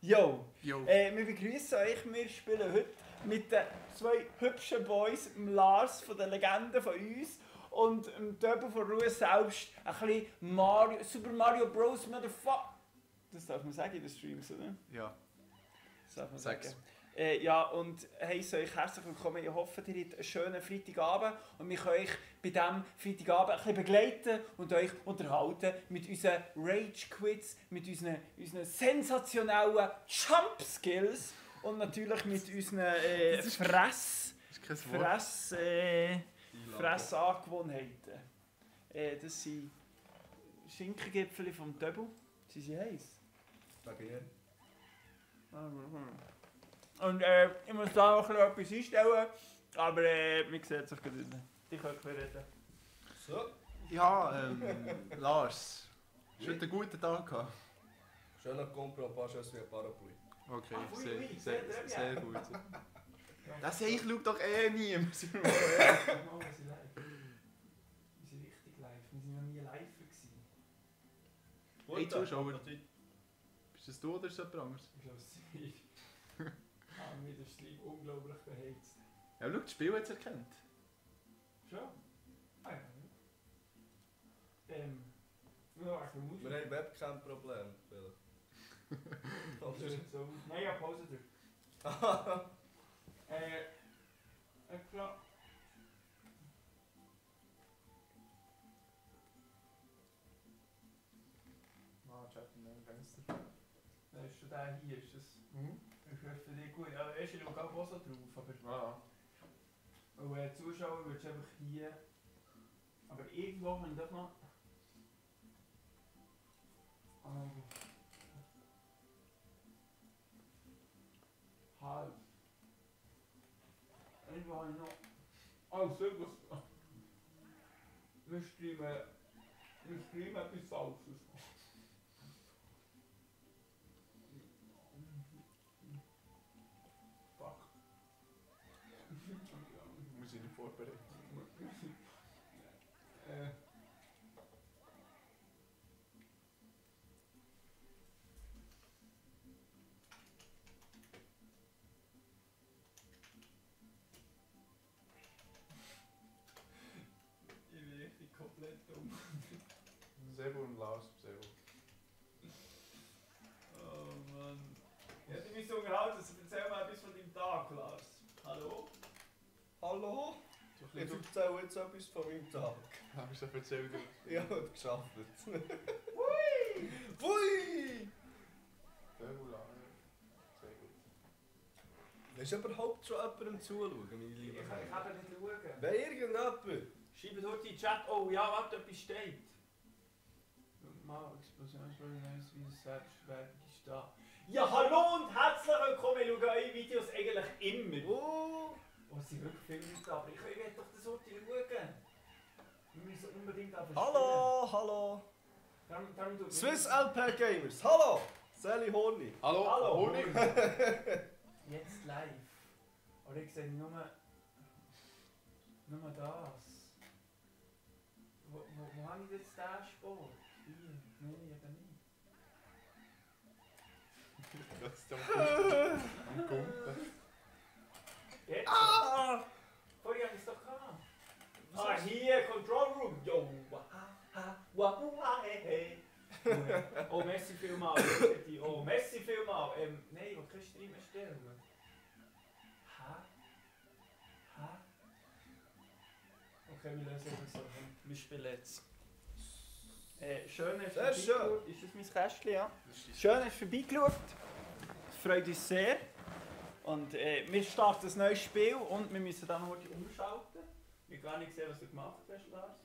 Yo! Jo. Wir begrüßen euch, wir spielen heute mit den zwei hübschen Boys, dem Lars von der Legende von uns und dem Töbel von Ruhe selbst, ein bisschen Super Mario Bros. Motherfucker. Das darf man sagen in den Streams, oder? Ja. Das darf man Sag's. sagen. Ja, und heisse euch herzlich willkommen. Ich hoffe, ihr habt einen schönen Freitagabend und wir können euch bei diesem Freitagabend ein bisschen begleiten und euch unterhalten mit unseren Rage-Quiz, mit unseren sensationellen Jump-Skills und natürlich mit unseren Fressangewohnheiten. Das sind Schinkengipfel vom Töbel. Sie sind heiß. Danke. Und ich muss da noch etwas einstellen, aber wir sehen sich gerade nicht. Ich kann reden. So, Ja, Lars. Hast du heute einen guten Tag gehabt? schöner Compro, ein paar Schüsse wie ein Parapluie. Okay, Ah, oui, oui, sehr gut. Das ich schau doch nie. Mal, wir sind live. Wir sind richtig live. Wir sind noch nie live gewesen. Hey Zuschauer. Bist das du oder ist das jemand anderes? Ich glaube, es ist mir der Stream unglaublich beheizt. Ja, schau, das Spiel hat es erkannt. Schon? Ah ja. Ja, also muss Wir haben Webcam-Probleme. so. Nein, ja, Pause drücken. Klar. Chat in einem Fenster. Das ist schon der hier, ist das. Ich hoffe dir gut. Aber ich schaue auch so drauf. Aber Zuschauer würdest du einfach hier. Aber irgendwo haben wir doch noch. Halb. Irgendwo habe ich noch. Oh, sehr gut. Wir streamen etwas Falsches. Fuck. Muss ich nicht vorbereiten. Ich bin richtig komplett dumm. Sehr gut, Lars, sehr gut. Oh Mann. Ja, du bist so unterhalten, erzähl mal etwas von deinem Tag, Lars. Hallo? Hallo? So Ich ein bisschen erzähle jetzt etwas von meinem Tag. Hast du erzählt? Ich habe es geschafft. Hui! Pfui! Sehr gut, sehr gut. Willst du überhaupt schon jemandem zuschauen, meine Ich Lieben? kann da nicht schauen. Wer irgendjemand? Schreibt dort in den Chat, oh ja, warte, etwas steht. Mal Explosionsproblem, wie es Selbstwertung ist da. Ja, hallo und herzlich willkommen. Ich schaue eure Videos eigentlich immer. Oh! Oh, es sind wirklich viele Leute, aber ich will doch das Ort schauen. Wir müssen unbedingt einfach Hallo, hallo! Darum tut Swiss LP Gamers, hallo! Sally Horni. Hallo, Hallo. Honig. Jetzt live. Aber ich sehe nur das. Wo habe ich jetzt den Sport? Hier. Nein, eben nicht. Das ist am Kumpen. Jetzt? Ah! Vorher habe ich es doch gehabt. Ah, hier, Control Room. Yo, hey. Oh, merci vielmals. Oh, merci vielmals. Nein, ich will keinen Stream erstellen. Okay, wir lösen das so. Wir spielen jetzt. Schön hast Sehr du schön. vorbeigeschaut. Ist das mein Kästchen? Ja. Schön hast du vorbeigeschaut. Das freut uns sehr. Und wir starten ein neues Spiel und wir müssen dann heute umschalten. Ich habe gar nicht gesehen, was du gemacht hast, Lars.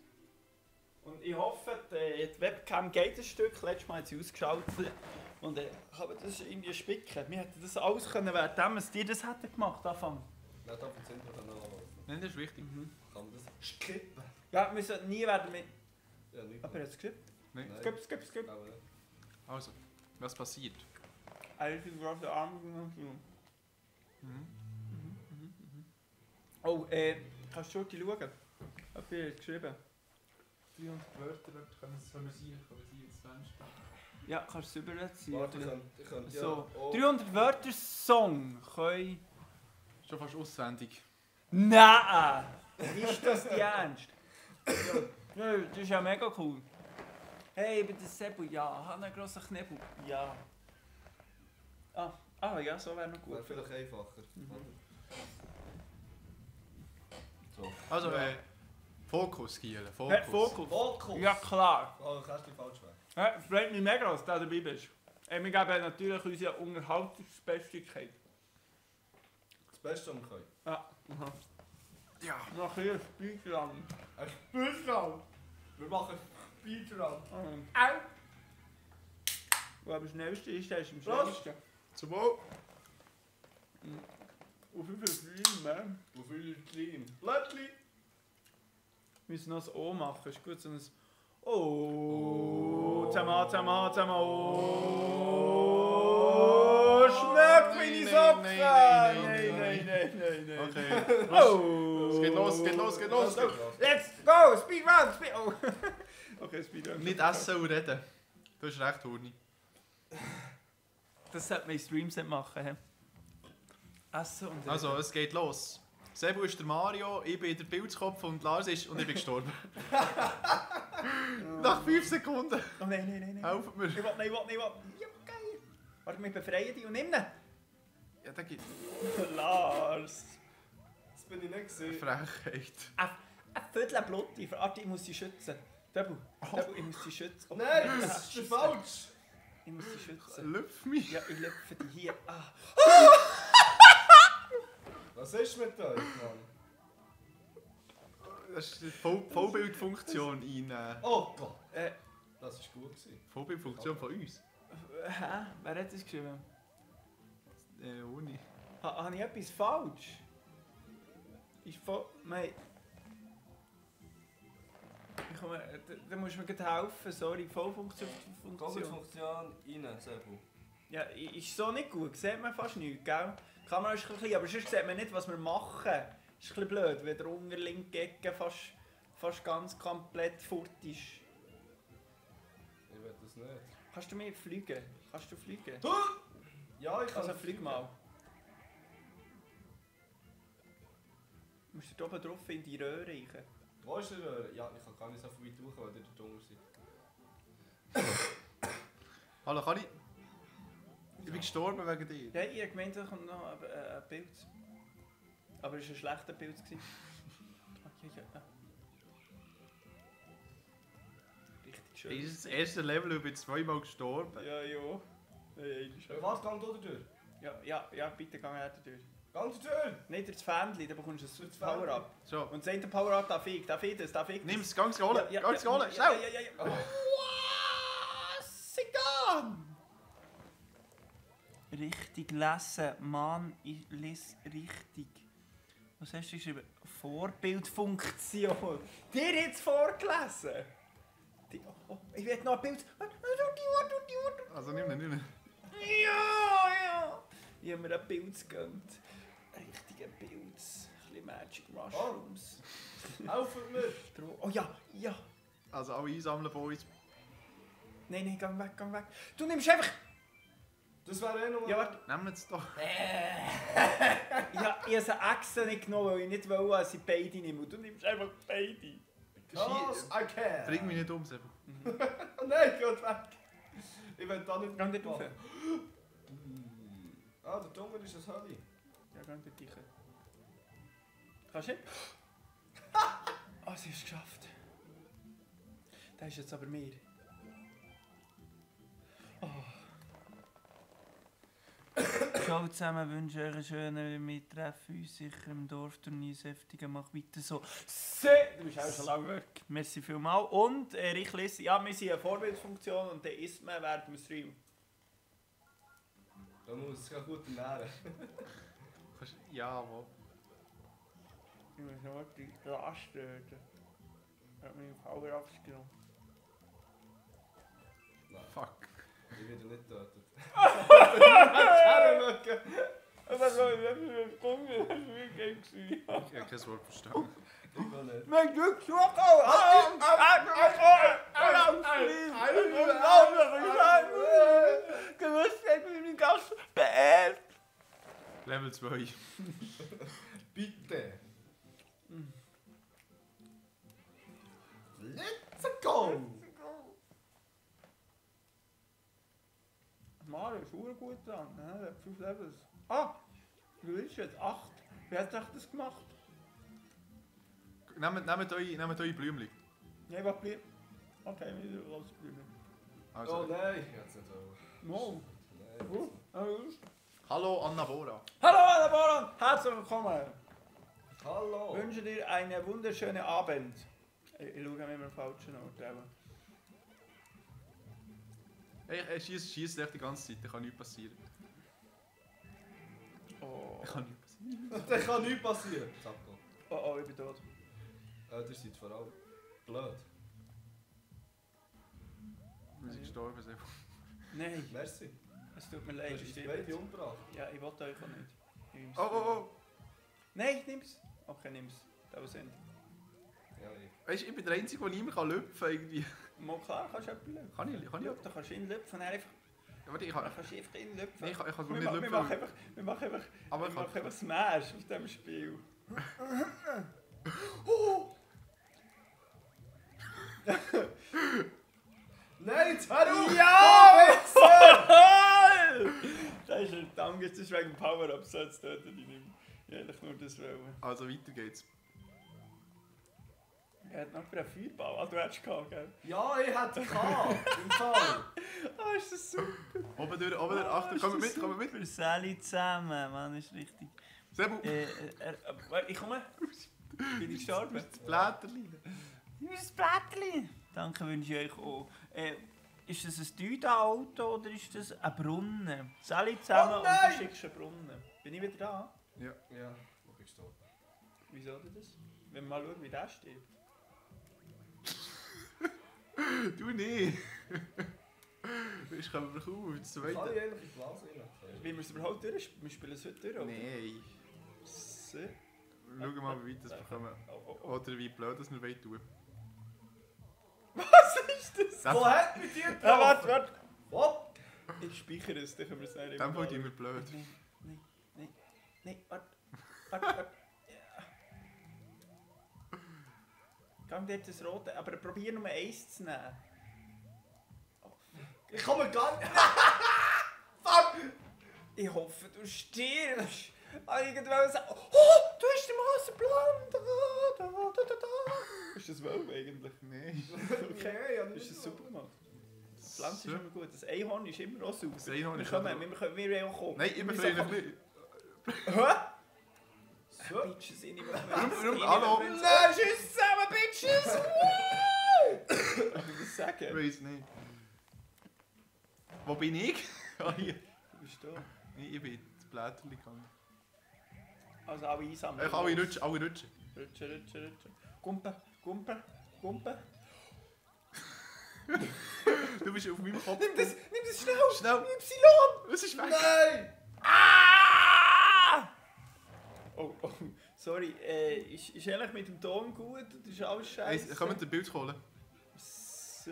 Und ich hoffe, die Webcam geht ein Stück. Letztes Mal hat sie ausgeschaltet. Und aber das ist irgendwie spicken. Wir hätten das alles können, während dir das hätten gemacht Anfang. Ja, da sind wir dann noch. Nein, das ist wichtig. Kann man das skippen? Ja, wir sollten nie werden mit. Ja, nicht. Aber jetzt skippt. Nein. Skip. Aber nicht. Also, was passiert? Eigentlich große Arme. Oh, kannst du heute schauen? Hab ich geschrieben? 300 Wörter, dort können wir sie ins Fenster. Ja, kannst du es überziehen. Warte, ich könnte ja... So, auch- 300 Wörter Song können... Schon fast auswendig. Nein! Ist das die Ernst? Ja, das ist ja mega cool. Hey, ich bin der Sebu. Ja, habe einen grossen Knebel. Ja. Ja, so wäre noch Wäre gut. vielleicht einfacher. So. Also, Ja. Fokus, Giele, Hey, Fokus. Fokus. Fokus! Ja, klar. Oh, Kästchen falsch weg. Ja, freut mich mega, dass du da dabei bist. Wir geben natürlich unsere Unterhaltungsbestigkeit. Das Beste, was wir können. Ja. Ja. Noch hier Speedrun. Ein Speedrun! Wir machen Speedrun. Au! Wer am schnellsten ist, der ist am Prost. schnellsten. Zum Wohl. Auf wie viel Stream, man? Wo viel Stream? Blättli! Wir müssen noch ein O machen, ist gut, so ein Oh. Zusammen. Oh. Schmeckt meine Socken! Nein. Okay. Oh. Es geht los. Let's go! Speedrun! Oh. Okay, Speedrun. Nicht essen und reden. Du hast recht, Horni. Das sollte man in Streams nicht machen. He? Essen und Also, es geht los. Sebu ist der Mario, ich bin der Pilzkopf und Lars ist und ich bin gestorben. Nach 5 Sekunden. Oh nein. Helft mir. Ich will. Ja, geil. Warte, wir befreien dich und nimm ihn. Ja, da gibt Lars. Das bin ich nicht gesehen. Frechheit. Ein Viertel Blut. Ich muss sie schützen. Debu, ich muss sie schützen. Oh, Nein, das ist falsch! Ich muss sie schützen. Lüpf mich. Ja, ich löpfe die hier. Ah. Was ist mit euch, Mann? Das ist die Vollbildfunktion einnehmen. Oh Gott! Äh, Das war gut gewesen. Vollbildfunktion von uns. hä? Wer hat das geschrieben? Uni. Habe ich etwas falsch? Ist voll... Nein. Da musst du mir gleich helfen, sorry. Vollfunktion. Funktion rein, Sebu. Ja, ist so nicht gut. Sieht man fast nichts, gell? Die Kamera ist ein bisschen, aber sonst sieht man nicht, was wir machen. Ist ein bisschen blöd, wenn der unterlinke Ecke fast ganz komplett fort ist. Ich will das nicht. Kannst du mir fliegen? Ja, ich kann Also flieg mal. Du musst da oben drauf in die Röhre rein. Wo ist der Röhre? Ja, ich kann gar nicht so viel weit durch, weil ihr dort unten seid. Hallo, kann ich? Ich bin gestorben wegen dir. Ja, ihr gemeint, da kommt noch ein Pilz. Aber es war ein schlechter Pilz. Okay, ja. Richtig schön. Das ist das erste Level und ich bin zweimal gestorben. Ja. Was, gang du da durch? Ja, bitte geh her durch. Ganz durch! Nicht durch das Fähnchen, dann bekommst du ein das Power-Up. So, Und das eine Power-Up darf ich das. nimm es, geh es holen. Ja, Geh es holen, ja, schnell! ja. Sigan! Richtig lesen, Mann, ich lese richtig. Was hast du geschrieben? Vorbildfunktion. Dir jetzt vorgelesen? Ich will noch ein Bild. Also nimm ihn. Ja. Ich habe mir ein Pilz gegönnt. Ein richtiger Pilz. Ein bisschen Magic Mushrooms. Helfen mir! Oh ja. Also alle einsammeln von uns. Nein, geh weg. Du nimmst einfach... Das wäre eh noch... Ja, warte. Nehmen es doch. Ich habe sie extra nicht genommen, weil ich nicht wollte, dass ich beide nehme. Und du nimmst einfach beide. Cause I can! Bring mich nicht um, Sebu. Oh nein, geht weg! Ich will da nicht Geh nicht rauf. Ah, der Dunkel ist ein Hölle. Ja, geh nicht rein. Kannst du nicht? Ah, sie hat es geschafft. Das ist jetzt aber mir. Oh. Ciao zusammen, wünsche euch einen schönen. Wir treffen uns sicher im Dorfturnier Säftigen. Mach weiter so. Du bist auch schon lange weg. Merci vielmals. Und ich lese, ja, wir sind eine Vorbildfunktion und dann isst man während dem Stream. Da muss es gut ernähren. Ja, wo? Ich muss noch die Last töten. Ich habe meinen Power abgenommen. Nein, Fuck. ich werde nicht getötet. Was soll ich denn für ein Kumpel? Das war wirklich. Ich habe kein Wort verstanden. will nicht. Mein Glück, Gewissheit wie mein Gast beehrt. Level 2. Bitte. Let's go! Mario ist sehr gut dran, ne? Der hat 5 Levels. Ah! Wie ist jetzt? 8? Wer hat das gemacht? Nehmt eure Blümchen. Ja, was blieb? Okay, wir raus Blümchen. Also. Oh nein, ich hätte es nicht wollen. Mo. Nein. Hallo Anna Bora. Hallo Anna Boran! Herzlich willkommen! Hallo! Ich wünsche dir einen wunderschönen Abend. Ich schaue mir immer falschen Ort. Ich schieße echt die ganze Zeit, da kann nichts passieren. Oh. Da kann nichts passieren. Da kann nichts passieren. Zapko. Oh, ich bin tot. Ihr seid vor allem blöd. Wir sind gestorben. So. Nein, Merci. es tut mir Du leid. hast Ich uns stirb beide jetzt. umgebracht. Ja, ich wollte euch auch nicht. Ich nehm's. Oh. Nein, nimm's. Okay, nimm's. Da was sind. Ja, ich. Weißt du, ich bin der Einzige, der nicht mehr lüpfen kann. Irgendwie. Mal klar, kannst du etwas löpfen. Kann ich? Ja, da kannst du ihn löpfen. Dann einfach, Warte, ich dann kann. kannst du einfach ihn löpfen. Nee, ich kann wir, nicht wir lüpfen. machen einfach Aber wir ich machen kann. einfach Smash aus diesem Spiel. Nein, jetzt hör auf! Ja! Das ist ein Danke, das ist wegen Power-Ups, sonst töten die nicht mehr. Ich eigentlich nur das wollen. Also weiter geht's. Er hat noch einen Feuerball. Ah, du hättest gehabt, gell? Ja, ich hätte gehabt. Im Fall. Ah, ist das super. Oben durch, Achtung, komm mit, komm mit. Für Sally zusammen, Mann, ist richtig. Sebu, Ich komme. Bin ich gestorben? das Blätterchen. Das Blättchen. Danke wünsche ich euch auch. Ist das ein Düda-Auto oder ist das ein Brunnen? Sally zusammen Oh und nein! du schickst einen Brunnen. Bin ich wieder da? Ja. Ja, wo bist du? Wieso denn das? Wenn wir mal schauen, wie der steht. Du nicht. Ich komme mir auf, das Kann ich zweite. eigentlich in die Blase rein? Wie wir es überhaupt durch? Wir spielen es heute durch, oder? Nein. So. Schau mal, wie weit das bekommen. Oh. Oder wie blöd das wir wollen tun. Was ist das? Das- Wo hat mit dir Ah, warte. What? Ich speichere es, dann können wir es nicht Dann wollte ich mir blöd. Nein, warte. Gang dort das Rote, aber probier nur eins zu nehmen. Ich komme gar nicht. Fuck! Ich hoffe, du stirbst. Irgendwann sagen, oh, du hast den Masterplan. Ist das wohl eigentlich? Nein. Okay, ja, das ist super gemacht. Das Pflanze ist immer gut. Das Einhorn ist immer auch super. Das Einhorn wir ist kommen, auch- wir wollen auch kommen. Nein, ich Wir befreie müssen mich nicht. Hä? So. Bitches in Warum? Hallo? Nein, tschüss zusammen, Bitches! Wow! Darf ich das Ich sagen? weiß nicht. Wo bin ich? Ah, hier. Du bist da. Nee, ich bin das Blätterchen gegangen. Also alle einsammeln. Ich alle rutschen, alle rutschen. Rutschen. Gumpen. Du bist auf meinem Kopf. Nimm das schnell! Schnell. Y! Es ist weg. Nein! Ah! Oh, sorry. Ist eigentlich mit dem Ton gut? Das ist alles Hey, scheiße. können wir ein Bild holen? So.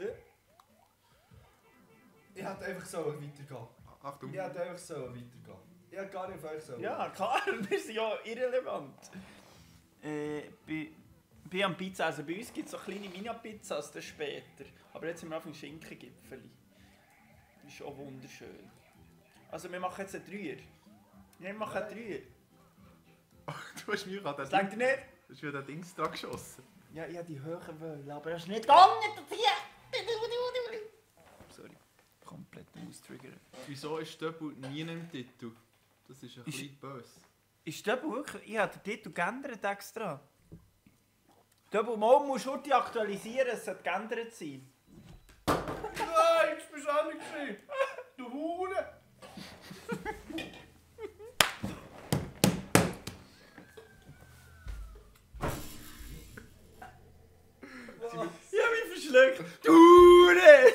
Ich hätte einfach so weitergehen. Achtung. Ich hätte einfach so weitergehen. Ich hätte gar nicht auf euch so. Ja, klar, wir sind ja irrelevant. Bei am Pizza, also bei uns gibt es so kleine Mini-Pizzas dann später. Aber jetzt sind wir auf dem Schinkengipfeli. Das ist auch wunderschön. Also wir machen jetzt einen Dreier. Ja, wir machen einen Dreier. Du hast mir gerade Das lenkt ihr nicht? Du hast mir den Dings dran geschossen. Ja, ich wollte die höher wollen, aber das ist nicht gegangen. Sorry. Komplett austriggern. Wieso ist Stöppel nie im Titel? Das ist ein Ist- bisschen böse. Ist Döbel wirklich? Ich habe den Titel geändert extra. Döbel, mal musst du heute aktualisieren, es sollte geändert sein. Nein, ich bin auch nicht gewesen. Du Hure! Ich habe mich verschluckt. Hure!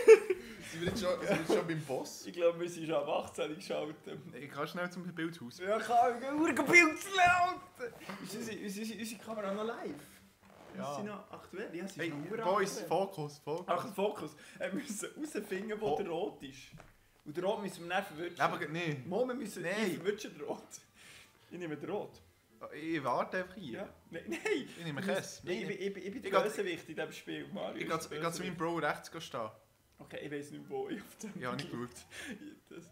Sind wir jetzt schon beim Boss? Ich glaube, wir sind schon ab 18 geschaltet. Ich kann schnell zum Bildhaus. Ja, kann ich Bild zu lauten. Ist unsere Kamera noch live? Ist sie noch aktuell? Ja, sie ist Hey, noch Boys, aktuell. Fokus. Ach, Fokus. Wir müssen herausfinden, wo der Rot ist. Und den Rot müssen wir nicht verwirrschen. Aber nein. Wir müssen Nein. verwirschen den Rot. Ich nehme den Rot. Ich warte einfach hier. Ja. Nein. Ich nehme Käse. Ich bin Ich der gehe- Bösewicht in diesem Spiel, Mario. Ich gehe zu meinem Bro rechts stehen. Okay, ich weiß nicht, wo ich auf dem Ich habe nicht geschaut. Das-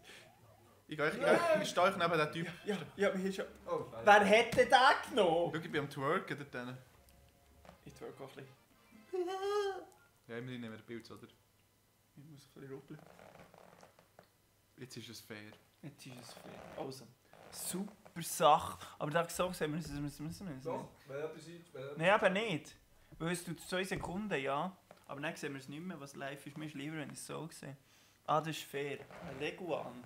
Ich stehe euch neben den Typ. Ja, wir haben schon... Oh, scheiße. Wer hätte den genommen? Schau, ich bin am Twerken dort drinnen. Ich tue auch ein bisschen... Ja, wir nehmen den Bild, oder? Ich muss ein bisschen rubbeln. Jetzt ist es fair. Jetzt ist es fair. Also, super Sache. Aber da so sehen wir es. Doch, wenn etwas ist, Nein, aber nicht. Weil es tut 2 Sekunden, ja. Aber dann sehen wir es nicht mehr, was live ist. Mir ist lieber, wenn ich es so sehe. Ah, das ist fair. Ein Leguan.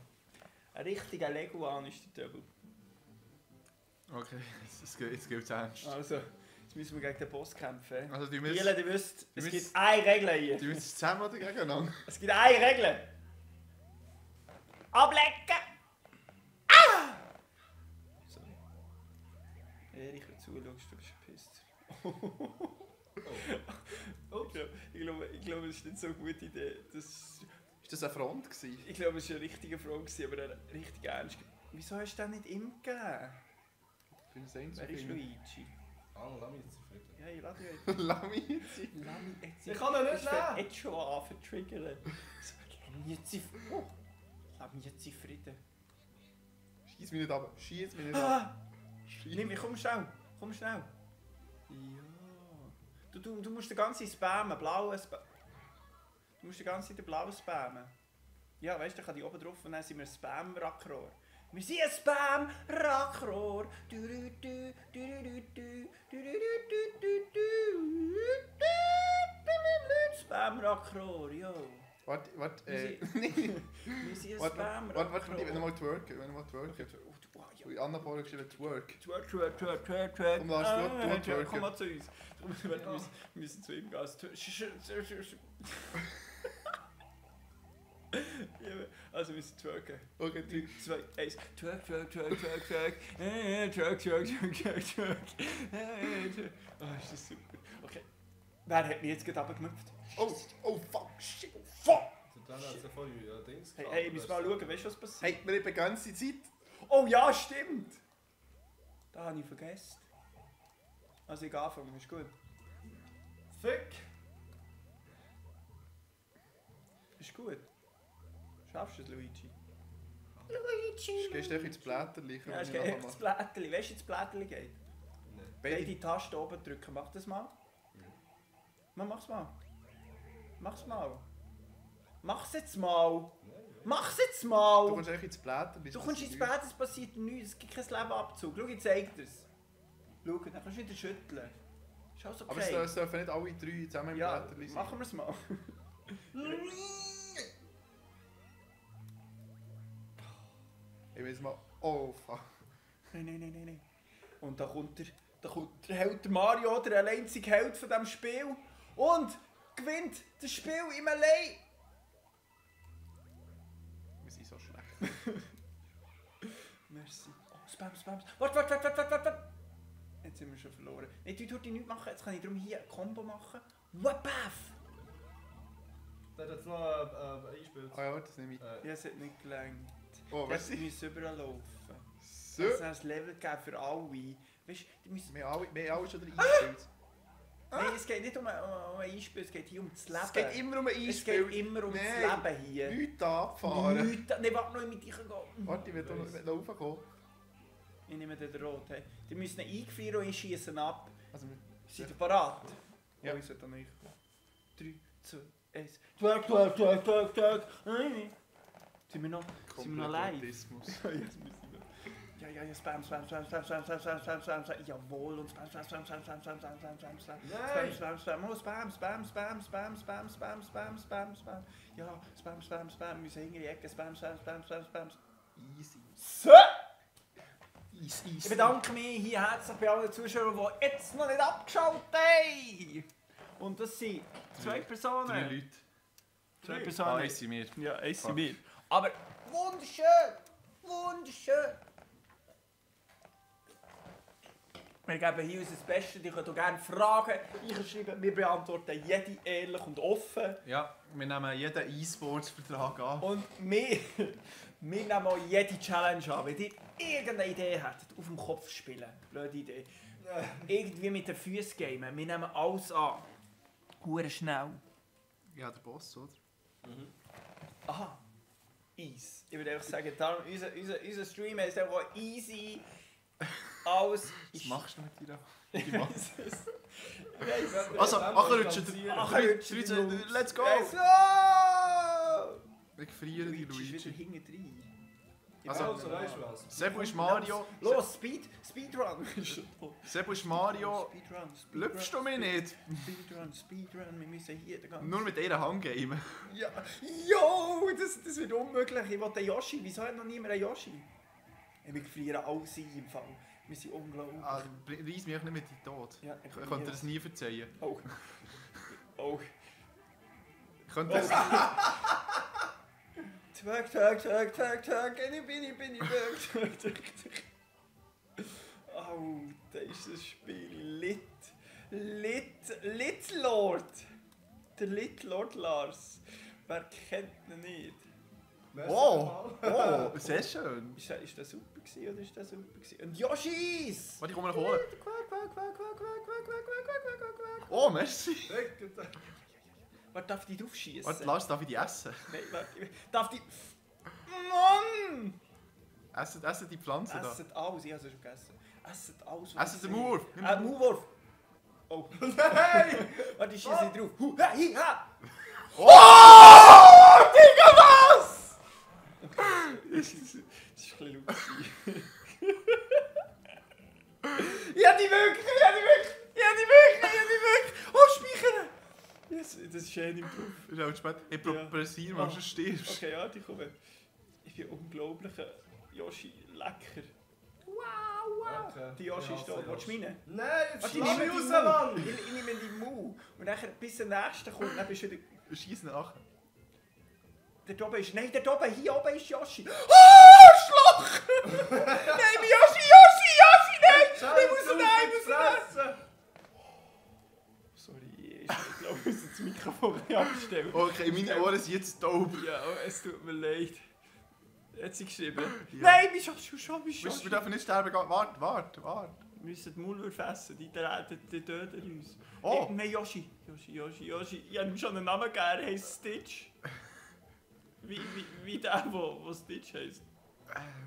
Ein richtiger Leguan ist der Double. Okay, jetzt gilt es ernst. Also, jetzt müssen wir gegen den Boss kämpfen. Also, die Ihr müssen wisst, es müsst- gibt eine Regel hier. die müssen zusammen oder gegeneinander? Es gibt eine Regel. Ablecken! Ah! Sorry. Erich, wenn du zuschaust, du bist ein Pisser. Ich glaube, es ist nicht so eine gute Idee. Ist das eine Front gewesen? Ich glaube, es war eine richtige Frage, aber eine richtig ernst. Wieso hast du den nicht ihm gegeben? Ich bin ein Wer ist Luigi? Ah, lass mich jetzt zufrieden. Ja, ich lade dich Lass mich jetzt. jetzt. Ich kann ihn nicht Ich fängt nehmen! jetzt schon an zu triggern. Lass mich jetzt in Frieden. Schieß mich nicht ab. Schieß mich nicht ab. Nimm mich, komm schnell. Ja. Du musst den ganzen spammen, blauen spammen. Du musst den ganzen den blauen spammen. Ja, weißt du, dann kann ich oben drauf und dann sind wir ein Spam-Rackrohr. Wir sind ein Spam-Rackrohr. Spam-Rackrohr, jo. Warte, Wir sind ein warte, Spam-Rackrohr. ich will nochmal twerken. Ui, Anna vorher geschrieben twerk. Twerk. Komm, Lars, du twerken. Komm mal zu uns. Wir müssen zu ihm gehen. Also wir müssen twerken. Okay, 3. 2, 1. Twerk. Twerk. Oh, ist das super. Okay. Wer hat mich jetzt gerade runtergemüpft? Oh, fuck, shit. Fuck! Dann hat es ja voll Dings Hey, ich muss mal schauen, weißt du, was passiert? Hey, wir haben die ganze Zeit. Oh ja, stimmt! Da habe ich vergessen. Also ich anfangen, ist gut. Fick! Ist gut. Schaffst du es, Luigi? Gehst du ins Blätterchen? Ja, es geht echt das Blättchen. Weißt du, wie das Blättchen geht? Nein. Beide Tasten oben drücken. Mach das mal. Mach's mal. Mach's mal. Mach's jetzt mal. Mach's jetzt Du mal. kommst eigentlich ins Blätterchen. Du kommst ins Bett, es passiert nichts. Es gibt kein Lebenabzug. Schau, ich zeig dir's. Schau, dann kannst du wieder schütteln. Ist alles okay. Aber es dürfen nicht alle 3 zusammen im Ja, Blätterchen sein. machen wir's mal. Ich weiß mal. Oh, fuck. Nein. Und da kommt der Held, der Mario, der einzige Held von diesem Spiel. Und gewinnt das Spiel im Allein. Wir sind so schlecht. Merci. Oh, Spam. Warte. Jetzt sind wir schon verloren. Nein, du tust nichts machen. Jetzt kann ich darum hier ein Combo machen. Wapaf! Der hat jetzt noch eingespielt. Ah ja, das nehme ich. Ja, es hat nicht gelangt. Oh, Das weißt du? müssen überall laufen. So. Es hat ein Level gegeben für alle. Weißt du, die müssen... Wir haben alle schon eingespielt. Nein, es geht nicht um ein Einspiel, es geht hier um das Leben. Es geht immer um ein Es Einspiel. geht immer um Nein. das Leben hier. Nichts abfahren. Nichts. Nein, warte noch, mit dir gehen. Warte, ich will noch raufkommen. Ich nehme den Rot. Hey. Die müssen ihn einfrieren und ich schieße ihn ab. Also, Seid ihr bereit? Ja. Oh, ich sollte nicht kommen. 3, 2, 1. Twerk. Sind wir noch live? Autismus. Ja, jetzt müssen wir. Ja, Spam. Jawohl, und Spam. Spam. Ja, Spam. Wir müssen in die Ecke. Spam. Easy. So! Ich bedanke mich hier herzlich bei allen Zuschauern, die jetzt noch nicht abgeschaut haben. Und das sind 2 Personen. 3 Leute. 2 Ah, Personen. eins sind wir. Ja, eins sind Fuck. wir. Aber wunderschön! Wir geben hier unser Bestes, ihr könnt auch gerne Fragen einschreiben. Wir beantworten jede ehrlich und offen. Ja, wir nehmen jeden E-Sports-Vertrag an. Und wir nehmen auch jede Challenge an. Wenn ihr irgendeine Idee hättet, auf dem Kopf spielen, blöde Idee, irgendwie mit den Füßen gamen, wir nehmen alles an. Hure schnell. Ja, der Boss, oder? Aha, easy. Ich würde einfach sagen, darum, unser Stream ist auch easy. Alles Was machst du mit dir? Also, Also, Achenrutschen. Let's go! Let's go! Ich friere die Luigi ist wieder Luigi. hinten drin. Also, also weißt du was? Sebu ist Mario. Los, Speedrun! Sebu ist Mario. Speedrun. Lüpfst du mich nicht? Speedrun, wir müssen hier den ganzen... Nur mit einer Hand gamen. Ja, jo, das wird unmöglich. Ich will den Yoshi. Wieso hat noch niemand einen Yoshi? Wir frieren alles ein im Fall. Wir sind unglaublich. Also, reiss mich nicht mit in den Tod. Ja, Ich könnte dir das nie verzeihen. Oh. Oh. Ich könnte das... Tag, bin ich weg. Oh, da ist das Spiel Lit Lord. Der Lit Lord Lars. Wer kennt ihn nicht? Oh, sehr schön. Ist das super gewesen, oder ist das super gewesen? Und Yoshis! Warte, ich komme noch holen. Oh, merci. Warte, darf ich die draufschießen? Warte, Lars, darf ich die essen? Nein, warte, darf die... Mann! Essen die Pflanzen da. Esset alles, ich habe sie schon gegessen. Esset alles. Essen den Mauer. Maulwurf! Oh. Nein! Warte, ich schieße nicht drauf. Ha! Oh! Digga, was? Das ist ein bisschen laut. Ja, die wirklich! Oh, speichern! Yes, das ist schön im Beruf. Das ist auch spät. Ich probiere mal, sonst stirbst. Okay, ja, die kommen. Ich bin unglaublicher Yoshi, lecker. Wow! Okay. Die Yoshi ist da. Willst du meine? Nein, jetzt Warte, lass mich die raus, Mu. Mann! Ich nehme die Mu. Und dann, bis der nächste kommt, dann bist du wieder... Schieß nach. Der oben ist... Nein, der oben, hier oben ist Yoshi. Oh, Schloch! Nein, Yoshi, nein! Ich muss fressen! Sorry, ich glaube, ich muss das Mikrofon abstellen. Okay, meine Ohren sind jetzt taub. Ja, es tut mir leid. Hat sie geschrieben? Ja. Nein, wir schon. Wir dürfen nicht sterben. Warte. Wir müssen die Maulwürfe essen, die töten uns. Oh. Nein, Yoshi. Ich habe ihm schon einen Namen gegeben, er heisst Stitch. Wie der, wo Stitch heisst.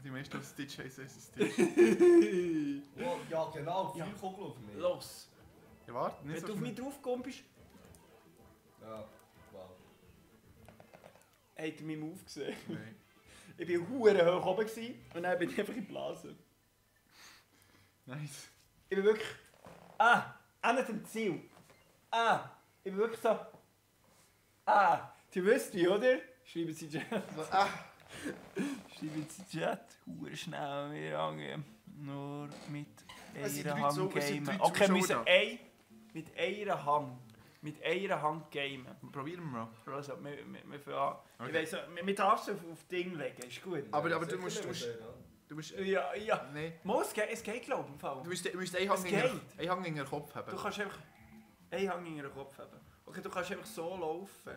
Die meisten, die Stitch heißen, heißen Stitch. Oh, ja, genau, Ja. 4 Kugeln auf mich. Los, Ja, warte, wenn nicht so du auf mich schnell. draufkommst, Ja, wow. habt ihr meinen Move gesehen. Nein. Ich war hure hoch oben gewesen, und dann bin ich einfach in Blase. Nice. Ich bin wirklich... nicht dem Ziel. Ich bin wirklich so... du wisst wie, oder? Schreiben Sie Chat. Schreiben Sie Chat. Hure schnell, wir angehen. Nur mit Es sind einer drei Hand Zu- es sind gamen. drei Okay, wir Zuschauer müssen mit einer Hand. Mit einer Hand gamen. Probieren wir mal. Also, wir fangen an. Okay. Ich weiss, wir darfst es auf Ding legen, ist gut. Aber Ja, du sicher musst... nicht, ja. Du musst... Ja. Nein. Es geht glaube ich im Fall. Du musst einen Hang in den Kopf haben. Du kannst einfach einen Hang in den Kopf haben. Okay, du kannst einfach so laufen.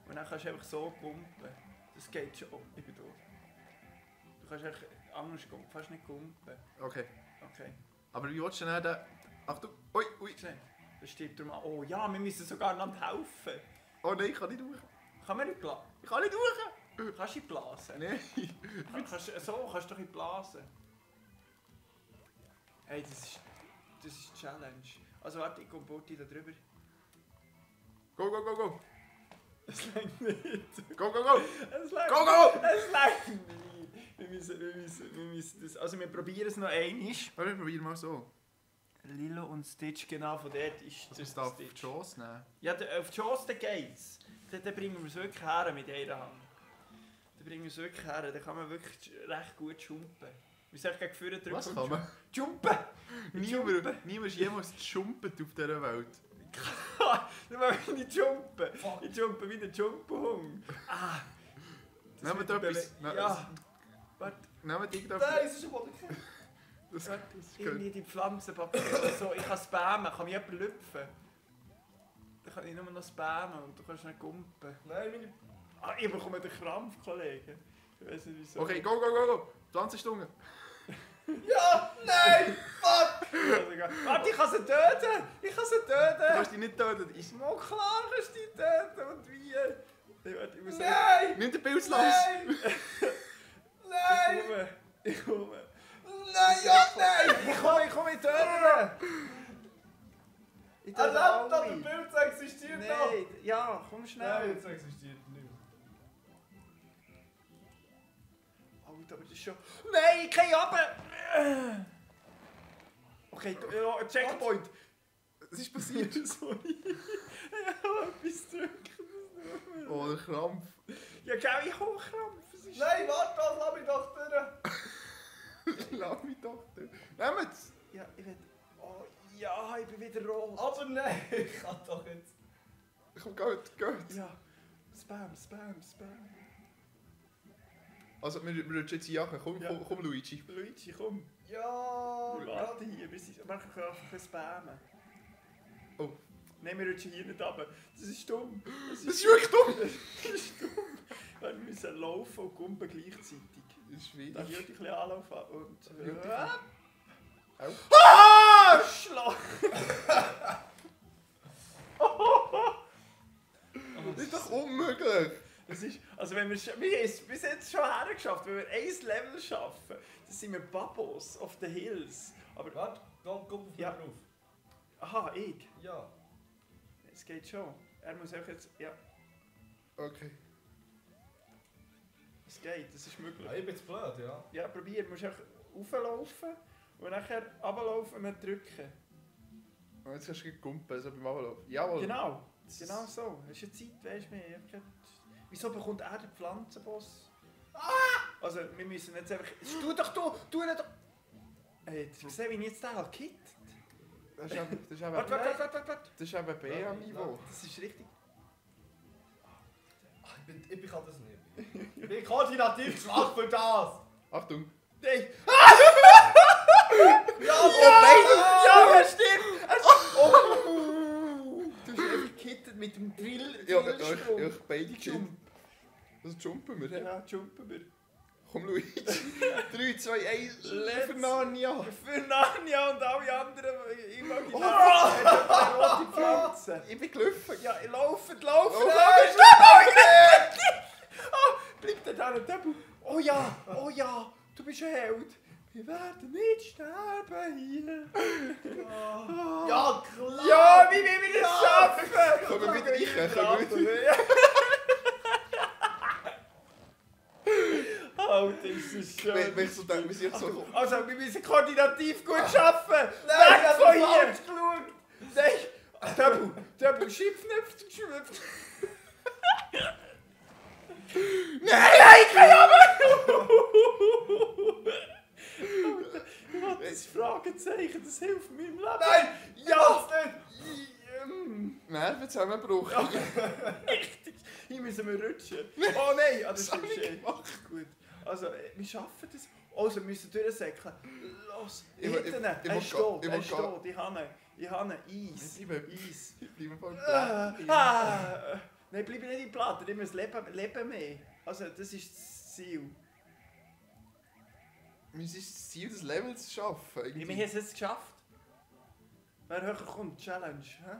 Und dann kannst du einfach so kumpen. Das geht schon. Ich bin da. Du kannst einfach anders kumpen. Fast nicht kumpen. Okay. Okay. Aber wie willst du denn den... Achtung. Ui. Gesehen? Das stirbt darum an. Oh ja, wir müssen sogar einander helfen. Oh nein, ich kann nicht durch. Kann man nicht blasen? Ich kann nicht durch. Kannst du nicht blasen? Nein. Kannst du doch nicht blasen. Hey, das ist die Challenge. Also warte, ich komme Borti da drüber. Go. Es reicht nicht. Go. Es reicht Go. Es reicht nicht. Wir müssen das... Also wir probieren es noch einmal. Wir probieren mal so. Lilo und Stitch, genau von dort ist Das der ist auf die Stitch. Chance nehmen. Ja, auf die Chance geht's. Dann bringen wir es wirklich her mit einer Hand. Dann bringen wir es wirklich her, dann kann man wirklich recht gut jumpen. Wie soll ich gegen vorne drücken? Was kann man? Jumpen! Niemand ist jemals gejumpt auf dieser Welt. Dann mache ich nicht jumpen. Ich jumpe wie ein Jumpenhund. Nehmt etwas. Ja. Warte. Nehmt irgendetwas. Nein, es ist ein Boden. Das ist Irgendwie die Pflanzenbakterien. So, ich kann spammen. Kann mich jemand lüpfen? Dann kann ich nur noch spammen und du kannst nicht gumpen. Nein, meine... Ah, ich bekomme den Krampf, Kollege. Ich weiß nicht wieso. Okay, go! Pflanzenstunge. Ja! Nein! Fuck! Warte, ich kann sie töten! Ich kann sie Du töten! kannst dich nicht töten. Mal klar kannst du die töten! Und wie? Ich muss Nein! Nimm den Pilz los. Nein! Nein! Ich komme! Nein! Ja, nein! Ich komme, ich töte! Ich töte Er lebt noch, alle. der Pilz existiert noch! Nein, ja, komm Nein, schnell! jetzt existiert nicht mehr. Alter, aber das ist schon... Nein, ich kann runter! Okay, ja, Checkpoint! Was ist passiert? Sorry. Ich habe etwas gedrückt. Oh, der Krampf. Ja, gell, ich habe Krampf. Es ist- Nein, warte doch, lass mich doch durch! Lass mich doch. Nehmt's! Ja, ich will... Oh, ja, ich bin wieder rot. Aber nein, ich kann doch jetzt... Komm, geht. Ja. Spam, Spam, Spam. Also, wir rutschen jetzt jagen. Komm, Ja. komm, Luigi. Luigi, komm. Ja! Warte hier, wir machen einfach spammen. Oh. Nein, wir rutschen hier nicht runter. Das ist dumm. Das ist wirklich dumm! Das ist dumm. Weil wir müssen laufen und kumpen gleichzeitig. Das ist schwierig. Dann würde ich ein bisschen anlaufen und... Au. Ah! Schlag! Das ist doch unmöglich! Das ist, also wenn wir haben es bis jetzt schon hergeschafft, wenn wir ein Level schaffen, dann sind wir Babos of the Hills. Aber, Warte, komm auf mich Ja. drauf. aha, ich. Ja. Es geht schon. Er muss auch jetzt, ja, Okay. es geht, das ist möglich. Ja, ich bin jetzt blöd, ja. Ja, probier, du musst auch rauflaufen und nachher runterlaufen und dann drücken. Und jetzt kannst du gumpen, so beim Ablaufen. Jawohl! Genau, genau so. Es ist eine Zeit, weißt du mehr. Wieso bekommt er den Pflanzenboss? Also, wir müssen jetzt einfach... Tu nicht doch! Hey, hast du gesehen, wie ich jetzt den halt kittet? Das ist eben Warte. das ist eben BA-Niveau. Das ist richtig... Ach, ich kann das nicht. Ich bin koordinativ schwach für das! Achtung! Nein! Ja, Ja, stimmt! Oh. Du hast einfach gekittet mit dem Drill. Ja, Drillsprung. ich beide Jump. Kinder. Also jumpen wir, hä? Ja, jumpen wir. Komm, Luigi! 3, 2, 1, Let's- für Narnia! Für Narnia und alle anderen Oh. Imaginären rote Pflanzen. Ich bin gelaufen! Ja, laufen! Oh, Bleibt der da nicht Tabu? Oh ja, du bist ein Held. Wir werden nicht sterben hier. Ja, klar! Ja, wie will wir das schaffen? Kommen wir wieder rein, kommen wir wieder. Alter, ist das schön. Wenn ich so denke, wie sich so... Also, wir müssen koordinativ gut arbeiten. Nein, Weg ich von hab hier. falsch geschaut! Nein, Tabu, Schiffknöpfe geschwüpft. Nein, keine Ahnung! Das Fragezeichen, das hilft meinem Leben. Nein! Ja! Nervenzusammenbruch. Richtig. Hier müssen wir rutschen. Oh nein, ah, das Das hab ist ich schön. Gut. Also, wir schaffen das. Also, wir müssen durchsäckeln. Los, Ich hinten. will- Er ich ist will tot, gehen, er ich ist will tot. Ich habe Eis. Ich bleibe Eis. voll Nein, bleib nicht im Platten. Ich muss leben mehr. Also, das ist das Ziel. Mein das Ziel, das Level zu schaffen. Wir Irgendwie. haben es jetzt geschafft. Wer höher kommt, Challenge. Hä?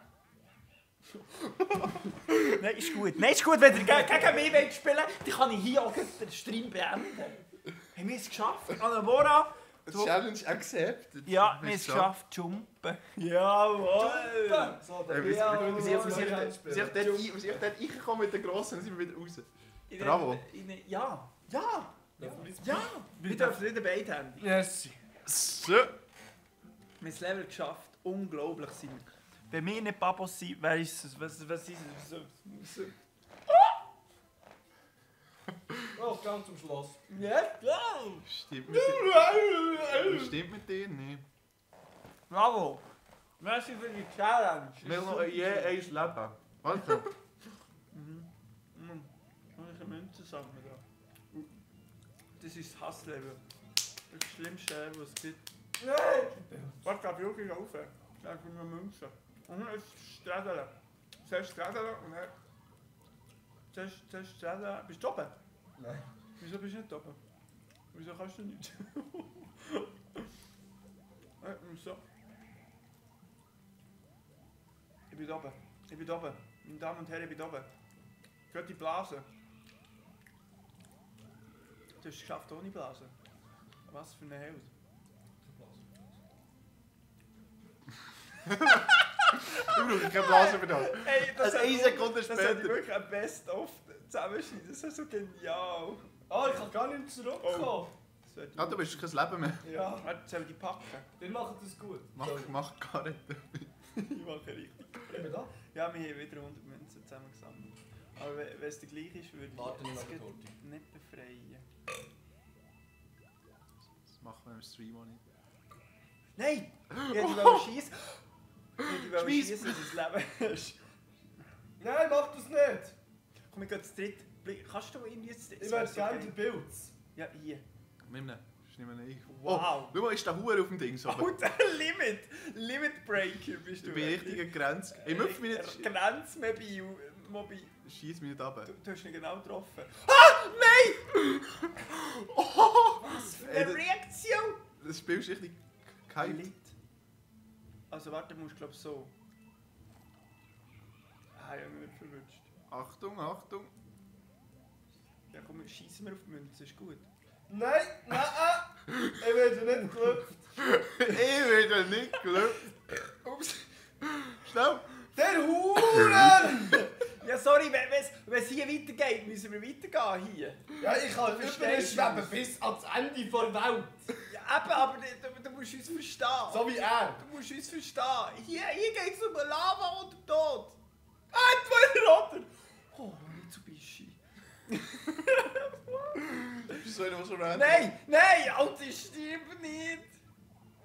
Nein, ist gut. Nein, ist gut, wenn ihr gegen mich wollt spielen wollt, dann kann ich hier auch den Stream beenden. Haben wir es geschafft? Anamora? Challenge accepted. Ja, wir haben es geschafft. Jumpen. Jawohl. So, Ey, der wir ja, sind- wir sind- wir sind- ja, wir sind dort reingekommen mit den Grossen, dann sind wir wieder raus. In der- Bravo. Ja. Ja. Ja. Ja. Wir dürfen nicht beidhändig. Yes. So. Wir haben das Level geschafft. Unglaublich sind wir. Wenn wir nicht Babos sind, wer ist es? Was ist es? Oh, ganz zum Schluss. Ja, klar. Stimmt mit dir? Stimmt mit dir? Nein. Bravo. Merci für die Challenge. Wir noch je eins Leben. Also. Kann ich eine Münze sammeln da? Das ist das Hasslevel. Das schlimmste Level, was es gibt. Was gab wirklich auf? Da ist eine Münze. Und dann ist Strädeln. Zuerst Strädeln und dann... Zuerst Strädeln. Bist du oben? Nein. Wieso bist du nicht oben? Wieso kannst du nicht? So. Ich bin oben. Ich bin oben. Meine Damen und Herren, ich bin oben. Geht die Blase. Du hast es geschafft ohne Blase. Was für eine Held. Ich brauche keine Blase für das. Ey, das Also eine Sekunde Das hätte ich später. wirklich ein Best-of zusammenschneiden. Das ist so genial. Ah, ich kann gar nicht zurückkommen. Das wird Ah, du bist kein Leben mehr. Ja, Warte, soll ich die packen? wir machen das gut. Mach gar nicht. Ich mache richtig. Sind wir da? Ja, wir haben wieder 100 Münzen zusammengesammelt. Aber wenn es der gleiche ist, würde ich Warte nicht es auf die gleich Torte. nicht befreien. Das machen wir im Stream auch nicht. Nein! Ich wollte schießen. Ich wollte Schmeiss. schießen, dass es Leben ist. Nein, mach das nicht! Komm, ich gehe zu dritt. Kannst du irgendwie zu dritt? Ich werde gerne den Pilz. Ja, hier. Nimm ihn. Nimm ihn ein. Wow. Oh, schau mal, ist der Hure auf dem Ding so. Alter, Limit! Limit Breaker bist du. Ich bin richtiger Grenz. Ich möchte mich nicht. Grenzmobil. Schieß mich nicht ab. Du hast ihn genau getroffen. Ah! Nein! Was für Ey, eine Reaktion! Das Spiel ist richtig gehypt. Lit. Also warte, du musst glaub so. Ah, ich habe mich nicht verwünscht. Achtung, Achtung. Ja komm, schießen wir auf die Münze, ist gut. Nein, nein, ich werde nicht geklopft. Ich werde nicht gelöst. Ups. Schnell. Der Huren! Ja sorry, wenn es hier weitergeht, müssen wir weitergehen hier. Ja, ich kann Verstehst überschweben du? bis ans Ende der Welt. Ja eben, aber du musst uns verstehen. So wie er. Du musst uns verstehen. Hier geht es um Lava und Tod. Ah, entweder oder. Oh, Mitsubishi. Bist du so einer, der so random... Nein, Alter, ich stirb nicht.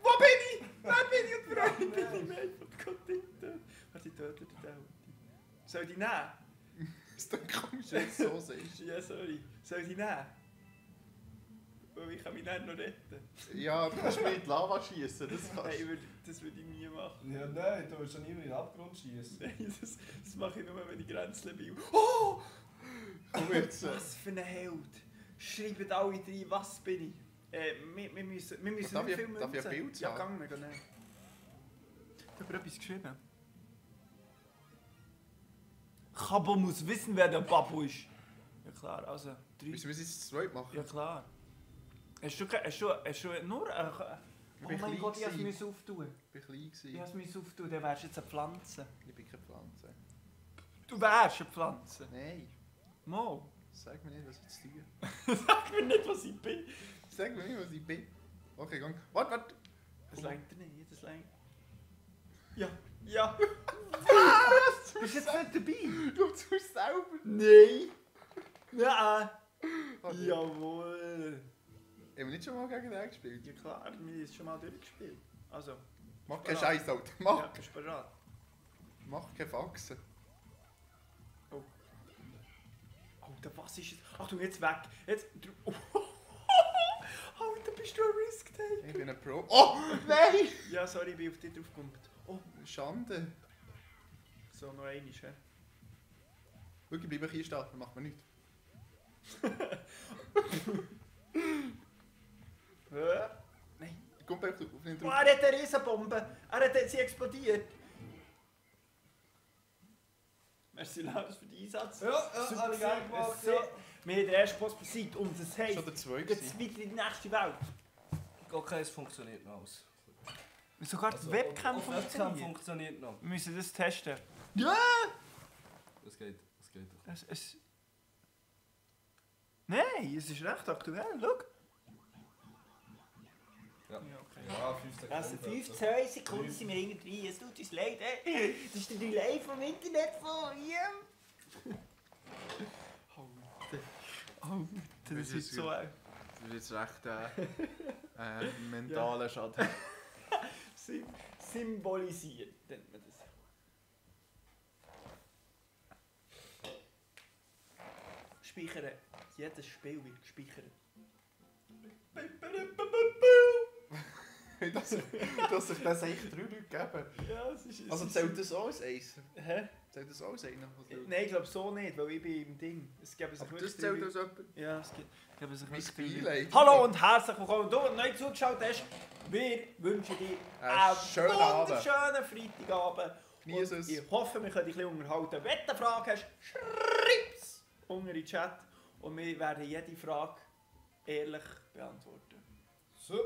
Wo bin ich? Wer bin ich und warum bin ich mehr von Gott hinten? Warte, ich töte den Alten. Soll ich die nehmen? Das ist dann komisch, wenn du es so siehst. Ja, sorry. Soll ich die nehmen? Weil ich kann mich dann noch retten. Ja, du kannst mir in die Lava schießen. Das Nein, kannst du. das würde ich nie machen. Ja, nein, du willst ja niemand in den Abgrund schießen. Nein, das mache ich nur, wenn ich Grenzen bin. Oh! Komm jetzt. Was für ein Held! Schreibt alle rein, was bin ich? Wir müssen Darf nicht ich- viel darf ich ein Münzen. Bild Ja, haben? gang wir, nein. Ich habe etwas geschrieben. Kabo muss wissen, wer der Babu ist. Ja klar, also 3. Müssen wir es jetzt zu zweit machen? Ja klar. Hast du nur... Ich Oh bin mein klein Gott, ich gewesen. musste auftun. Ich war klein. Ich Gewesen. musste auftun, dann wärst du jetzt eine Pflanze. Ich bin keine Pflanze. Du wärst eine Pflanze. Nein. Mo. Sag mir nicht, was ich zu tun. Sag mir nicht, was ich bin. Sag mir nicht, was ich bin. Okay, gang. Warte. Das längt dir nicht, das längt. Ja, ja. Was? Bist du jetzt nicht dabei? Du tust selber. Nein. Ja. Warte. Jawohl. Haben wir nicht schon mal gegen den gespielt? Ja klar, wir haben es schon mal durchgespielt. Also, Mach keinen Scheiß, Alter. Mach. ja, bist du bereit? Mach keine Faxen. Alter, was ist es? Achtung, jetzt weg. Jetzt. Oh. Alter, bist du ein Risk-Taker? Ich bin ein Pro. Oh! Nein! Ja, sorry, ich bin auf dich draufgekommen. Oh, Schande. So, noch einmal, hä? Wirklich, bleib ich hier stehen, dann macht man nichts. Nein. Kommt einfach auf den Oh, drauf. er hat eine Riesenbombe. Sie explodiert. Merci, Lars, für den Einsatz. Ja, habe ich gerne gemacht. Ja. Wir haben den ersten Boss besiegt und das heisst, Schon der zwei jetzt gewesen. weiter in die nächste Welt. Okay, es funktioniert noch alles. Sogar die Webcam Webcam funktioniert. funktioniert noch. Wir müssen das testen. Es geht doch. Nein, es ist recht aktuell, schau. Ja. okay. Ja, 5 Sekunden. Also 2 Sekunden sind wir irgendwie, es tut uns leid, das ist der Delay vom Internet von ihm. Alter, das ist so ein Das ist jetzt recht mentaler Schaden. symbolisiert, nennt man das. Speichern. Jedes Spiel wird gespeichert. dass sich das echt 3 Leute geben. Ja, es ist... Also zählt das auch als eins? Hä? Zählt das auch als einer? Nein, ich glaube so nicht, weil ich bin im Ding. Es geben sich Aber wirklich das zählt drei als Leute- jemand? Ja, es geben sich Mein wirklich Beileid. Hallo und herzlich willkommen. Du, der neu zugeschaut hast, wir wünschen dir einen schönen Abend. wunderschönen Freitagabend. Genieß Und es. ich hoffe, wir können dich ein bisschen unterhalten. Wenn du eine Frage hast, schreib's unter in den Chat. Und wir werden jede Frage ehrlich beantworten. So.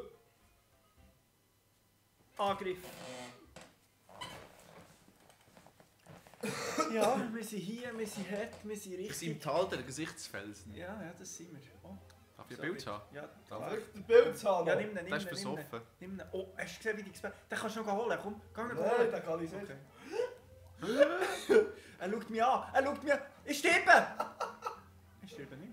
Angriff. Ja, wir sind hier, wir sind hart, wir sind Wir sind im richtig. Tal der Gesichtsfelsen. Ja, das sind wir. Oh, Darf ich ein sorry. Bild haben? Ja, Darf Soll ich den Bild haben? ja nimm den, nimm Das den, ist nimm den. besoffen. Nimm den. Oh, hast du gesehen, wie die gesperrt? Den kannst du noch holen. Komm, geh noch Nein, holen. den kann ich nicht. Okay. Er schaut mich an. Er schaut mich an. Ich sterbe! Ich sterbe nicht.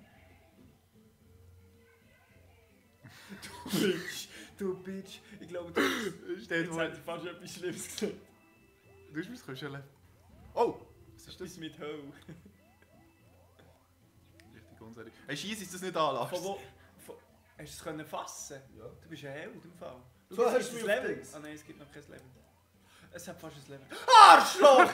Du Bitch. Du Bitch. Ich glaube, du Steht jetzt hat fast etwas Schlimmes gesagt. Du hast mein Kuscheln. Oh! Was ist Das das? mit Hölle. Richtig unseriös. Hey, scheiss, ist das nicht an, Von wo... Von, hast du es können fassen? Ja. Du bist ein Held im Fall. So es hast gibt du ein mich auf Level. Dings. Ah nein, es gibt noch kein Level. Es hat fast ein Level. Arschloch!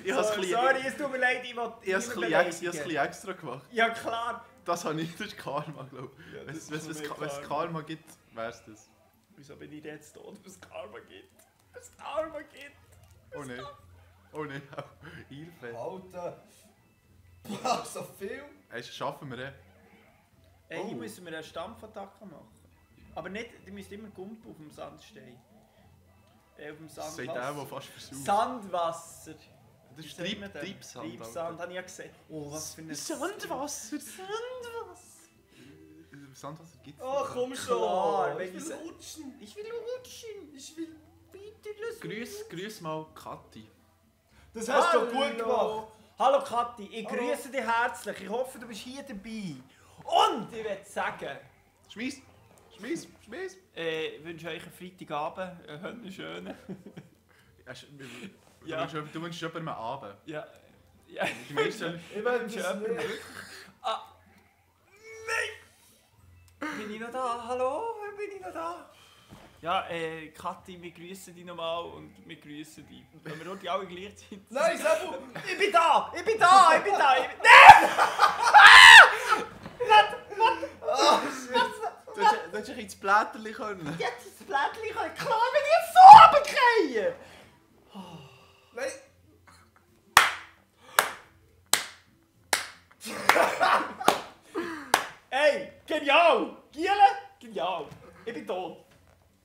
Ich hab's Sorry, es tut mir leid, ich wollte Ich hab's ein bisschen extra gemacht. Ja klar. Das habe ich, das ist Karma, glaube ich. Ja, Wenn das es ist noch mehr Wenn es Karma gibt, wär's das. Wieso bin ich jetzt tot, was Karma gibt? Was Karma gibt? Oh nein. Oh nein, Hilfe. Alter. Boah, so viel. Hey, das schaffen wir eh. Ey, hier Oh. müssen wir eine Stampfattacke machen. Aber nicht, die müsst immer Gump auf dem Sand stehen. Auf dem Das sagt Sandwasser. der, der fast versucht. Sandwasser. Das ist Wie sagt man denn? Treibsand. Treibsand, habe ich ja gesehen. Oh, was für ein... Sandwasser. Sandwasser. Sandwasser gibt's Oh, nicht. komm schon. Klar, wenn ich ich will se- rutschen. Ich will rutschen. Ich will bitte Grüß mal Kathi. Das hast du gut gemacht. Hallo Kathi, ich Hallo. grüße dich herzlich. Ich hoffe, du bist hier dabei. Und ich würde sagen, Schmiss! Schmiss! Schmiss! ich wünsche euch einen Freitagabend, einen schönen. Ja. Du wünschst jemandem einen Abend. Ja. Ja. Die meisten... Ich wünsche es Jemand nicht. Nein! Bin ich noch da? Hallo? Bin ich noch da? Ja, Kathi, wir grüßen dich nochmal und wir grüßen dich. Wenn wir dort alle gleichzeitig sind. Nein, Sebu! Ich bin da! Ich bin da! Ich bin da! Ich bin... Nein! Du hättest dich ins Blätterli können. Jetzt ist das Blättchen klar, wenn ich so runtergehe! Nein! Ey, genial! Giele, genial! Ich bin tot.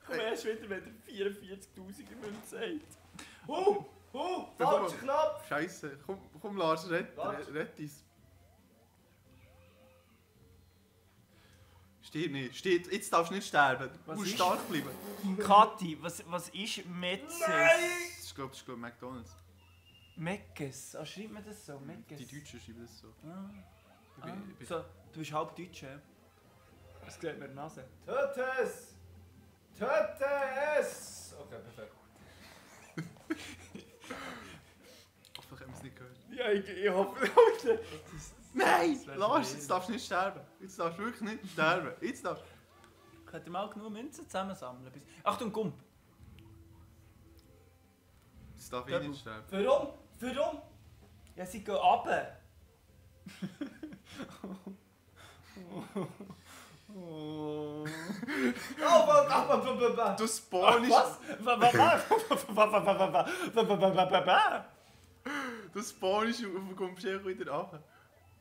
Komm erst wieder, wenn der 44'000 in Münze sagt. Falscher Knopf! Scheiße. Komm Lars, rett uns. Steht nicht. Steht. Jetzt darfst du nicht sterben. Du Was musst ist? stark bleiben. Kathi, was ist Metzes? Das ist glaube ich McDonalds. Meckes, schreibt man das so? Meckes. Die Deutschen schreiben das so. Ah. Ich Ah. bin- So, du bist halb Deutsch, hä? Das sieht mir die Nase. Töte es! Töte es! Okay, perfekt. Hoffentlich haben wir es nicht gehört. Ja, ich hoffe, Nein! Das wär Lars, schon jetzt darfst du nicht sterben. Jetzt darfst du wirklich nicht sterben. Jetzt darfst könnt ihr mal genug Münzen zusammensammeln? Achtung, Gump! Jetzt darf ich nicht sterben. Warum? Warum? Ja, sie gehen runter! Oh. Oh, Du spawnst. Was? Du spawnst und kommst einfach wieder runter.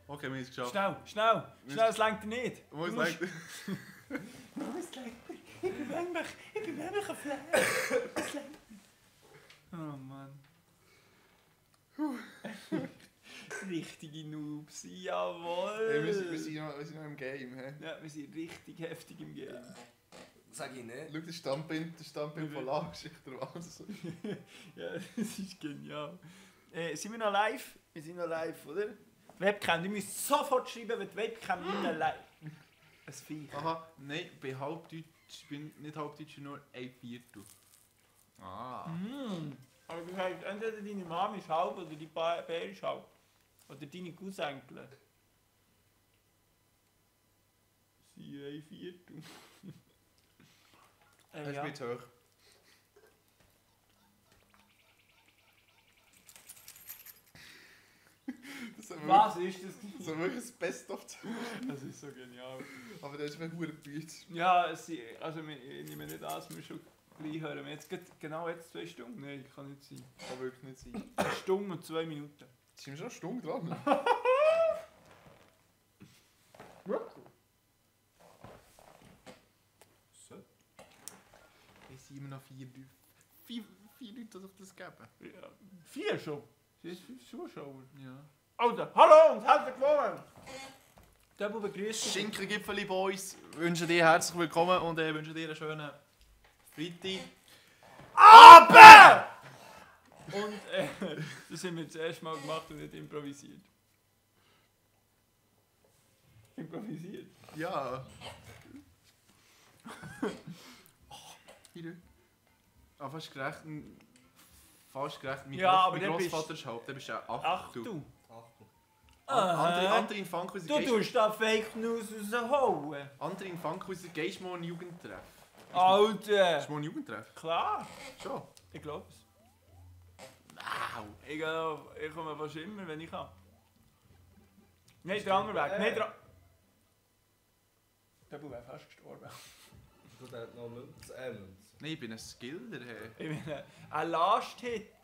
Okay, wir haben es geschafft. Schnell, es reicht dir nicht. Wo ist Du musst- es Ich bin nämlich ein Flash. Oh Mann. Richtige Noobs, jawohl. Hey, wir sind noch im Game. He? Ja, wir sind richtig heftig im Game. Sag ich nicht. Schau, das Standbild von Lars, ich der Wahnsinn. Ja, das ist genial. Sind wir noch live? Wir sind noch live, oder? Webcam, du musst sofort schreiben, wenn die Webcam nicht mehr live. Ein Viech. Aha, nein, bei Halbdeutsch, ich bin nicht Halbdeutsch, nur ein Viertel. Ah. Aber du sagst, entweder deine Mama ist halb oder die Bär ist halb. Oder deine Cousenkel. Sie ein Viertel. Das ist Ja. mir zu hoch. Das ist Was ist das? so wirklich das Best-of. Das ist so genial. Aber der ist mir verdammt Bütz. Ja, also ich nehme nicht an, dass wir schon gleich hören. Wir jetzt genau jetzt 2 Stunden? Nein, kann nicht sein. Kann wirklich nicht sein. 1 Stunde und 2 Minuten. Jetzt sind wir schon eine Stunde dran. So. Es sind immer noch 4 Leute. 4 Leute, die sich das geben. Ja, 4 schon. Sie ist 5 Zuschauer. Ja. Alter, hallo und herzlich willkommen! Debo begrüßt dich. Schinkengipfeli Boys wünschen dir herzlich willkommen und wünschen dir einen schönen Freitag. ABE! Und das haben wir das erste Mal gemacht und nicht improvisiert. Improvisiert? Ja. Hier. Ah, fast gerecht. Fast gerecht. Mein Ja, aber mein dann bist- Grossvater ist halb, der bist ja 8. Ach du. Andere in Fankhäuser Du tust da Fake News raushauen. Andere in Fankhäuser gehst du mal ein Jugendtreff. Alter! Ist du mal ein Jugendtreff? Klar, Schon. ich glaube es. Wow. Ich komme fast immer, wenn ich kann. Nein, der andere Weg. Nein, der wäre fast gestorben. Du, der hat noch Münze. Nein, ich bin ein Skiller. Hey. Ich bin ein Last-Hitter.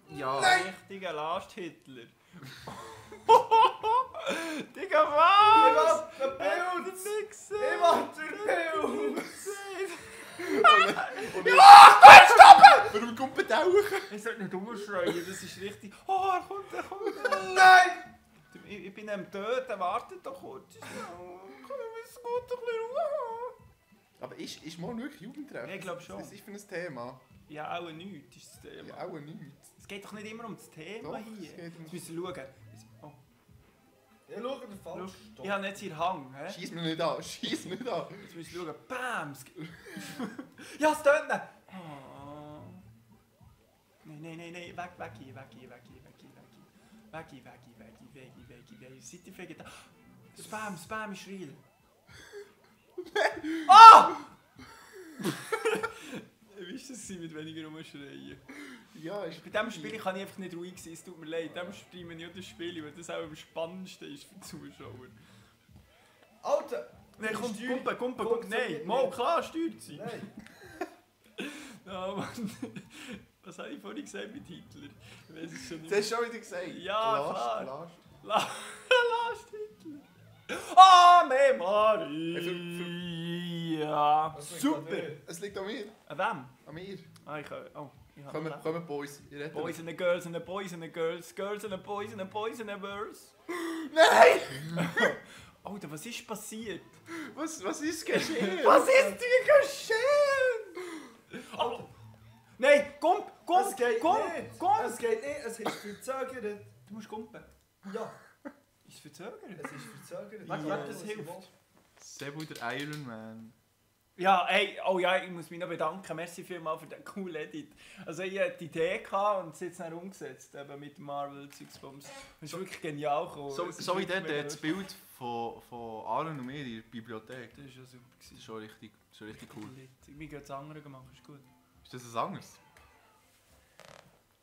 Ja. Ein richtiger Last-Hitler. Digga, was? Ich will ein Bild! Ich Ich will ein Bild! Warum kommt man tauchen? Ich sollte nicht umschreien, das ist richtig. Oh, er kommt, er kommt. Nein! Ich bin am Töten, wartet doch kurz. Es geht doch ein bisschen Ruhe. Aber ist mal wirklich Jugendtreff? Ja, ich glaub schon. Was ist für ein Thema? Ja, auch nichts ist das Thema. Ja, auch nichts. Es geht doch nicht immer um das Thema Doch, hier. es geht um- Jetzt müssen wir schauen. Oh, Ich schaue den falschen schau. Ich habe jetzt hier Hang. Hä? Schieß mich nicht an, schieß nicht an. Jetzt müssen wir schauen. Bam! Ja, es tönt nicht! Oh. Nein. Weg hier, weg hier. Seid ihr vegetarisch? Spam ist real. Ah! Wie ist das mit weniger rumschreien? Ja, ist Bei diesem Spiel kann ich einfach nicht ruhig sein, es tut mir leid. Dem streamen nicht das Spiel, weil das auch am spannendsten ist für die Zuschauer. Alter! Nein, komm, Steuer- Kumpe. funktioniert Nein, mal nicht. klar, steuert sie. Nein! Ja, Mann. Was habe ich vorhin gesagt mit Hitler? Ich weiß es schon nicht. Das hast du schon wieder gesagt. Ja, klar. Last. Last Hitler. Ave Maria. Das liegt Super. an dir. Es liegt an mir. An wem? An mir. Ah, ich habe... Oh, ich habe... Kommen Boys. Ich rede Boys and the girls and the boys and the girls. Girls and the boys and the boys and the girls. Nein! Alter, was ist passiert? Was ist geschehen? Was ist hier geschehen? Oh. Nein, komm! Es geht nicht! Es geht nicht, es ist verzögert. Du musst kumpen. Ja, Ist verzögert? es ist verzögert. Warte, Ja, das hilft. Sebu der Iron Man. Ja, ey, oh ja, ich muss mich noch bedanken. Merci vielmals für den coolen Edit. Also ich hatte die Idee gehabt und es jetzt dann umgesetzt, eben mit Marvel Zeugsbums. Das ist wirklich genial gekommen. So Es ist wie wirklich dort mega das lustig. Bild von Aaron und mir in der Bibliothek. Das ist ja super Das gewesen. ist schon richtig cool. Wir gehen das andere machen, ist gut. Ist das was anderes?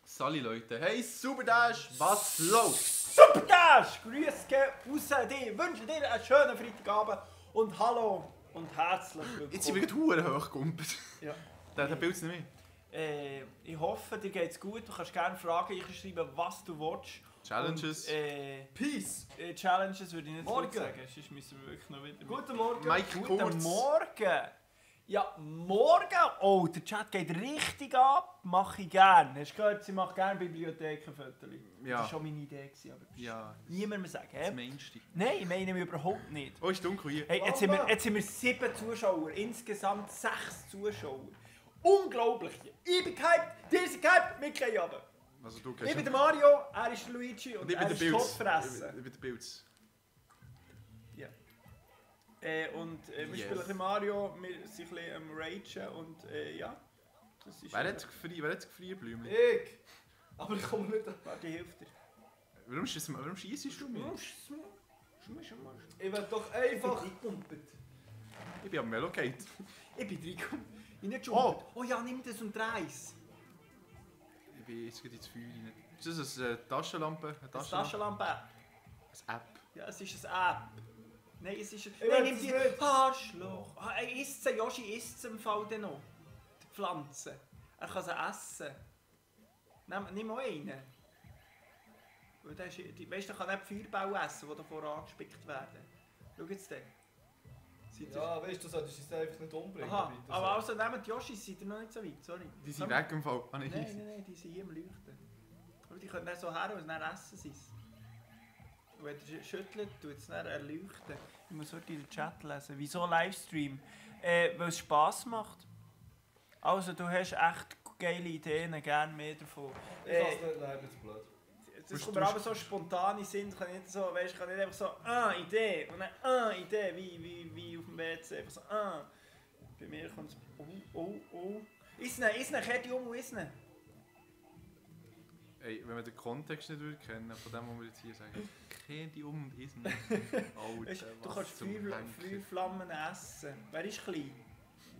Sally Leute. Hey Super Dash, was los? Super Dash! Grüße gehen raus an dich. Wünsche dir einen schönen Freitagabend und hallo und herzlich willkommen. Jetzt sind wir gerade verdammt hochgekumpelt. Ja. Der Bild nicht mehr. Ich hoffe, dir geht's gut. Du kannst gerne Fragen schreiben, was du willst. Challenges. Und, Peace! Challenges würde ich nicht Morgen. sagen, sonst müssen wir wirklich noch wieder... Guten Morgen! Mike Guten Kurz. Morgen! Ja, morgen! Oh, der Chat geht richtig ab. Mache ich gerne. Hast du gehört, sie macht gerne Bibliothekenfotos? Ja. Das war schon meine Idee, gewesen, aber Ja, niemand mehr sagen. das Hä? Mainste. Nein, ich meine überhaupt nicht. Oh, ist dunkel hier. Hey, jetzt sind wir 7 Zuschauer, insgesamt 6 Zuschauer. Unglaublich! Ich bin gehypt, ihr seid gehypt, wir gehen runter. Also du Ich bin der Mario, er ist der Luigi und ich bin er der ist Pilz. Todfressen. Ich bin der Pilz. Wir Yes. spielen ein bisschen Mario, wir sind ein bisschen am Ragen und ja. Das ist Wer hat gefriert, Blümchen? Ich! Aber ich komme nicht an. Warte, ich helfe dir. Warum schießt du mich? Ich will doch einfach... Ich bin Ich bin am Melocate. Ich bin reingekommen. Reingejumpt. Oh ja, nimm das und dreh's. Ich bin jetzt gerade ins Feuer rein. Ist das eine Taschenlampe? Eine Taschenlampe. Eine App? Ja, es ist eine App. Nein, es ist... Ich Nein, weiß nimm es die... nicht. Arschloch. Ah, er isst sie. Yoshi isst sie im Fall dann noch. Die Pflanzen. Er kann sie essen. Nimm auch einen. Weil der ist, weißt du, er kann nicht Feuerball essen, die davor angespickt werden. Schau jetzt den. Seid ihr- Ja, weißt du, du solltest uns einfach nicht umbringen. Aha, bitte. aber also nehmt die Yoshis, seid ihr noch nicht so weit, sorry. Die sind weg im Fall. Ah, Nein, nicht. nein, die sind hier am Leuchten. Aber die können dann so her und dann essen sie es. Und wenn ihr schüttelt, tut es dann erleuchten. Ich muss heute in den Chat lesen. Wieso Livestream? Weil es Spass macht. Also du hast echt geile Ideen, gerne mehr davon. Ich kann es nicht, nein, jetzt blöd. Das kommt mir aber so spontan in den Sinn, kann ich nicht so, weißt, ich kann nicht einfach so, Idee, und dann, Idee, wie auf dem WC, einfach so, Bei mir kommt es, oh. Isne, kehrt die um und isne. Ey, wenn wir den Kontext nicht würde kennen, von dem, was wir jetzt hier sagen, kenn die um und isst nicht. Alter, Weißt, du was kannst zum Henker. Feuerflammen essen. Wer ist klein?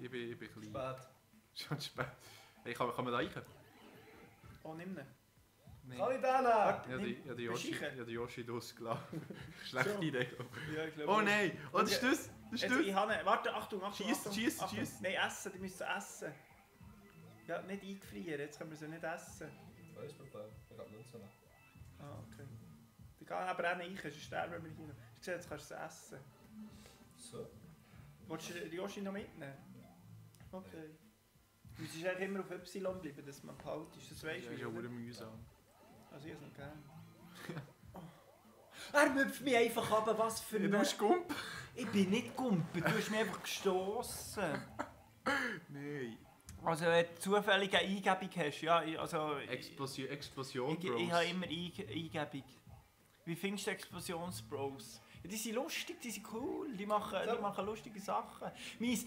Ich bin klein. Spät. Schon spät. Hey, kann man da rein? Oh, nimm ihn. Nein. Kann ich den nehmen? Ja, die Yoshi ausgelassen. Schlechte So. Idee. Ja, ich glaube. Oh nein! Oh, das ist das! Das ist Jetzt, ich das! habe ihn. Warte, Achtung. Schieß. Nein, essen, die müssen essen. Ja, nicht eingefrieren, jetzt können wir sie nicht essen. Das ist das Problem. Ich habe nicht so einen. Ah, okay. Die gehen aber auch nicht rein, sonst sterben wir hier. Ich sehe, jetzt kannst du sie essen. So. Willst du die Yoshi noch mitnehmen? Okay. Du musst eigentlich immer auf Y bleiben, dass man behalten ist. Das Das weisst ist ja du, oder? auch mühsam. Also ich habe es nicht gern. Er müpft mich einfach ab, was für Ja, ein... du bist Gump! Ich bin nicht Gumpen, du hast mich einfach gestossen. Nein. Also wenn du zufällige Eingebung hast, ja, also... Explosion, Ich Bros. habe immer Eingebung. Wie findest du Explosionsbros? Ja, die sind lustig, die sind cool, die machen lustige Sachen. Mies!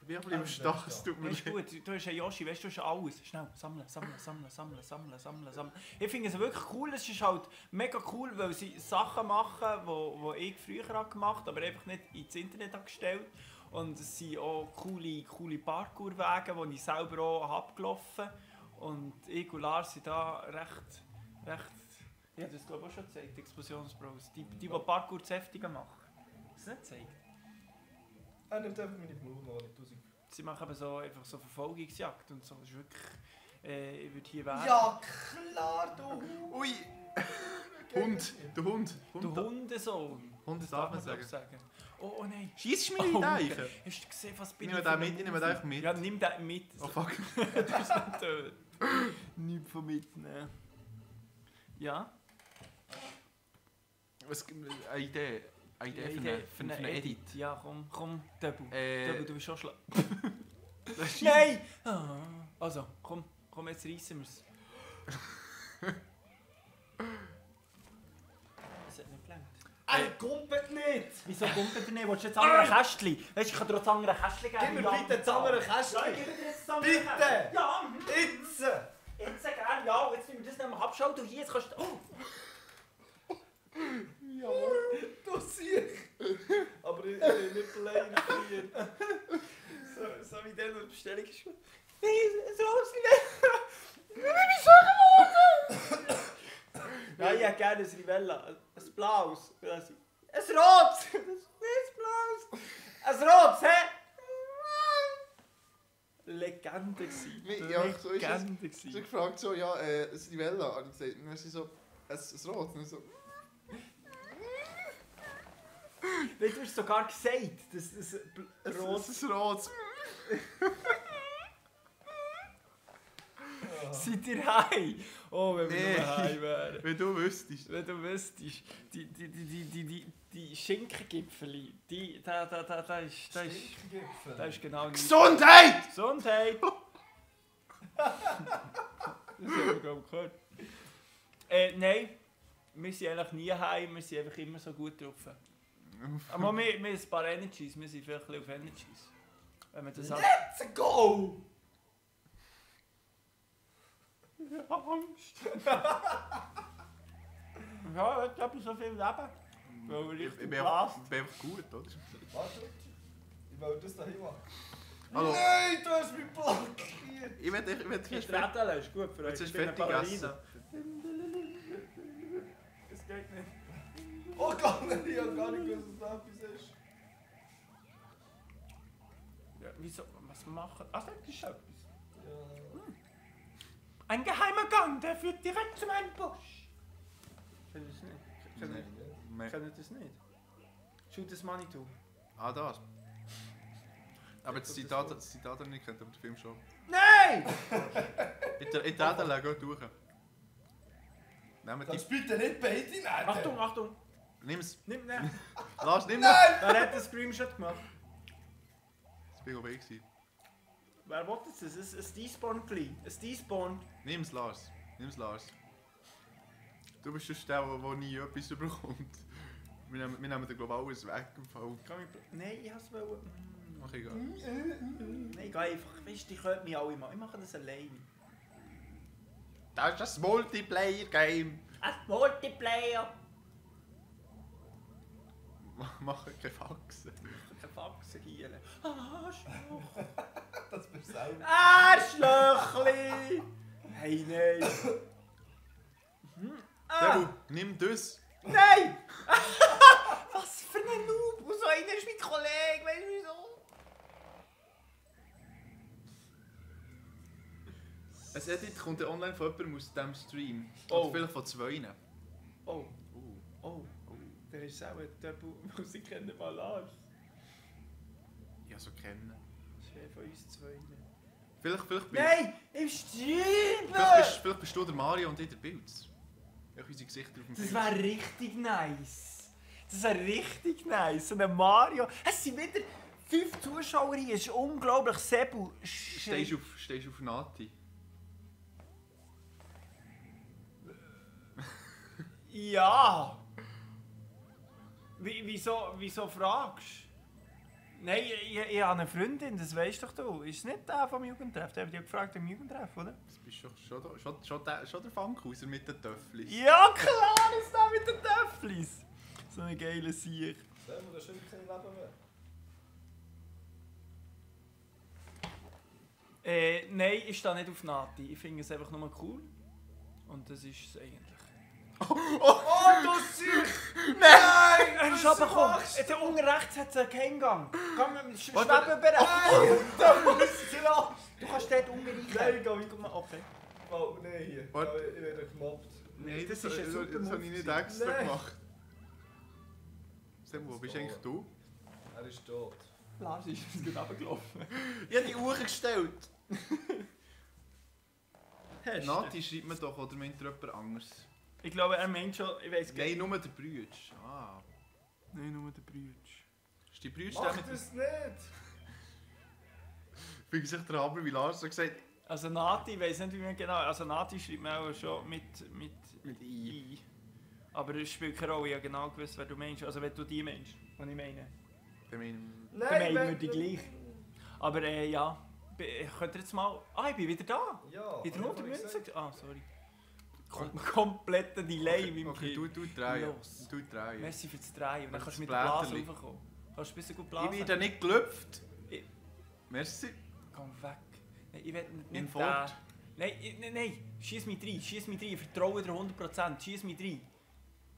Ich bin ein bisschen am Stach, es tut mir Ja, ist leid. gut, du hast einen Yoshi, weißt du, du hast alles. Schnell, sammeln. Ich finde es wirklich cool, es ist halt mega cool, weil sie Sachen machen, die ich früher gemacht habe, aber einfach nicht ins Internet habe gestellt. Und es sind auch coole Parkourwege, die ich selber auch abgelaufen habe. Und ich und Lars sind da recht... Ich habe das glaube ich auch schon gezeigt, Explosionsbros. Die Parkour zu heftigen machen. Hast du das nicht gezeigt? Er nimmt einfach meine Blumen, die ich 1000. Sie machen eben so, einfach so Verfolgungsjagd und so. Das ist wirklich... ich würde hier wählen. Ja, klar, du! Ui! Hund! Du Hund! Du Hundesohn. Hund Das darf man glaub sagen. ich Oh nein. Schießt du mir Oh, in die Eiche? Hast du gesehen, was bin Ich nehme für den eine mit, ich nehme Musi? den einfach mit. Ja, nimm den mit. Oh fuck. Das ist nicht tot. Nichts von mitnehmen. Ja? Eine Idee. Eine Idee für einen Edit. Ja, komm, Döbel. Döbel, du bist schon schlecht. Das Nein! Ah, also, komm, jetzt reissen wir es. Das hat nicht gelangt. Er kumpelt nicht! Wieso kommt er nicht? Willst du jetzt andere Kästchen? Weißt du, ich kann dir auch das andere Kästchen geben. Gib mir bitte das andere Ja, ich Kästchen! gebe dir jetzt das andere Bitte! Kästchen. Ja, Jetzt! jetzt gerne, ja. Jetzt müssen wir das nämlich abschauen. Du hier, jetzt kannst du... Oh. Du siehst! Aber ich bin nicht allein frieren. So wie der noch die Bestellung ist. Nein, es raus, Rivella! Ja, ich hätte gerne ein Rivella. Ein blaues. Ein rotes! Ein blaues! Ein rotes, hä? Legende gewesen. Ja, so ist es. Legende Ich habe gewesen. gefragt, so, ja, ein Rivella. Und ich gesagt, und dann ist sie so, ein Rot. Und ich so, Nein, du hast sogar gesagt, dass das rot es ist rot. seid ihr heim. Oh, wenn wir Nee. nur heim wären. Wenn du wüsstest. Wenn du wüsstest, die Schinkengipfeli, da ist genau nicht. Gesundheit! Gesundheit! Das haben wir glaube ich gehört. Nein, wir sind eigentlich nie heim, wir sind einfach immer so gut drauf. Aber wir haben ein paar Energies, wir sind vielleicht ein bisschen auf Energies. Wenn man das Let's go! Angst! Ja, ich habe so viel Leben. Weil wir Ich richtig bin blast. einfach gut, oder? Warte, ich will das da hin machen. Hallo. Nein, du hast mich blockiert! Ich will Die fertig. Trädel ist gut für euch. Jetzt ist Ich bin eine fertig essen. Ballerina. Es geht nicht. Oh Gott, ich hab gar nicht gewusst, was das etwas ist. Ja, wieso? Was machen? Ach, das ist etwas. Ja. Ein geheimer Gang, der führt direkt zum Busch. Kennt ihr das nicht? Nein. Kennt ihr das nicht? Shoot das Manitou. Ah, das. Aber das Zitat habe ich nicht kennt, aber den Film schon. Nein! Ich Trädel, geh durch. Nehmt die... Kannst du bitte nicht beide nehmen? Achtung, Achtung! Nimm's. Nimm ne. Lars, nimm Nein! Wer hat den Screenshot gemacht? Das war ich gewesen. Wer will das? Es despawnt gleich. Es despawnt. Nimm's, Lars. Du bist sonst der nie etwas bekommt. Wir nehmen dir, glaube ich, alles weg im Fall. Nein, ich hab's wollen. Mach egal. Nein, geh einfach. Weißt du, ich könnte mich alle mal. Ich mache das alleine. Das ist das Multiplayer-Game. Ein Multiplayer! Mach keine Faxen. Keine Faxen hier. Arschloch! Das bist du selber. Arschlöchli! Hey, nein! Debu, nimm das. Nein! Was für ein Noob! Und so einer ist mein Kollege, weißt du wieso? Ein Edit kommt online von jemandem aus diesem Stream. Oh. Oder vielleicht von zwei. Oh, oh. Der ist auch der Musik kennen mal Lars. Ja, so kennen. Das ist einer von uns zwei. Vielleicht Nein! Im Stream! Vielleicht bist du der Mario und ich der Pilz. Ja, unsere Gesichter auf dem Das wäre richtig nice. Das wäre richtig nice. So ein Mario. Es sind wieder 5 Zuschauer hier. Es ist unglaublich. Sebu. Stehst auf Nati? Ja. Wieso fragst du? Nein, ich habe eine Freundin, das weißt doch du. Ist es nicht der vom Jugendtreff? Der hat dich gefragt im Jugendtreff, oder? Das bist schon der Funkhauser mit den Töfflis. Ja, klar ist der mit den Töfflis. So ein geiler Sieg. Selber, das ist wirklich kein Leben mehr. Nein, ich stehe nicht auf Nati. Ich finde es einfach nur cool. Und das ist es eigentlich. Oh, du Sieg! Nein! Er ist runtergekommen. Der unten rechts hat einen Geheimgang. Geh mit dem Schwebebereich. Du kannst dort unten rein. Nein, Guck mal, okay. Oh, nein, hier. Warte. Ich werde gemobbt. Nein, Das ist ein super das habe ich nicht extra Nein. gemacht. Sam, wo bist eigentlich du? Er ist tot. Lars ist uns gerade runtergelaufen. Ich habe die Uhr gestellt. Hast du? Nati schreibt mir doch, oder meint er jemand anderes? Ich glaube, er meint schon, ich weiß Nein, nur der Brütsch. Ah. Nein, nur der Brütsch. Ist die Brütsch Mach der mit... das nicht! Füge sich der Haber, wie Lars hat gesagt. Also Nati, ich weiß nicht wie man genau. Also Nati schreibt mir auch schon mit I. Aber es spielt keine Rolle, ich habe genau gewusst, wer du meinst. Also wenn du die meinst, was ich meine. Der meint... Dann meinen wir die gleich. Aber ja, könnt ihr jetzt mal... Ah, ich bin wieder da! Ja. In der hab 100 ich Münzen? gesagt. Ah, sorry. Kompletter Delay wie im Okay, Kind. du drehen. Los. Du drehen. Merci fürs Drehen. Und dann Das kannst du mit ist der Blase Blätterli. raufkommen. Kannst du ein bisschen gut Ich blasen? bin da nicht gelüpft. Ich- Merci. Komm weg. Nein, ich will nicht In den. Fort. Nein. Schieß mich rein. Ich vertraue dir 100%. Schieß mich rein.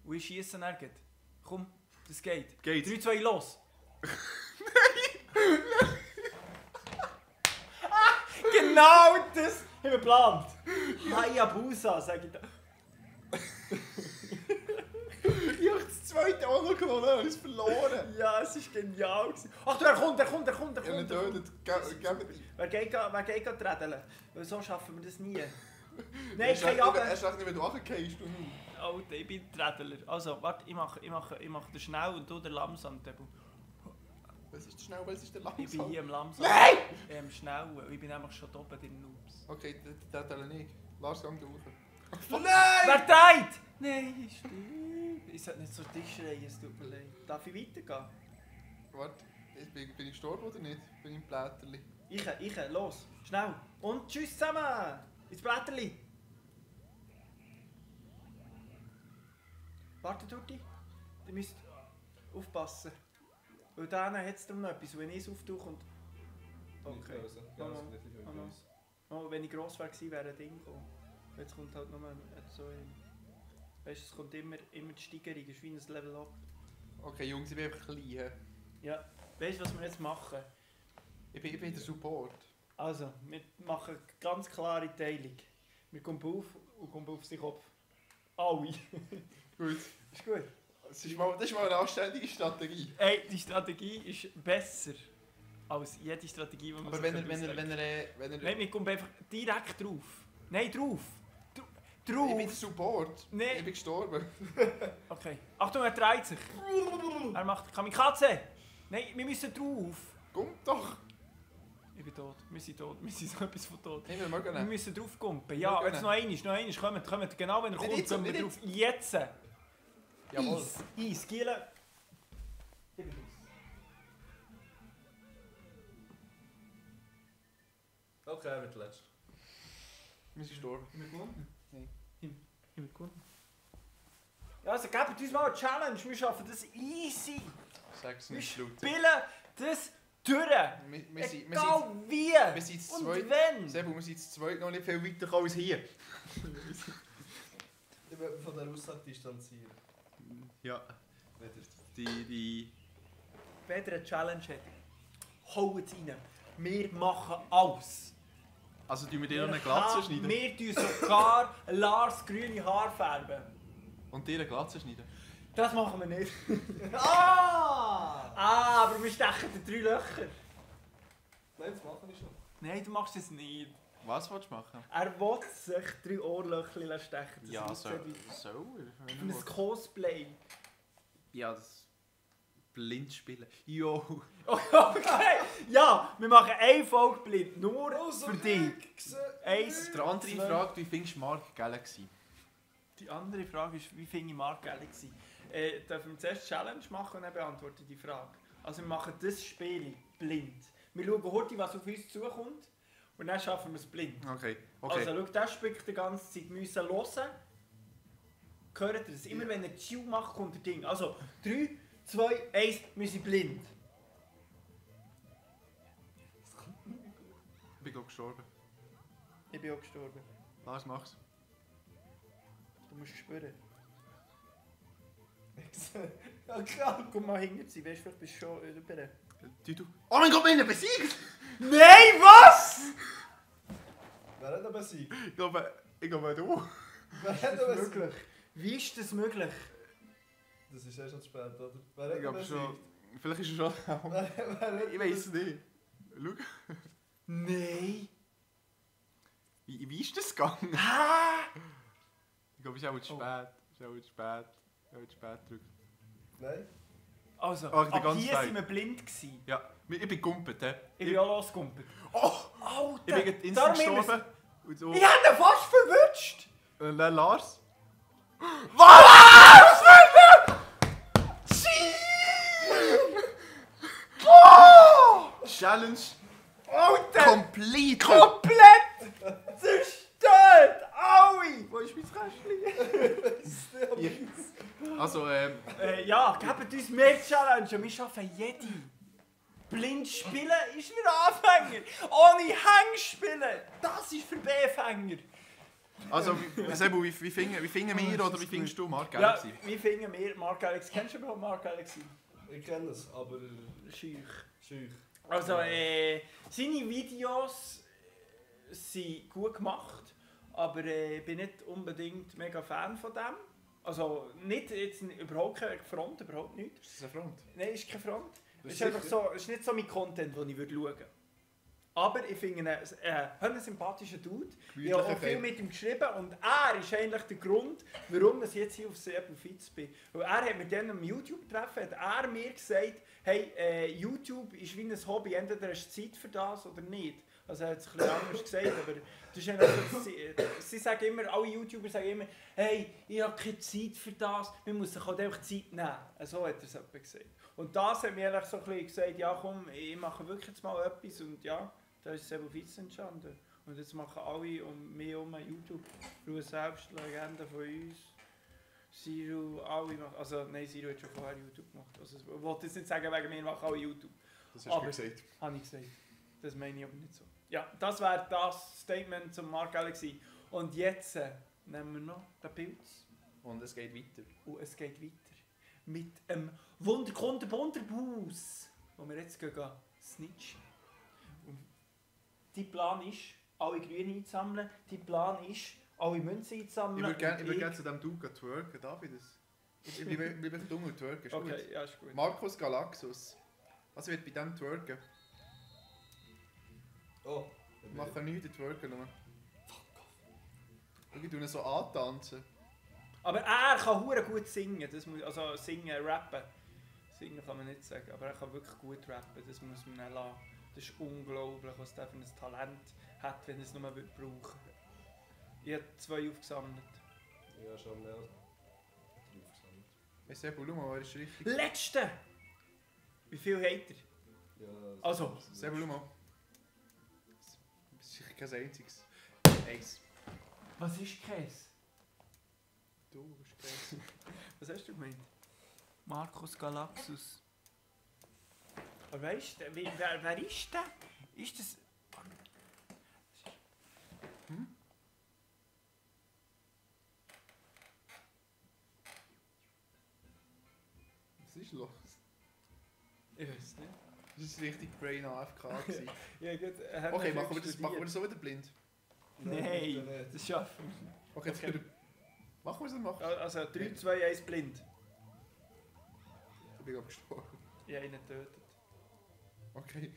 Und ich schiesse nirgends. Komm, das geht. Geht's? 3, 2, los! Genau das haben wir geplant! Hayabusa, sag ich da. Ich habe das zweite auch noch genommen, habe es verloren. Ja, es war genial. Achtung, er kommt! Ich habe ihn getötet. Wer geht trädeln? Weil so schaffen wir das nie. Nein, kein Jagen! Erst recht nicht, wenn du runtergehst. Alter, ich bin Trädler. Also, warte, ich mache den schnell und du den langsam, Debu. Was ist der schnell, was ist der Ich bin langsam? hier im langsam. Nein! Schnell. Ich bin nämlich schon oben, die Noobs. Okay, der telle nicht. Lars, gang durch. Nein! Wer dreht? Nein, stimmt. Ich sollte nicht so dicht schreien, es tut mir leid. Darf ich weitergehen? Warte, bin ich gestorben oder nicht? Bin ich im Blätterli? Ich, los, schnell. Und tschüss zusammen. Ins Blätterli. Warte, Tutti. Ihr müsst aufpassen. Weil dann hat es noch etwas, wenn ich es auftauche und... Okay. lösen. Ja, das ist nicht Oh, bei uns. Oh, wenn ich gross wäre, wäre ein Ding gekommen. Jetzt kommt halt nur so ein... Weißt du, es kommt immer die Steigerung, es ist wie ein Level-Up. Okay, Jungs, ich bin einfach klein. Ja, weißt du, was wir jetzt machen? Ich bin der Support. Also, wir machen ganz klare Teilung. Wir kommen auf und kommen auf seinen Kopf. Alle. Gut. Ist gut. Das ist mal eine anständige Strategie. Ey, die Strategie ist besser als jede Strategie, die man Aber sich wenn ausdenken. er... Nein, wir kommen einfach direkt drauf. Nein, drauf. Ich bin der Drauf. Support. Nein. Ich bin gestorben. Okay. Achtung, er dreht sich. Er macht Kamikaze. Nein, wir müssen drauf. Kommt doch. Ich bin tot. Wir sind tot. Wir sind so etwas von tot. Nein, wir mögen Wir nicht. müssen drauf kumpen. Ja, jetzt noch einmal. Kommt. Genau, wenn er Nicht kommt, jetzt, kommen wir nicht drauf. Jetzt. Jawohl. Eis. Gielen. Ich bin raus. Okay, er wird letzter. Wir sind gestorben. Ich bin gewonnen. Ja, also gebt uns mal eine Challenge. Wir schaffen das easy. Sag's Wir nicht laut. spielen das durch. Wir sind Egal wie. wir sind zu Und zweit. wenn. Sebu, wir sind zu zweit noch nicht viel weiter als hier. Ich will mich von der Aussage distanzieren. Ja, Nicht die... Wenn ihr eine Challenge hat, haut es rein. Wir machen alles. Also tun wir dir noch eine Glatze schneiden? Wir tun sogar Lars grüne Haare färben. Und dir eine Glatze schneiden? Das machen wir nicht. Ah! Aber wir stechen die 3 Löcher. Nein, das mache ich schon. Nein, du machst das nicht. Was willst du machen? Er will sich 3 Ohrlöcher stechen. Das Ja, aussieht so. wie So? ein Cosplay. Ja, das... Blind spielen. Jo! Okay, ja, wir machen eine Folge blind. Nur für dich. Eins. Die andere Zwei. Frage, wie findest du Mark Galaxy? Die andere Frage ist, wie finde ich Mark Galaxy? Dürfen wir zuerst Challenge machen und dann beantworte ich die Frage. Also wir machen das Spiel blind. Wir schauen heute, was auf uns zukommt und dann schaffen wir es blind. Okay. Also schau, der spickt die ganze Zeit. Wir müssen hören. Hört ihr das? Immer wenn er Chiu macht, kommt der Ding. Also 3, 2, 1, wir sind blind. Ich bin gerade gestorben. Ich bin auch gestorben. Lars, mach's. Du musst spüren. Ja, klar. Guck mal hinter sie, weißt du, vielleicht bist du schon über. Du. Oh mein Gott, wir haben ihn besiegt! Nein, was? Wer hat ihn besiegt? Ich glaube du. Wer hat ihn Das besiegt? möglich. Wie ist das möglich? Das ist erst noch zu spät, oder? Wer hat Ich ihn glaube besiegt? schon. Vielleicht ist er schon. Wer hat Ich ihn weiß es besiegt? nicht. Schau. Nein. Wie ist das gegangen? Hä? Ich glaube, es ist auch zu Oh. spät. Es ist auch zu spät. Ich habe zu spät gedrückt. Nein? Also, Oh, ich bin ab ganz hier fein. sind wir blind gewesen. Ja, ich bin gumpet, hä? Ich bin auch losgekumpelt. Oh! Alter! Ich bin gerade instant darum haben gestorben. Und so. Ich hab ihn fast verwünscht! Und dann Lars. Challenge Alter! complete! Komplett zerstört! Aui! Wo ist mein Kästchen? Also, Ja, gebt uns mehr Challenge und wir schaffen jede. Blind spielen ist für Anfänger. Ohne Hang spielen, das ist für B-Fänger. Sebu, wie finden wir oder wie findest du Mark Ja, Galaxy? wie finden wir Mark Alex? Kennst du überhaupt Mark Galaxy? Ich kenne es, aber... Scheuch. Scheuch. Also, seine Videos sind gut gemacht, aber ich bin nicht unbedingt mega Fan von dem. Also, nicht, jetzt überhaupt keine Front, überhaupt nicht. Ist das eine Front? Nein, ist keine Front. Das Es ist einfach so, es ist nicht so mein Content, den ich schauen würde. Aber ich finde ihn einen sympathischen Dude. Ich habe auch viel mit ihm geschrieben und er ist eigentlich der Grund, warum ich jetzt hier auf Sebu Fitz bin. Weil er hat mir dann am YouTube-Treffen hat er mir gesagt, hey, YouTube ist wie ein Hobby, entweder hast du Zeit für das oder nicht. Also er hat es ein bisschen anders gesagt, aber das ist eigentlich so, sie sagen immer, alle YouTuber sagen immer, hey, ich habe keine Zeit für das, man muss sich halt einfach Zeit nehmen. So hat er es etwa gesagt. Und das hat mir eigentlich so ein bisschen gesagt, ja komm, ich mache wirklich jetzt mal etwas und ja, da ist Sebu Fitz entstanden. Und jetzt machen alle um mich herum YouTube. Ruhe selbst, Legende von uns. Zero, alle machen. Also nein, Zero hat schon vorher YouTube gemacht. Also ich wollte jetzt nicht sagen, wegen mir machen alle YouTube. Das hast du Aber- mir gesagt. Habe ich gesagt. Das meine ich aber nicht so. Ja, das wäre das Statement zum Mark Allen gewesen. Und jetzt nehmen wir noch den Pilz. Und es geht weiter. Und es geht weiter. Mit einem Wunderkunde-Wunderhaus, wo wir jetzt gehen snitchen. Und dein Plan ist, alle Grüne einzusammeln. Dein Plan ist, alle Münzen einzusammeln. Ich würde gerne zu diesem Dude twerken. Darf ich das? Ich bleibe einfach dumm und twerken. Ist Okay, gut. ja, ist gut. Markus Galaxus. Was wird bei diesem twerken? Oh. Ich mache nichts, ich twerken nur. Ich tue ihn so antanzen. Aber er kann hure gut singen. Das muss, also singen, rappen. Singen kann man nicht sagen, aber er kann wirklich gut rappen. Das muss man ihn lassen. Das ist unglaublich, was der für ein Talent hat, wenn er es nur brauchen will. Ich habe 2 aufgesammelt. Ja, schon mehr. Aufgesammelt. Ich sehe, schau mal, er ist richtig. Letzte! Wie viel hat er? Ja, Also. Sehr schau mal. Das ist sicher kein einziges. Eins. Was ist Käse? Du bist Käse. Was hast du gemeint? Markus Galaxus. Aber weißt du, wer ist der? Ist das... Was ist los? Ich weiß nicht. Das war richtig Brain AFK. gewesen. Ja, gut, Okay, machen wir das so wieder blind? Nein, das schaffen wir. Okay, jetzt Okay. wieder. Machen wir es dann machen. Also 3, 2, 1 blind. Ich bin gerade gestorben. Ich habe ihn getötet. Okay.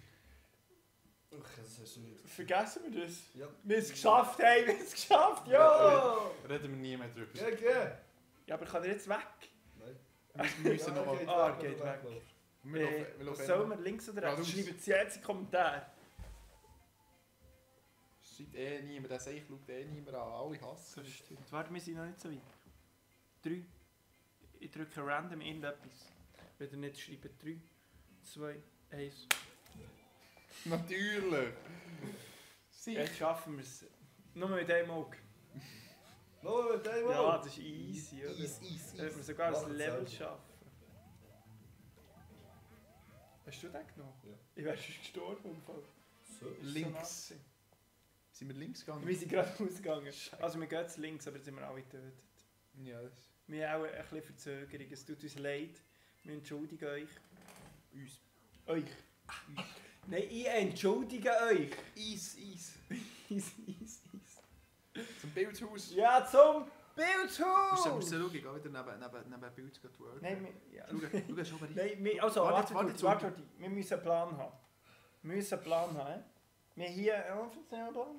Okay, das hast du nicht. Vergessen wir das? Ja. Wir haben es geschafft, hey, wir haben es geschafft, ja! Reden wir nie mehr drüber. Ja, geh! Ja, aber kann er jetzt weg? Nein. Wir müssen noch mal. geht weg. Wir Was laufen sollen wir, links oder rechts? Geradeaus. Schreibt es jetzt in die Kommentare. Es schreibt eh niemand, der Seich schaut eh niemand an. Alle hassen. Das stimmt. Warte, wir sind noch nicht so weit. 3. Ich drücke random irgendetwas. Wenn ihr nicht schreibt. 3, 2, 1. Natürlich! Sicher! Jetzt schaffen wir es. Nur mit dem Auge. No, mit dem Ja, das ist easy, oder? Easy. Da wird man sogar Mach ein es Level selber. schaffen. Hast du den genommen? Ja. Ich wäre schon gestorben im Fall. So. Ist so Links. nass gewesen. Sind wir links gegangen? Wir sind gerade ausgegangen. Also wir gehen jetzt links, aber jetzt sind wir alle getötet. Ja, das. Wir haben auch ein bisschen Verzögerung. Es tut uns leid. Wir entschuldigen euch. Uns. Euch. Nein, ich entschuldige euch. Eis. Eis. Zum Bildhaus. Ja, zum Musst Bildhaus! du schauen, ich gehe wieder neben Bild twerken. Nein, ja. Schau schon mal rein. Nein, also, Warte, warte. Wir müssen einen Plan haben. Wir müssen einen Plan haben. Wir hier... einen Plan?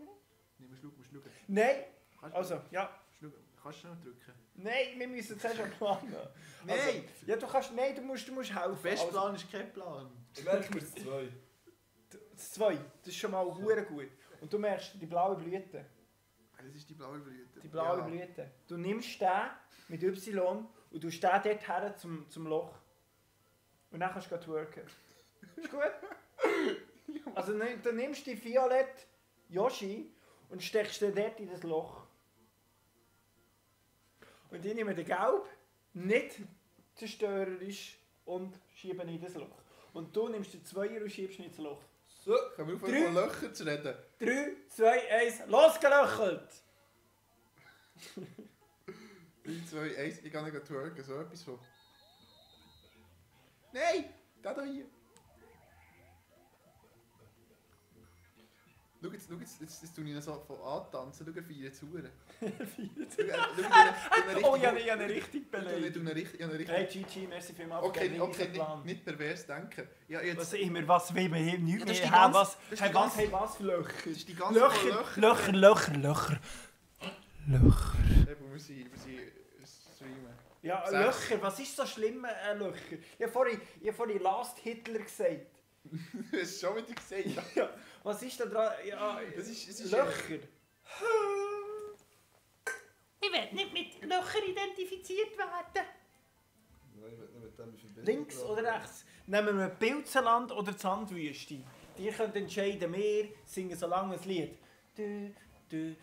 Nee, musst schauen. Nein! Kannst Also, ja. Schau, kannst du schnell drücken? Nein, wir müssen zuerst einen Plan haben. Nein! Also, ja, du kannst... Nein, du musst helfen. Der beste Plan ist kein Plan. Ich merke mir das 2. Das 2, das ist schon mal hure gut. Und du merkst die blaue Blüte. Das ist die blaue Blüte. Die blaue Blüte. Du nimmst den mit Y und du stehst dort her zum Loch. Und dann kannst du twerken. Ist gut? Also du nimmst die violette Yoshi und steckst den dort in das Loch. Und ich nehme den gelb, nicht zerstörerisch, und schiebe ihn in das Loch. Und du nimmst den Zweier und schiebst ihn ins Loch. So. Können wir aufhören, von Löchern zu reden? 3, 2, 1, losgelöchelt! 3, 2, 1, ich gehe nicht twerken, so etwas von. Nein! Der da hier! Schau jetzt tue ich ihn so von antanzen, schau, er feiert zu. Oh, ich habe ihn richtig beleidigt. Richtig. Hey Gigi, merci vielmals Okay, für den Plan. nicht pervers denken. Ja, jetzt, Was immer, was will man hier nicht Ja, das ist mehr die haben? ganze- Was, das ist hey, die was, ganze- hey, was für Löcher? das ist die ganze Löcher. Löcher. Wir sind streamen. Ja, 6. Löcher, was ist so schlimm an Löcher? Ich habe vorhin Last Hitler gesagt. Du hast schon wieder gesagt. Ja, was ist da dran? Ja, Es ist Löcher. Ich werde nicht mit Löchern identifiziert werden. Nein, ich will nicht mit dem in Verbindung Links gebracht oder werden. rechts? Nehmen wir Pilzenland oder die Sandwüste? Ihr könnt entscheiden, wir singen so lange ein Lied. Du,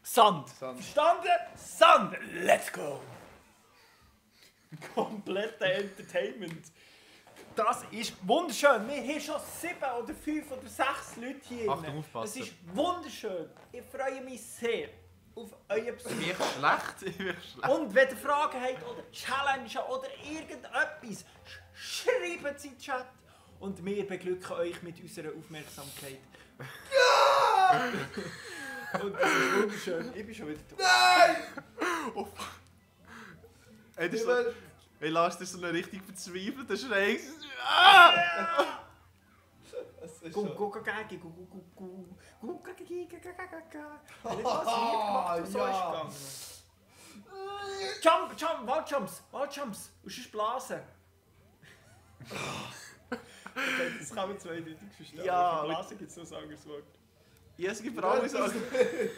Sand. Sand. Verstanden? Sand. Let's go. Komplette Entertainment. Das ist wunderschön. Wir haben schon 7 oder 5 oder 6 Leute hier. Achtung, aufpassen. Es ist wunderschön. Ich freue mich sehr auf euer Besuch. Ich bin schlecht. Ich bin schlecht. Und wenn ihr Fragen habt oder Challenges oder irgendetwas, schreibt es in den Chat. Und wir beglücken euch mit unserer Aufmerksamkeit. Ja! Und das ist wunderschön. Ich bin schon wieder da. Oh, ey, das ist so, ey, Lars, das ist so eine richtig verzweifelte Schrei. Es ist Gu, schon... gu, gu, gu, gu, gu, gu, gu, gu, gu, gu, gu, gu, gu. Was Lied gemacht, was so ist gegangen. Jump, jump, Walljumps, Walljumps. Und sonst blasen. Okay, das kann man zweideutig verstehen. Ja, Für Blasen gibt es noch ein anderes Wort. Ja, es gibt für alle Sagen.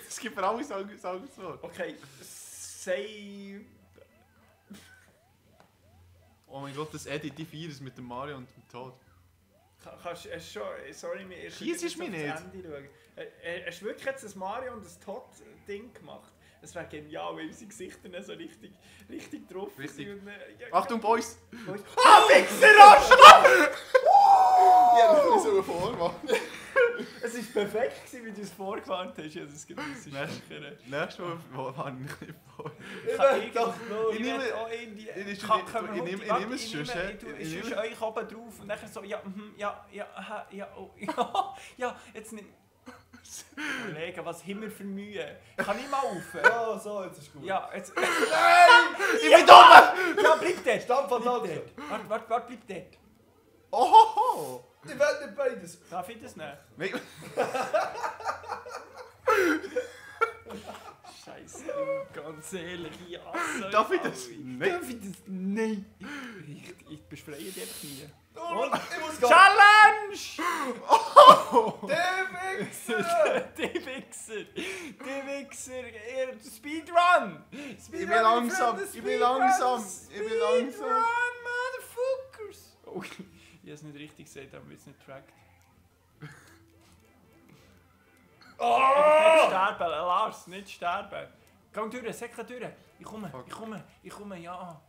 Es gibt für alle Sagen das Wort. Okay, say... Oh mein Gott, das Edit, die feiern es mit dem Mario und dem Todd. Kannst du schon... Sorry, mir erst Schiessest mich nicht. Handy schauen. Hast du wirklich jetzt ein Mario und ein Todd-Ding gemacht? Es wäre genial, weil unsere Gesichter nicht so richtig drauf Richtig. sind. Achtung, Boys! Ah, Wichser! Ich hätte mich so vormachen. Es war perfekt, wie du es vorgewarnt hast. Ja, das ist Nächstes Mal war ich nicht vor. Ich kann doch Ich nehme- ich nehme es schon, Ich tue euch oben drauf und dann so, ja, ja, jetzt nimm... Kollegen, was haben wir für Mühe? Kann ich mal rauf? Ja, so, jetzt ist gut. Ja, jetzt... Ich bin dumm! Ja, bleib dort! Stamm von Bleib Danke. dort! Warte, bleib dort! Ohoho! Ich will nicht beides. Darf ich das nicht? Nein. Scheiße, ganz ehrlich, ich hasse euch Darf ich das? alle. Nein. Darf ich das? Nein! Ich befreie dich einfach nie. Und ich muss gehen. Challenge! Der Wichser! Die Wichser! Die Wichser! Speedrun! Ich bin langsam, ich bin langsam, ich bin langsam. Speedrun, Motherfuckers! Oh, ich habe es nicht richtig gesagt, aber es nicht trackt. Nicht sterben, Lars, nicht sterben. Gang durch, säckle durch. Ich komme, ja.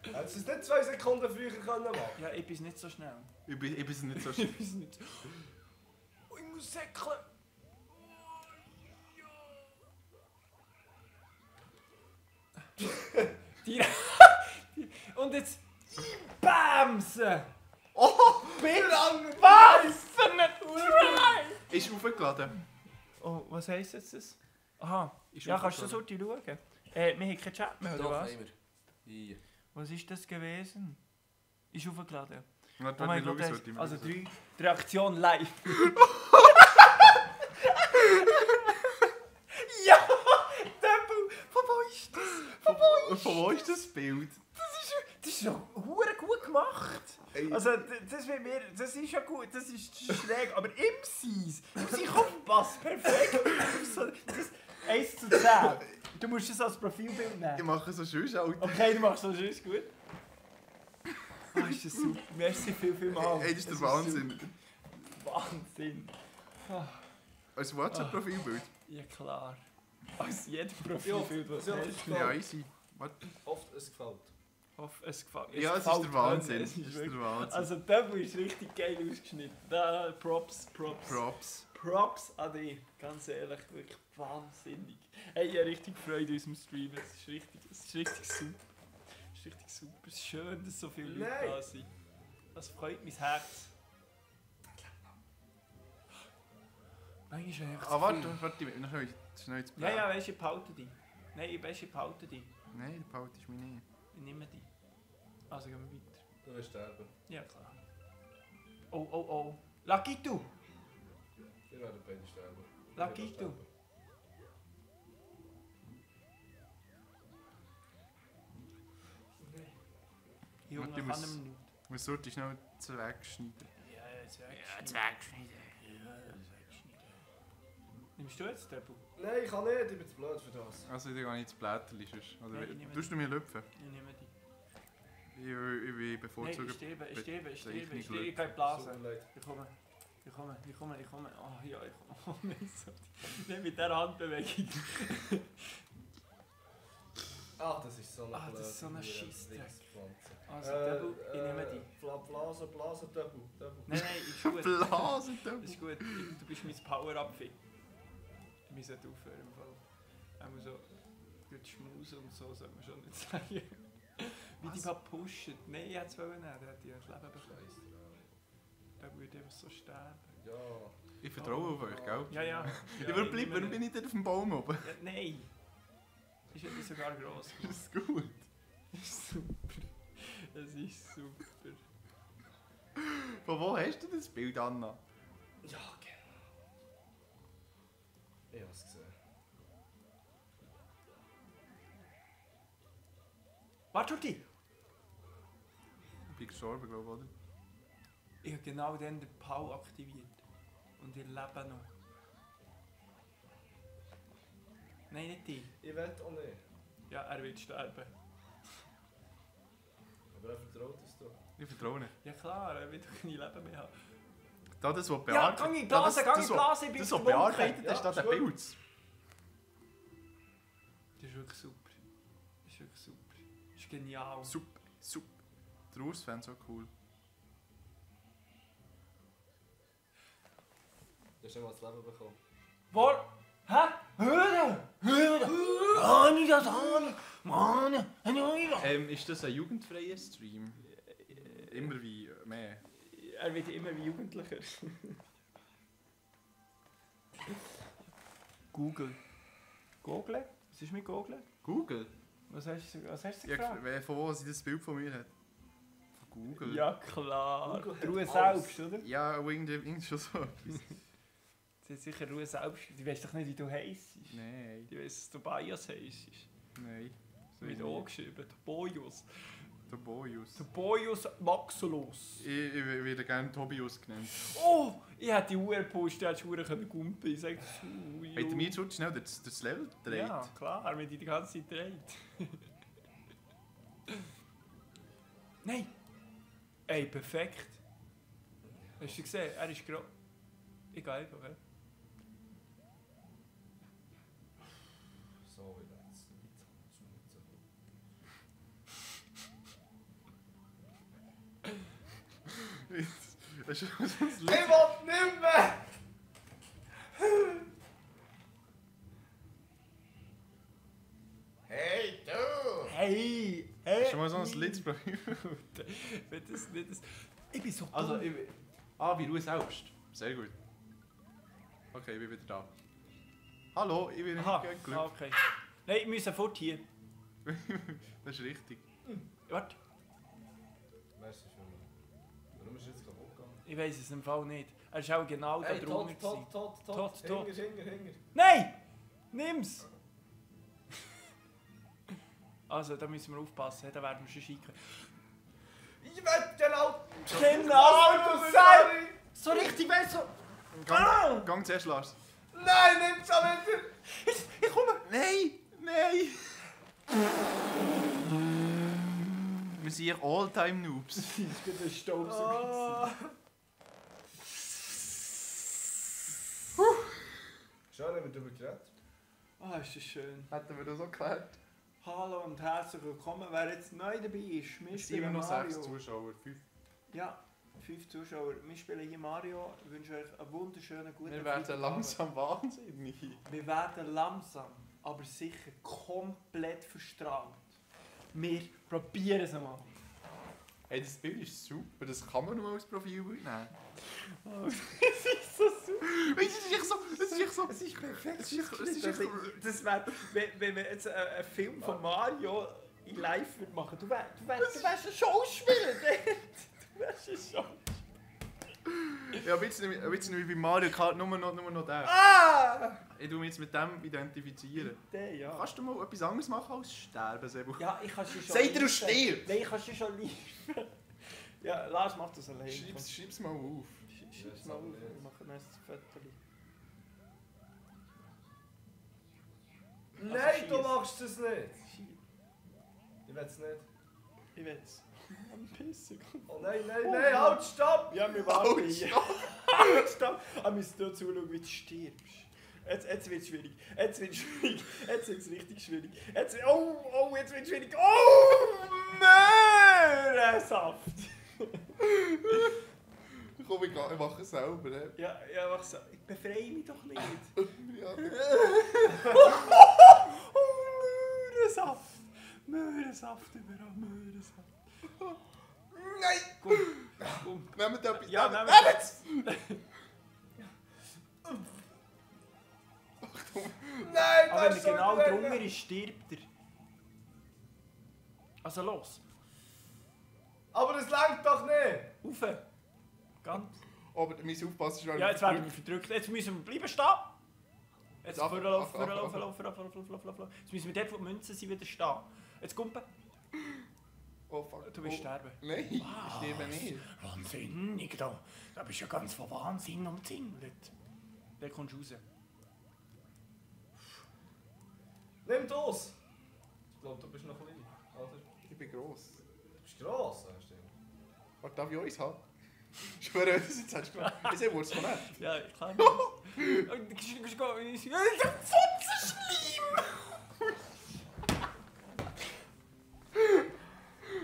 Hättest du es nicht 2 Sekunden früher können machen? Ja, ich bin nicht so schnell. Ich bin nicht so Ich schnell. bin nicht. Oh, ich muss säckeln. Die. Und jetzt. Bamse! Oh! Bitte! Was für eine Try! Ist aufgeladen. Oh, was heisst jetzt das? Aha. Ist Ja, kannst du das aufgeladen. heute schauen? Wir haben keinen Chat mehr, oder Doch, was? haben wir. Hier. Was ist das gewesen? Ist aufgeladen. Warte, Oh mein warte, Gott, schau, das, ich also so. die Reaktion live. Ja! Tempo! Von wo ist das? Von wo ist das Bild? Das ist doch hure gut gemacht. Ey. Also, das ist ja gut, das ist schräg, aber im Size, sein Kopf passt perfekt. So, das 1:10. Du musst es als Profilbild Ich nehmen. mache so schön, Alter. Okay, du machst das, ist gut. Ah, ist das super. Merci vielmals. Ey, das ist der Es Wahnsinn. super. Wahnsinn. Als WhatsApp-Profilbild. Ja klar. Als jedem Profilbild, was Ja, du ja. hast. Ja, easy. Warte. Oft es gefällt. Hoffe, es gefällt. Ja, es ist gefällt der Wahnsinn. allen. Es Es ist ist wirklich... der Wahnsinn. Also, der ist richtig geil ausgeschnitten. Da, Props. Props. An dich. Ganz ehrlich, wirklich wahnsinnig. Hey, ich habe richtig Freude an unserem Stream. Es ist richtig super. Es ist schön, dass so viele Leute Nein. da sind. Das freut mein Herz. Manchmal ist eigentlich Ah, warte, noch schnell zu Ja, weißt du, ich behalte dich. Nein, ich behalte dich. Nein, der Paul ist mich nicht. Ich nehme dich. Also gehen wir weiter. Du wirst sterben. Ja, klar. Oh. Lakitu! Wir werden beide sterben. Lakitu! Junge, Und kann du nicht musst- mehr. Man sollte schnell wegschneiden. Ja, jetzt wegschneiden. wegschneiden. Ja, jetzt wegschneiden. Nimmst du jetzt den Buch? Nein, ich kann nicht, ich bin zu blöd für das. Also ich gehe nicht ins Blätterli sonst. Oder Nein, ich nehme tust du mir lüpfen? Ich nehme die. Ich bin Nein, bevorzugt. ich sterbe. Ich Zeichnung gehe in die Tut Blase. mir leid. Ich komme. Oh ja, ich komme. Oh nein, so. Nicht mit dieser Handbewegung. Ach, das ist so eine Ah, das ist so ein blöde Scheissdreck. Wichspflanze. Also, Double, ich nehme die. Blase, Double. Nein, ist gut. Blasen, Ist gut. Du bist mein Power-Up-Fit. Wir sollten aufhören im Fall. Auch so gut schmusen und so, sollte man schon nicht sagen. Wie die mal pushen. Nein, ich hätte es nehmen, der hat ja das Leben bescheißt. Der würde einfach so sterben. Ja. Ich vertraue auf euch, gell? Ja, ja. Ja, warum bin ich denn auf dem Baum oben? Ja, nein. Ist ja sogar gross. Das ist gut. Das ist super. Das ist super. Von wo hast du das Bild, Anna? Ja, genau. Ich hab's gesehen. Warte, Tutti! Ich bin gestorben, glaube ich, oder? Ich habe genau dann den Pau aktiviert. Und ich lebe noch. Nein, nicht die. Ich will auch nicht. Ja, er wird sterben. Aber er vertraut uns doch. Ich vertraue nicht. Ja klar, er wird doch kein Leben mehr haben. Da das, was Ja, bearbeitet... gang in die Blase, gang in die Blase, ich bin Das, was verbunden. bearbeitet Ja, ist, da der ist gut. Pilz. Das ist wirklich super. Das ist wirklich super. Das ist genial. Super, super. Der Urs fände es so cool. Du hast nicht mal das Leben bekommen. Wo? Hä? Hören! Ah, nicht das an! Mann! Ist das ein jugendfreier Stream? Immer wie mehr. Er wird immer wie Jugendlicher. Google. Google? Was ist mit Google? Google? Was hast du Ja, gefragt? von wo sie das Bild von mir hat? Von Google? Ja klar. Google hat Ruhe alles. selbst, oder? Ja, irgendwie schon so etwas. Sie hat sicher Ruhe selbst. Die weiss doch nicht, wie du heisst. Nein, Die weiss, dass du Bias heisst. nein. So Mit O geschrieben. Der Boius. Der Boius. Der Boius Maxulus. Ich werde gerne Tobius genannt. Oh! Ich hätte die Uhr gepusht, die hättest du Uhr gumpen. Ich sag das. Hat er mir jetzt heute schnell das Level gedreht? Ja, klar, wenn die die ganze Zeit dreht. Nein! Ey, perfekt. Hast du gesehen? Er ist gerade. Ich gehe einfach, ja. So, ich will jetzt nicht so. Hast du so ein Ich Lied? will nicht mehr! Hey, du! Hey! Hast Hey! du mal so ein Lied probiert? Wenn das nicht das. Ich bin so dumm. Also, wie du selbst. Sehr gut. Okay, ich bin wieder da. Hallo, ich bin Aha, nicht Glück. okay. Nein, wir müssen fort hier. Das ist richtig. Warte, Merci schon mal. Warum ist er jetzt kaputt gegangen? ich weiß es im Fall nicht. Er ist auch genau da Hey, drunter. tot. Tot. Hinger. Nein! Nimm's! Also, da müssen wir aufpassen, da werden wir schon schicken. Ich will genau... Genau, du sagst! So richtig, weißt du? Gang zuerst, Lars. Nein, nimm schon wieder! Ich komme! Nein! Nein! Wir sind hier All-Time-Noobs. Das ist gerade ein Staub so Ah. Schön, haben wir darüber geredet. Ah, ist das schön. Hätten wir das so geklärt? Hallo und herzlich willkommen. Wer jetzt neu dabei ist, wir Es sind immer spielen noch Mario. 6 Zuschauer. 5. Ja, 5 Zuschauer. Wir spielen hier Mario. Ich wünsche euch einen wunderschönen guten Wir werden Freitagabend. langsam wahnsinnig. Wir werden langsam, aber sicher komplett verstrahlt. Wir probieren es einmal. Hey, das Bild ist super, das kann man nur als Profilbild nehmen. Das ist so super. Das ist echt so. Das ist echt so. Es ist perfekt. Es ist echt- Das wäre, wenn wir jetzt einen Film von Mario in live würde machen, du wärst ein Schauspieler. Du wärst ein Schauspieler. Ja, ein bisschen wie bei Mario Kart, nur noch der. Ah! Ich tu mich jetzt mit dem identifizieren. Der, ja. Kannst du mal etwas anderes machen als sterben, Sebu? Ja, ich kann schon Seid ihr, du stirbst! Nein, ich kann schon liefern. Ja, Lars macht das allein. Schreib's mal auf. Schreib's mal auf, wir machen ein Foto. Nein, du schieß. machst das nicht! Ich will es nicht. Ich will's. Am Pissen. Oh nein, halt, stopp! Ja, wir warten hier. Stopp! Aber wir müssen hier zuschauen, wie du stirbst. Jetzt wird es schwierig. Jetzt wird es richtig schwierig. Jetzt wird es schwierig. Oh, Möhrensaft! Komm, ich mache es selber. Ne? Ja, mach so. Ich befreie mich doch nicht. Ja. Möhrensaft! Möhrensaft überall, Möhrensaft. Nein! Komm. Nehmt etwas. Ja, Nehmt's! Nein, Aber wenn er ist so genau gut. drunter ist, stirbt er. Also los. Aber das langt doch nicht! Rauf. Ganz. Aber wir müssen aufpassen, Ja, jetzt werden wir verdrückt. Jetzt müssen wir bleiben stehen. Jetzt Ach, vorlaufen. ach. Jetzt müssen wir dort, wo die Münzen sind, wieder stehen. Jetzt Kumpe. Oh fuck. Du wirst sterben. Nein, ich sterbe nicht. Wahnsinnig da. Da bist du ja ganz von Wahnsinn umzingelt. Dann kommst du raus. Nimm das! Ich glaube, du bist noch klein. Oder? Ich bin gross. Du bist gross, stimmt. Warte, darf ich uns haben? Ich schwöre, das jetzt hast du gemacht. Ich sehe, wo es von nicht. Ja, klar. Der Pfotzenschleim!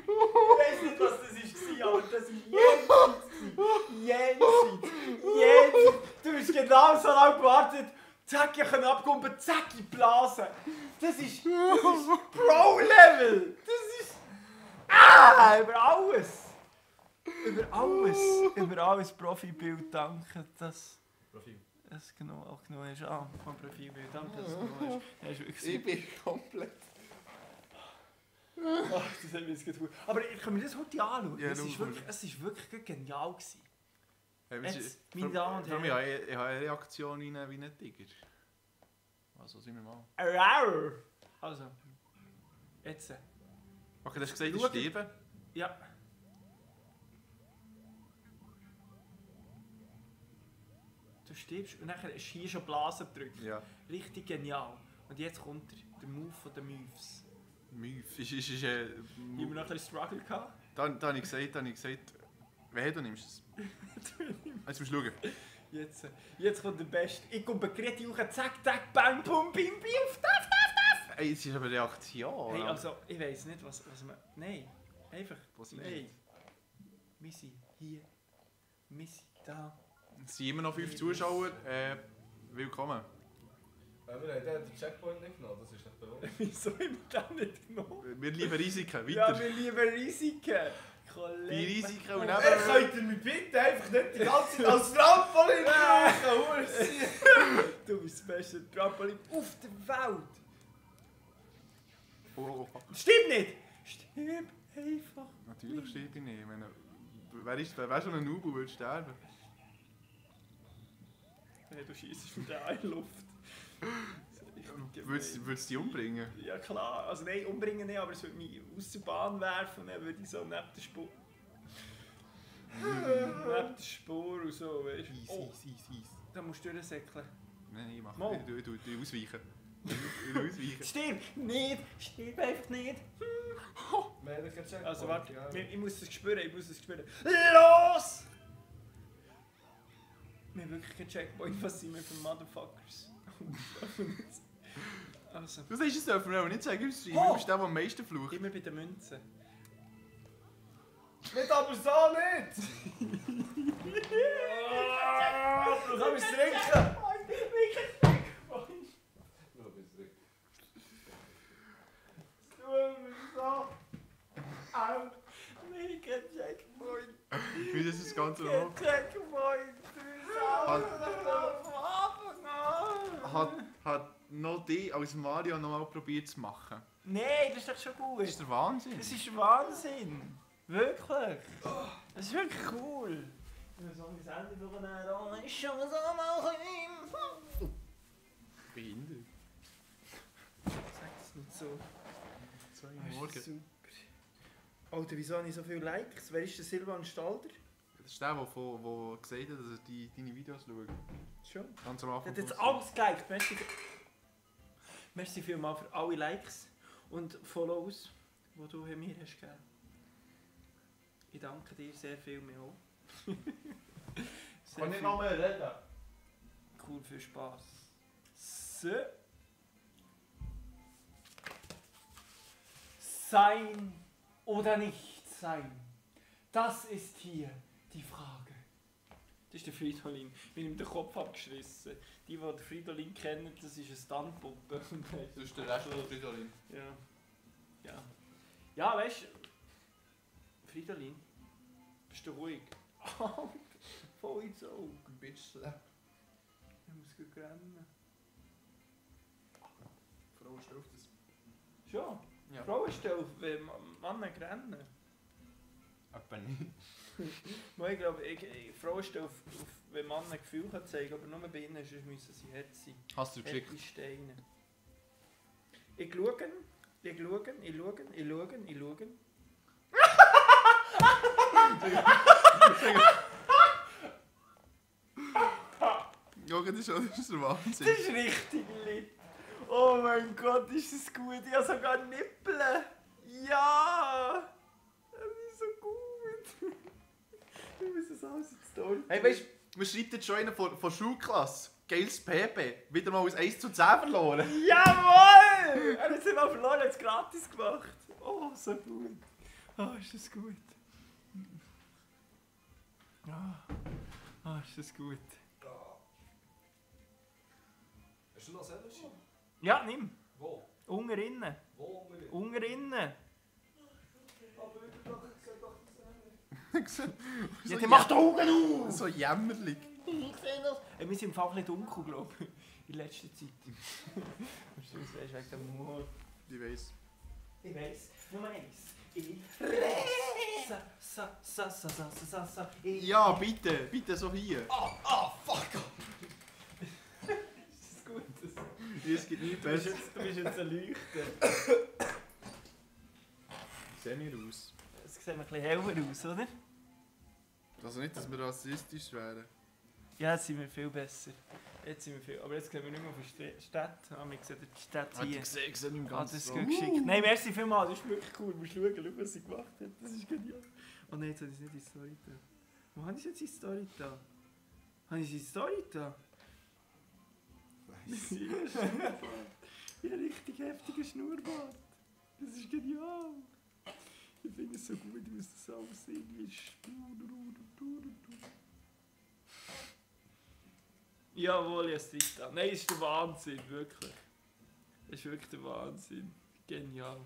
Ich weiß nicht, was das war, aber das war jenseits. Du hast genau so lange gewartet. Zack, ich kann abkommen, zack, ich blasen. Das ist Pro-Level. Das ist... über alles. Über alles Profibild, danke, dass Profil. es auch genug ist. Ah, mein Profilbild, danke, dass es genug ist. Ja, ist wirklich Ich bin komplett. Ach, das hat mich jetzt gut. Aber ich kann mir das heute anschauen. Ja, Es nur ist wirklich genial gewesen. Jetzt, Vor meine Damen und allem, Herren. ich habe eine Reaktion wie ein Tiger. Also, sind wir mal. Arrrr. Also, jetzt. Okay, du hast gesagt, Schau. ich sterbe. Ja. Du stirbst und dann ist hier schon Blasen gedrückt. Ja. Richtig genial. Und jetzt kommt der Move von den Moves. Müff. Haben wir noch ein bisschen Struggle gehabt? Da habe ich gesagt, wehe, du nimmst es. Jetzt musst du schauen. Jetzt kommt der Beste. Ich komme gerade hoch, zack, zack, bang, pum, bim, bim, taff. Ey, es ist aber eine Reaktion. Hey, also, ich weiss nicht, was man... Nein, einfach... Was ist Nein. Wir sind hier. Wir sind da. Es sind immer noch 5 Zuschauer. Willkommen. Wir haben den Checkpoint nicht genommen, das ist nicht bewusst. Wieso haben wir das nicht genommen? Wir lieben Risiken. Ja, Weiter. wir lieben Risiken. Die Risiken und Wer eben... könnt ihr mich bitte einfach nicht die ganze Zeit als Trampolin brauchen? Du bist das beste Trampolin auf der Welt. Oh, fuck. Stimmt nicht! Stimmt einfach. Natürlich steht ich nicht. Ich meine, wer schon ein Noob und würde sterben? Hey, du schießt mit der Luft. Würdest du dich umbringen? Ja klar, also nein, umbringen nicht, aber es würde mich aus der Bahn werfen und dann würde ich so neben der Spur... neben der Spur und so, weißt du. Oh, Eis. dann musst du durchsäckeln. Nein, ich mache Mal. ich ausweichen. Ich ausweichen. Stirb nicht! Stirb einfach nicht! Wir haben keinen Checkpoint. Also warte, gell? ich muss es spüren, Los! Wir haben wirklich keinen Checkpoint, was sind wir für Motherfuckers? Also, Du sagst, es dürfen wir aber nicht sagen im Stream. Oh! Du bist der, der am meisten flucht. immer bei den Münzen. Nicht aber so nicht! Du kannst es trinken! Schau, bis trinken. Au! Nein, kein Checkpoint! Wie ist das Ganze noch? Kein Checkpoint! Hat noch die als Mario noch mal probiert zu machen. Nein, das ist doch schon gut! Das ist der Wahnsinn. Das ist Wahnsinn! Wirklich! Das ist wirklich cool! Wir sollen das Ende von einer ist schon so mal Behindert. Sag das nicht so. 2 Das ist Morgen. super. Alter, wieso habe ich so viele Likes? Wer ist der Silvan Stalder? Das ist der gesagt hat, dass er deine Videos schaut. Schon. Ganz am Der Anfang. hat jetzt alles geliked. Merci vielmals für alle Likes und Follows, die du mir hast gegeben. Ich danke dir sehr viel mehr auch. Sehr Kann nicht viel- noch mehr reden? Cool, viel Spaß. So. Sein oder nicht sein? Das ist hier die Frage. Das ist der Fridolin. Ich bin ihm den Kopf abgeschrissen. Die den Fridolin kennen, das ist eine Stuntpuppe. Das ist der Rest von Fridolin. Ja. Ja. Ja, weißt du, Fridolin, bist du ruhig? Voll ins Auge. Bitch slap. Ich muss gut rennen. Frau ist auf das. Schon? Ja. Frauen stellen auf, wenn Männer rennen. Aber nicht. Ich glaube, Frauen stellen auf, wenn Männer Gefühl kann zeigen, aber nur bei ihnen, sonst müssen sie hart sein. Hast du geschickt? Harte Steine. Ich schaue. Ja, das ist der Wahnsinn. Das ist richtig lit. Oh mein Gott, ist das gut. Ich habe sogar Nippel. Ja. Das ist so gut. Wir müssen das alles in die Story. Hey, weißt du, wir schreibt jetzt schon einer von Schulklasse. Geiles PP. Wieder mal aus 1:10 verloren. Jawohl! Er hat es nicht mal verloren, er hat es gratis gemacht. Oh, so gut. Ah, ist das gut. Ah, ist das gut. Hast du noch Sellerchen? Ja, nimm. Wo? Unter innen. Wo? Unter innen. Ja, der macht die Augen auf! So jämmerlich. Ich sehe das. Wir sind im Fall nicht dunkel, glaube ich. In letzter Zeit. Sonst wärst du wegen dem Humor. Ich weiss. Ich weiss. Nummer 1. Ja, bitte. Bitte so hier. Fuck! Ist das gut? Es gibt nichts Du bist Besseres. jetzt ein Leuchten. Sehen wir aus. Es sieht ein bisschen heller aus, oder? Also nicht, dass wir rassistisch wären. Ja, jetzt sind wir viel besser. Jetzt sind wir viel. Aber jetzt sehen wir nicht mehr auf die Stadt. Ah, wir sehen die Stadt hier. Ich sehe nicht Ah, das ist gut geschickt. Nein, merci vielmals. Das ist wirklich cool. Du musst schauen, was sie gemacht hat. Das ist genial. Oh nein, jetzt habe ich es nicht in die Story da. Wo habe ich jetzt die Story da? Habe ich die Story da? Ja, richtig heftiger Schnurrbart. Das ist genial. Ich finde es so gut, ich muss das alles irgendwie Jawohl, jetzt ist da. Nein, das ist der Wahnsinn, wirklich. Das ist wirklich der Wahnsinn. Genial.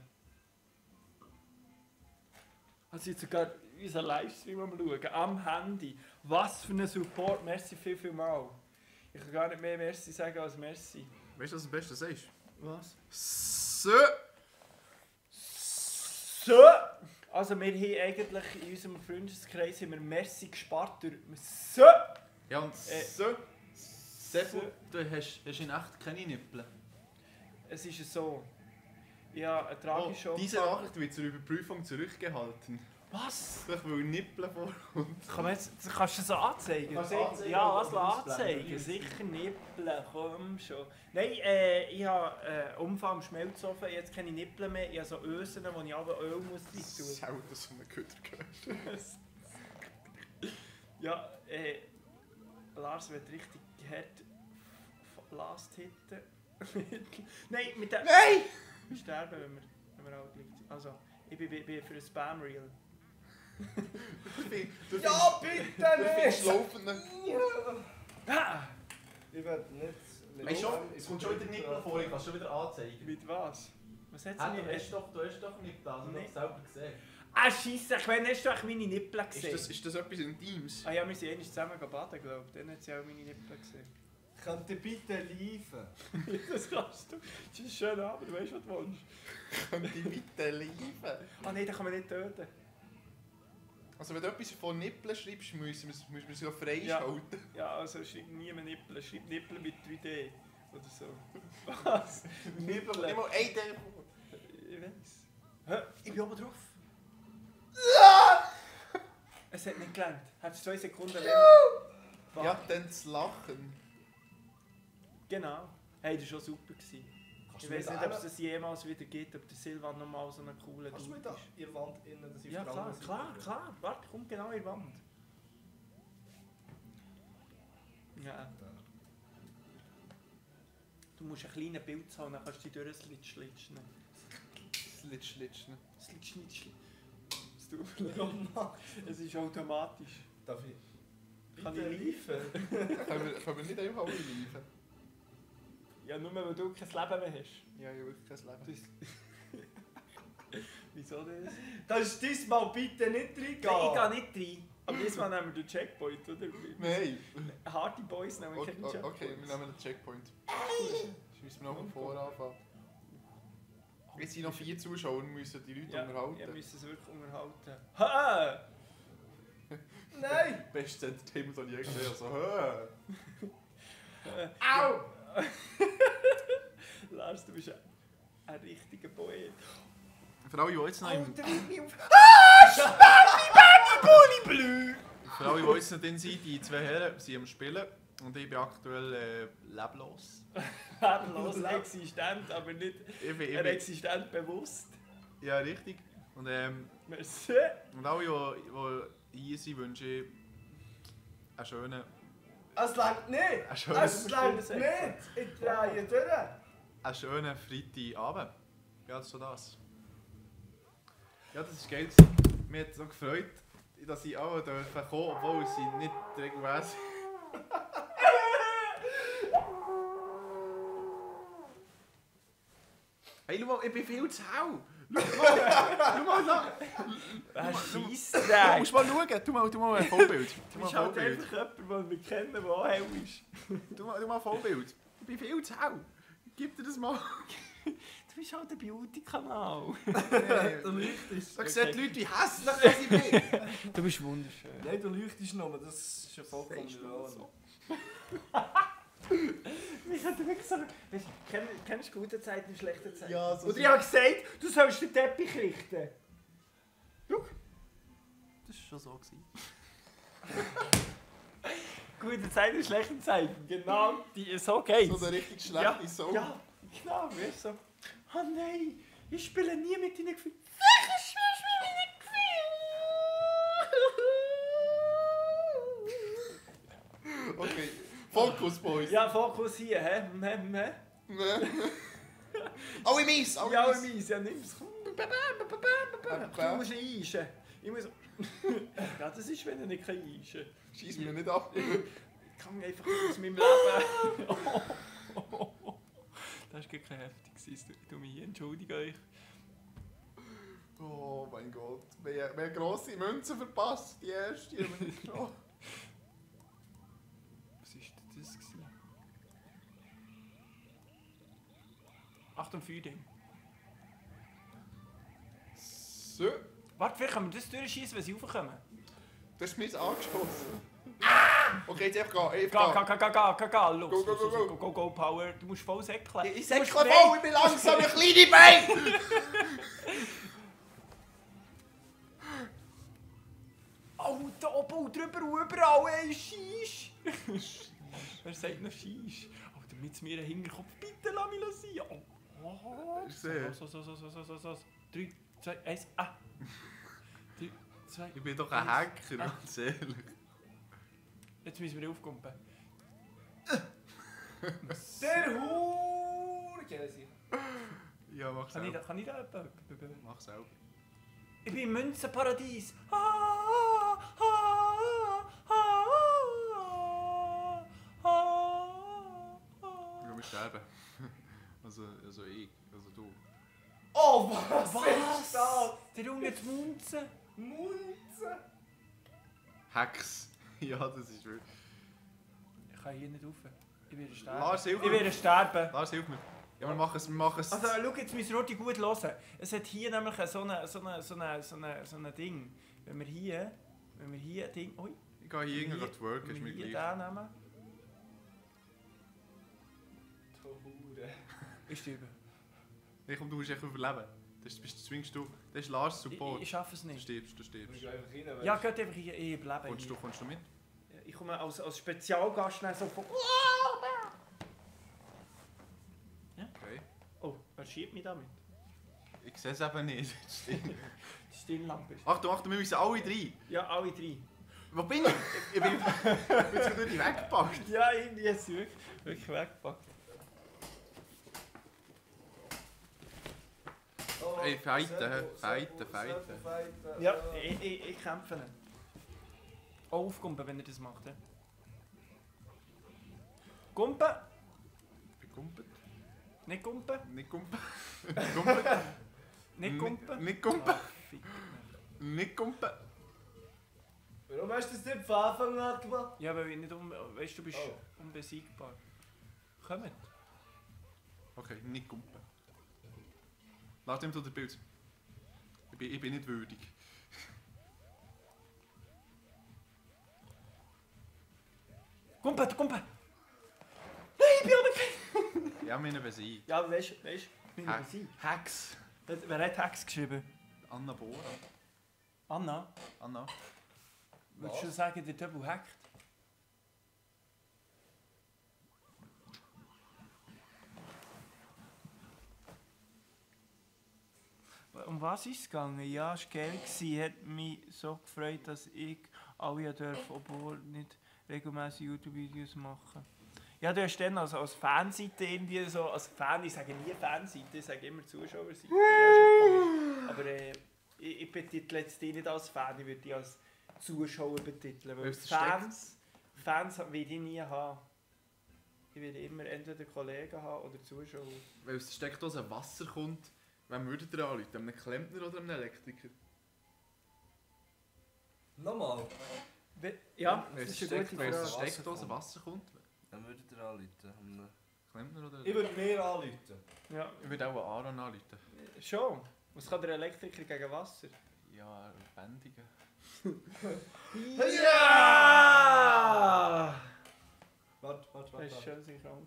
Also jetzt sogar unseren Livestream am schauen, am Handy. Was für ein Support, merci viel mal. Ich kann gar nicht mehr Merci sagen als Merci. Weißt du, was du am besten sagst? Was? So! So! Also wir haben eigentlich in unserem Freundeskreis haben wir Merci gespart durch so! Ja, und so. Seppo, du hast in echt keine Nippel. Es ist so. Ja, eine tragische Diese Nachricht wird zur Überprüfung zurückgehalten. Was? Ich will Nippel vorkommen. Kann man jetzt, kannst du das anzeigen? Kannst du anzeigen, Ja, oder was ausblenden? anzeigen? Sicher Nippel, komm schon. Nein, ich habe Unfall am Schmelzofen, jetzt keine Nippel mehr. Ich habe so Ösen, wo ich aber Öl muss rein tun. Selten so einen Köder gehört. Ja, Lars wird richtig hart Last hitten. Nein, mit der... Nein! Wir sterben, wenn wir alt liegen. Also, ich bin für ein Spam-Reel. Ja, bitte nicht! Laufenden. Ah! Ich werde nicht... Weißt du, es kommt schon wieder Nippel vor, ich kann es schon wieder anzeigen. Mit was? Was hat Ah, sie du nicht? hast doch Nippel, also Nee. nicht selber gesehen. Ah, scheisse, wann hast du meine Nippel gesehen? Ist das etwas Intimes? Ah ja, wir sind einmal zusammen baden, glaube ich. Dann hat sie auch meine Nippel gesehen. Könnt ihr bitte liefen? Das kannst du. Das ist ein schöner Abend, du weißt, was du willst. Könnt ihr bitte lieben? Ah nein, den kann man nicht töten. Also wenn du etwas von Nippeln schreibst, müssen wir es ja frei Ja. schalten. Ja, also schreib niemand Nippel, schreib Nippel mit 3D. Oder so. Was? Nippel? Immer ein Teil. Ich weiß. Hä? Ich bin oben drauf. Es hat nicht gelangt. Hättest du 2 Sekunden länger. Ja, dann das Lachen. Genau. Hey, das war schon super gewesen. Kannst Ich du mir weiß da nicht, ob es hin- das jemals wieder gibt, ob der Silvan nochmal so einen coolen Kannst du mir Dude da ist. in der Wand innen, dass ich Ja, auf der klar, anderen klar, Seite- klar. Warte, kommt genau in die Wand. Ja. Du musst einen kleinen Bild haben, dann kannst du dich durchslitschen. Slitschen. Slitschen. Es tut mir leid. Es ist automatisch. Darf ich? Kann ich liefen? Können wir nicht einfach alle liefern? Ja, nur weil du kein Leben mehr hast. Ja, ich habe wirklich kein Leben. Das Wieso das? Das ist diesmal bitte nicht reingehen. Ich gehe nicht rein. Aber diesmal nehmen wir den Checkpoint, oder? Nein. Harte Boys nehmen Okay, keinen Checkpoint. okay, wir nehmen den Checkpoint. Jetzt müssen wir noch von vorne anfangen. Jetzt sind noch 4 Zuschauer, wir müssen die Leute Ja, unterhalten. wir müssen es wirklich unterhalten. Ha! Nein! Bestes Entertainment, das ich je gesehen habe. So, hä? Au! Lars, du bist ein richtiger Poet. Für alle, die jetzt noch im... Alter, wie auf... Für alle, die jetzt noch drin sind, die 2 Herren sind am Spielen. Und ich bin aktuell leblos. Leblos, existent, aber nicht Ich bin, existent bewusst. ja, richtig. Und, Merci. und alle, die hier sind, wünsche ich einen schönen... Es langt nicht! Einen schönen, Es langt nicht! Ich drehe durch! einen schönen Freitagabend. Ja, das ist so das. Ja, das ist geil. Mir hat es so gefreut, dass ich auch kommen durfte, obwohl sie nicht regelmäßig... Hey, schau mal, ich bin viel zu hell. Schau mal da. Wer Du Scheissdreck! musst mal schauen. Tu mal ein Vollbild. Du bist halt einfach jemand, den wir kennen, der auch hell ist. Tu mal ein Vollbild. Ich bin viel zu hell. Gib dir das mal. Du bist halt ein Beauty-Kanal. Du leuchtest. Da sehen die Leute, wie hässlich ich bin. Du bist wunderschön. Nein, du leuchtest nur, das ist ja vollkommen Sagst du normal. so? Ich hätte wirklich so... Weißt du, kennst du gute Zeiten und schlechte Zeiten? Ja, so Und ich habe gesagt, du sollst den Teppich richten. Schau. Das war schon so. Gute Zeiten und schlechte Zeiten. Genau, so geht's. So eine richtig schlechte Ja, Song. ja, genau, weißt du. So. Oh nein, ich spiele nie mit deinen Gefühlen. Okay, Fokus, Boys. Ja, Fokus hier, hä? Alle mies, alle Ja, mies. mies, ja, nimm's. Du musst ihn eischen. Ich muss... Ja, das ist, wenn er nicht eischen kann. Schieß mich nicht ab. Ich kann einfach aus meinem Leben... Das war gar heftig. Ich tue mich entschuldige euch. Oh mein Gott. Wir haben grosse Münzen verpasst. Die erste haben wir nicht genommen. Was war denn das? Achtung, Feuerding. So. Warte, vielleicht können wir das durchschießen, wenn sie raufkommen. Du hast mich jetzt angeschossen. Okay, jetzt einfach gehen. Los, Go, go, go, go. go, go, Power. Du musst voll säckeln. Ich Du sag musst voll, frei. ich bin langsam, ein kleine Bein! Oh, da oben und drüber und überall, ey, Scheiss. Wer sagt noch Scheiss? Oh, damit mir den Hinterkopf, bitte lass mich sein. Oh, Ich sehe. so. 3, 2, 1, ah. 3, 2, Ich bin doch ein Hacker, ganz ehrlich. Jetzt müssen wir aufkumpen. Der Hurkäse. Ja, mach Kann ich selber. da etwas? Mach selber. Ich bin im Münzenparadies. Ja, wir sterben. Also ich. Also du. Oh, was, Was? ist das? Der Junge zu Munzen. Munzen. Hex. Ja, das ist wirklich. Ich kann hier nicht rauf. Ich werde sterben. Lars, hilf Ich mir. werde sterben. Lars, hilf mir. Ja, wir machen es. Also, schau, jetzt müssen wir gut hören. Es hat hier nämlich so ein Ding. Wenn wir hier Wenn wir hier ein Ding... Ui, Ich gehe hier Hier- irgendwie worken, ist wenn mir wir hier gleich. den nehmen... Du Hure. Ich sterbe. Nee, komm, du musst echt überleben. Das zwingst du. Das ist Lars Support. Ich schaffe es Du nicht. stirbst, du Du stirbst. musst einfach rein, weißt Ja, geht einfach hier. Ich bleibe hier. Kommst du mit? Ich komme als Spezialgast schnell so von... Okay. Oh, wer schiebt mich damit? Ich sehe es eben nicht. Die Stirnlampe ist... Achtung, Achtung, wir müssen alle drei. Ja, alle drei. Wo bin ich? Ich bin jetzt durch die weggepackt. Ja, irgendwie ist sie wirklich weggepackt. Oh, Ey, fighten, Seppo, fighten, Seppo, fighten. Seppo, fighten. Ja, ich kämpfe ihn. Auch aufkumpen, wenn er das macht. Ja. Kumpen! Ich bin gumpet. Nicht kumpen! Nicht gumpet. Gumpet. Nicht kumpen! Nicht gumpet. Ah, fick. Nicht gumpet. Warum hast du das nicht von Anfang an gemacht? Ja, weil ich nicht weißt du, bist Oh. unbesiegbar. Kommt! Okay, nicht gumpet. Lass ihm den Bild. Ich bin nicht würdig. Kumpen! Kumpen! Nein, ich bin runtergefallen! Ja, meine besiegt. Ja, aber weißt du, Hex. Hex. Wer hat Hex geschrieben? Anna Bora. Anna? Anna. Würdest du sagen, der Töbel hackt? Um was ist es gegangen? Ja, es war geil. Hat mich so gefreut, dass ich alle durfte, obwohl nicht regelmäßig YouTube-Videos machen. Ja, du hast dann als Fanseite irgendwie so, als Fan, ich sage nie Fanseite, ich sage immer Zuschauerseite. Ja, schon komisch. Aber ich betitle jetzt die nicht als Fan, ich würde die als Zuschauer betiteln. Weil Weil es Fans werde ich nie haben. Ich werde immer entweder Kollegen haben oder Zuschauer. Weil aus der Steckdose Wasser kommt, wem würdet ihr anrufen? Einem Klempner oder einem Elektriker? Nochmal. Ja, Weil das aus ist der eine gute Steck- weil aus der Frage. Steckdose Wasser kommt, Dann würdet ihr anrufen. Klempner oder Ich würde mehr anrufen. Ja, Ich würde auch Aaron anrufen. schon. Was kann der Elektriker gegen Wasser? Ja, Bändigen. Ja! Warte. Das war schön synchron.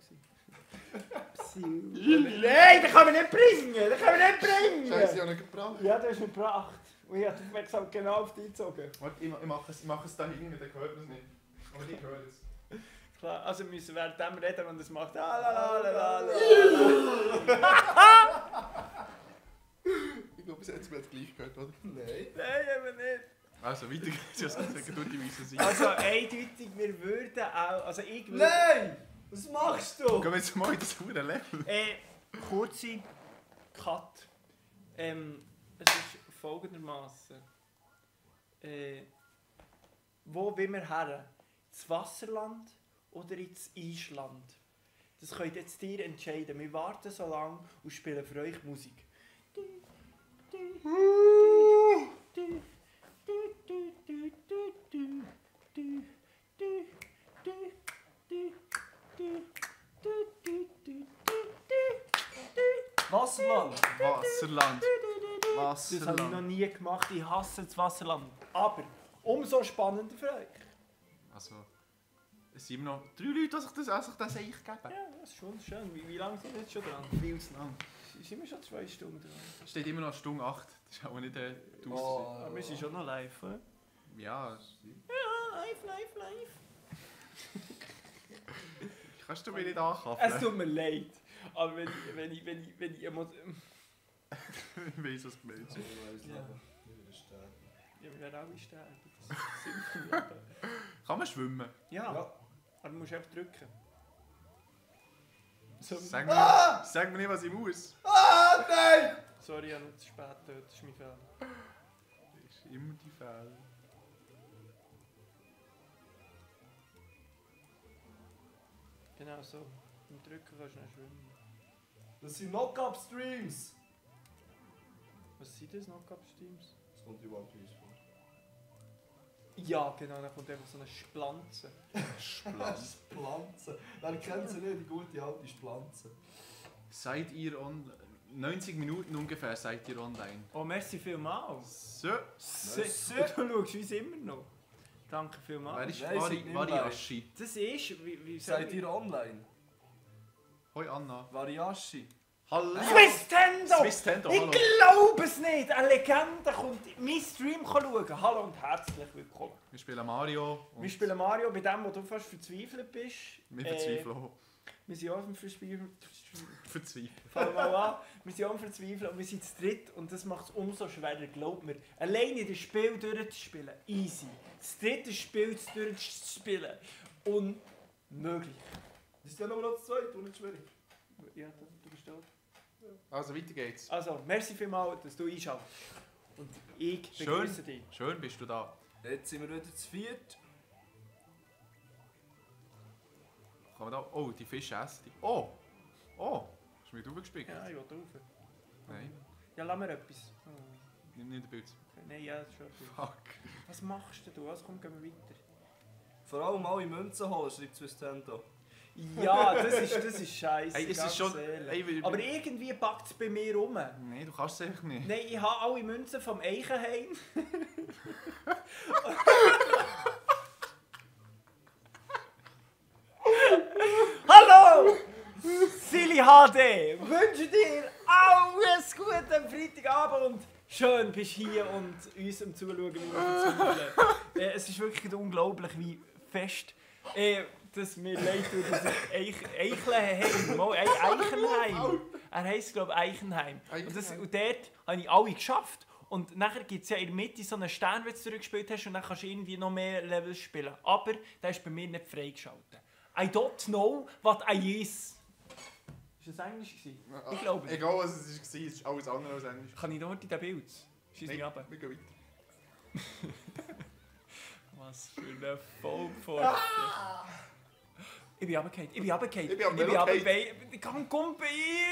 Nein, den kann man nicht bringen! Den kann man nicht bringen! Scheiße, ich habe nicht gebraucht. Ja, du hast ihn gebracht. Und ich habe die Aufmerksamkeit genau auf dich gezogen. Warte, ich mache es da hinten, dann hört man es nicht. Aber die hören es. Klar, also müssen wir während dem reden und es macht la. Ich glaube, bis jetzt wird es gleich gehört, oder? Nein. Nein, eben nicht. Also, weiter geht's. Ich sagen, du die weißen sein. Also eindeutig, wir würden auch... Also ich würde... Nein! Was machst du? Gehen wir jetzt mal in das hure Level. Kurze Cut. Es ist folgendermaßen. Wo wollen wir her? Ins Wasserland oder ins Eisland? Das könnt jetzt ihr entscheiden. Wir warten so lange und spielen für euch Musik. Wasserland. Wasserland. Das habe ich noch Wasserland. nie gemacht. Ich hasse das Wasserland. Aber umso spannender für euch. Also, es sind immer noch 3 Leute, die sich das eigentlich geben. Ja, das ist schon schön. Wie lange sind wir jetzt schon dran? Viel zu lang. Sind wir schon 2 Stunden dran? Es steht immer noch Stunde 8. Das ist auch nicht die Aussicht. Aber wir sind schon noch live, oder? Ja, Ja, live. kannst du mir nicht ankapseln. Es tut mir leid. Aber wenn ich Ich weiss, was du meinst. Ja. Ich würde sterben. Ja, wir werden alle sterben. Das ist Sinn vom Leben. Kann man schwimmen? Ja, Ja. aber du musst einfach drücken. So, Sag mir nicht, was ich muss. Ah, nein! sorry, ich habe nicht zu spät gehört. Das ist mein Fehler. Das ist immer die Fälle. Genau so. Beim Drücken kannst du nicht schwimmen. Das sind Knock-Up-Streams. Was sind das noch, Streams? Das kommt überhaupt bei uns vor. Ja, genau, dann kommt einfach so eine Splanze. Splanze. Wer kennt sie nicht, die gute alte Splanze. Seid ihr on... 90 Minuten ungefähr seid ihr online. Oh, merci vielmals. So. Du schaust uns immer noch. Danke vielmals. Wer ist Nein, seid nicht Variashi? Das ist, wie Seid ihr online? Hoi Anna. Variashi. Hallo! Swistendo! Swistendo, Ich hallo! glaube es nicht! Eine Legende kommt meinen Stream schauen. Hallo und herzlich willkommen. Wir spielen Mario. Und Wir spielen Mario bei dem, wo du fast verzweifelt bist. Wir verzweifeln auch. Wir sind auch am Verzweifeln. Verzweifeln. Fangen wir mal an. Wir sind auch am Verzweifeln und wir sind zu dritt und das macht es umso schwerer, glaubt mir. Alleine das Spiel durchzuspielen, easy. Das dritte Spiel durchzuspielen, unmöglich. Das ist ja nur noch das zweite und nicht schwierig. Ja, du bist da. Also weiter geht's. Also, merci vielmals, dass du einschaltest. Und ich Schön. begrüße dich. Schön bist du da. Jetzt sind wir wieder zu viert. Kann man da... Oh, die Fische essen. Oh! Oh! Hast du mich draufgespickt? Ja, ich will drauf. Nein, Ja, lass mir etwas. Oh. nimm nicht den Bild. Okay. Nein, ja, das ist schon gut. Fuck. Was machst du? Was kommt, gehen wir weiter? Vor allem alle Münzen holen, schreibt Swistendo. Ja, das ist scheiße. Hey, es ganz ist schon... ehrlich. Hey, Aber irgendwie packt es bei mir rum. Nein, du kannst es einfach nicht. Nein, ich habe alle Münzen vom Eichenheim. Hallo! Silly HD! Wünsche dir alles Gute am Freitagabend und schön bist du hier und uns am Zuschauen, wie wir verzweifeln. Es ist wirklich unglaublich, wie fest dass mir leid tut, dass ich Eichenheim, Eichenheim. Er heisst, glaube ich, Eichenheim. Und dort habe ich alle geschafft. Und nachher gibt es ja in der Mitte so einen Stern, wenn du zurückgespielt hast, und dann kannst du irgendwie noch mehr Levels spielen. Aber der ist bei mir nicht freigeschaltet. I don't know what I is. Ist das Englisch gewesen? Ich glaube nicht. Egal was es war, es ist alles andere als Englisch. Kann ich noch in den Bild? Schieß mich ab. Wir gehen weiter. Was für eine Vollpfoste. Ich bin runtergefallen. Ich bin runtergefallen. Ich bin am Ich bin Velocate. runtergefallen. Komm bei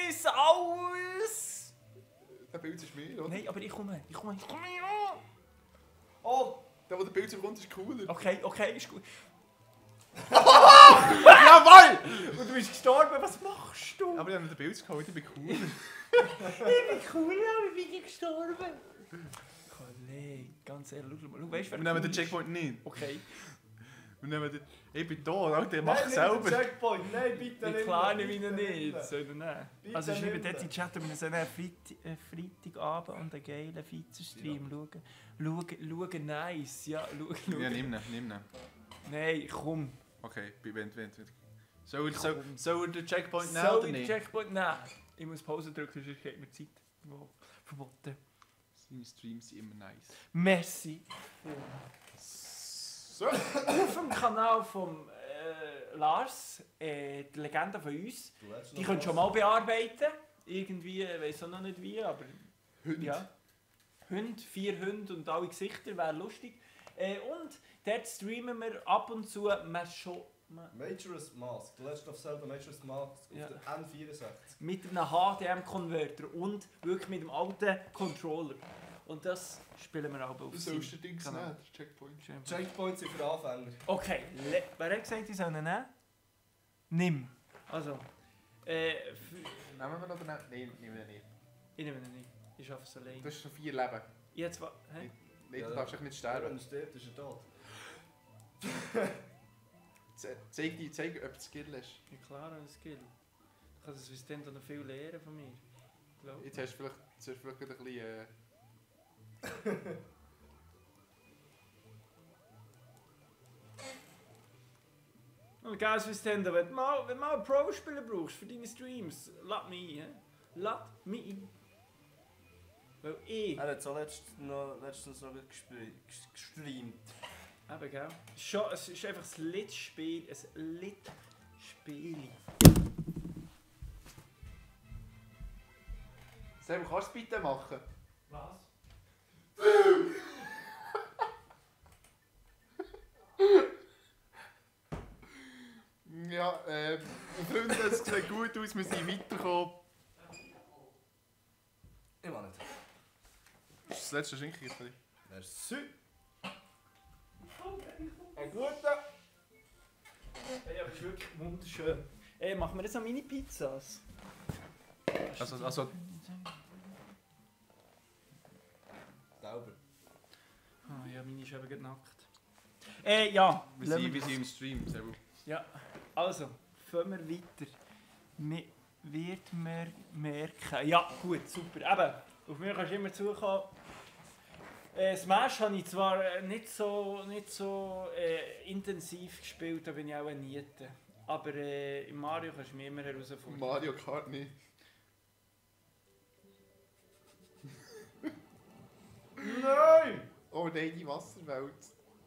uns alles! Der Bild ist mir, oder? Nein, aber ich komme. Oh! Der, der Bild kommt, ist cooler. Okay, ist gut. Jawohl! Und du bist gestorben, was machst du? Aber ich habe den Bild geholt, ich bin cooler. Ich bin cool, aber ich bin gestorben. Kollege, ganz ehrlich, schau mal. Weißt du, Wir nehmen den Checkpoint nicht. Okay. Wir nehmen den... Ich bin da, Alter, mach selber. Checkpoint, nein, bitte Ich nicht. klar nicht wie nicht. Soll er nehmen? Bitte Also schreibt nicht. dort in den Chat, wir sollen einen Freitagabend und einen geilen Vize-Stream schauen. Nice. Ja, schauen. Ja, nimm ihn. Nein, komm. Okay, wenn. Soll er den Checkpoint nehmen Soll oder ich den nicht? Checkpoint nehmen? Ich muss Pause drücken, sonst geht mir Zeit. Wow. Verboten. Seine Streams sind immer nice. Merci. So. Auf dem Kanal von Lars, die Legende von uns, die könnt ihr schon mal bearbeiten. Irgendwie, ich weiß auch noch nicht wie, aber Hunde. ja. Hunde, 4 Hunde und alle Gesichter, wäre lustig. Und dort streamen wir ab und zu Majora's Mask, The Legend of Zelda Majora's Mask Ja. auf der N64. mit einem HDM-Konverter und wirklich mit dem alten Controller. Und das spielen wir auch auf Du seinem sollst den Dings Kanal. nehmen, den Checkpoint. Checkpoints sind für Anfänger. Okay, wer hat gesagt, ich soll ihn nehmen? Nimm. Also, Nehmen wir noch den? Nein, nehmen wir nicht. ich nehme ihn nicht. Ich schaffe es allein. Du hast noch 4 Leben. Jetzt was? Hä? Nein, Ja. du darfst echt nicht Wenn sterben. er stirbt, ist er tot. Zeig, ob du Skill hast. Ja klar, ein Skill. Du kannst das Assistent noch viel lernen von mir. Glaub. Jetzt hast du vielleicht ein bisschen... Und Guys, Assistent, wenn du mal einen Pro-Spieler brauchst für deine Streams, lass mich ein. Lass mich ein. Weil ich... Er hat so letztens noch gestreamt. Eben, gell? Es ist einfach ein Litspiel. Ein Litspiel. Sam, kannst du es bitte machen? Was? Ja, Freunde, es sieht gut aus, wir sind weitergekommen. Ich weiß nicht. Das ist das letzte Schinken. Merci. Ein guter. Hey, aber es ist wirklich wunderschön. Ey, machen wir jetzt noch Mini-Pizzas? Also, Sauber. Ah ja, meine ist eben gerade nackt. Ja. Wir lassen sind, wir das. sind im Stream, sehr gut. Ja, also, fangen wir weiter. Wird man merken. Ja, gut, super. Eben, auf mich kannst du immer zukommen. Smash habe ich zwar nicht so intensiv gespielt, da bin ich auch ein Niete. Aber im Mario kannst du mich immer herausfordern. Mario Kart nicht. Nein! Oh nein, die Wasserwelt.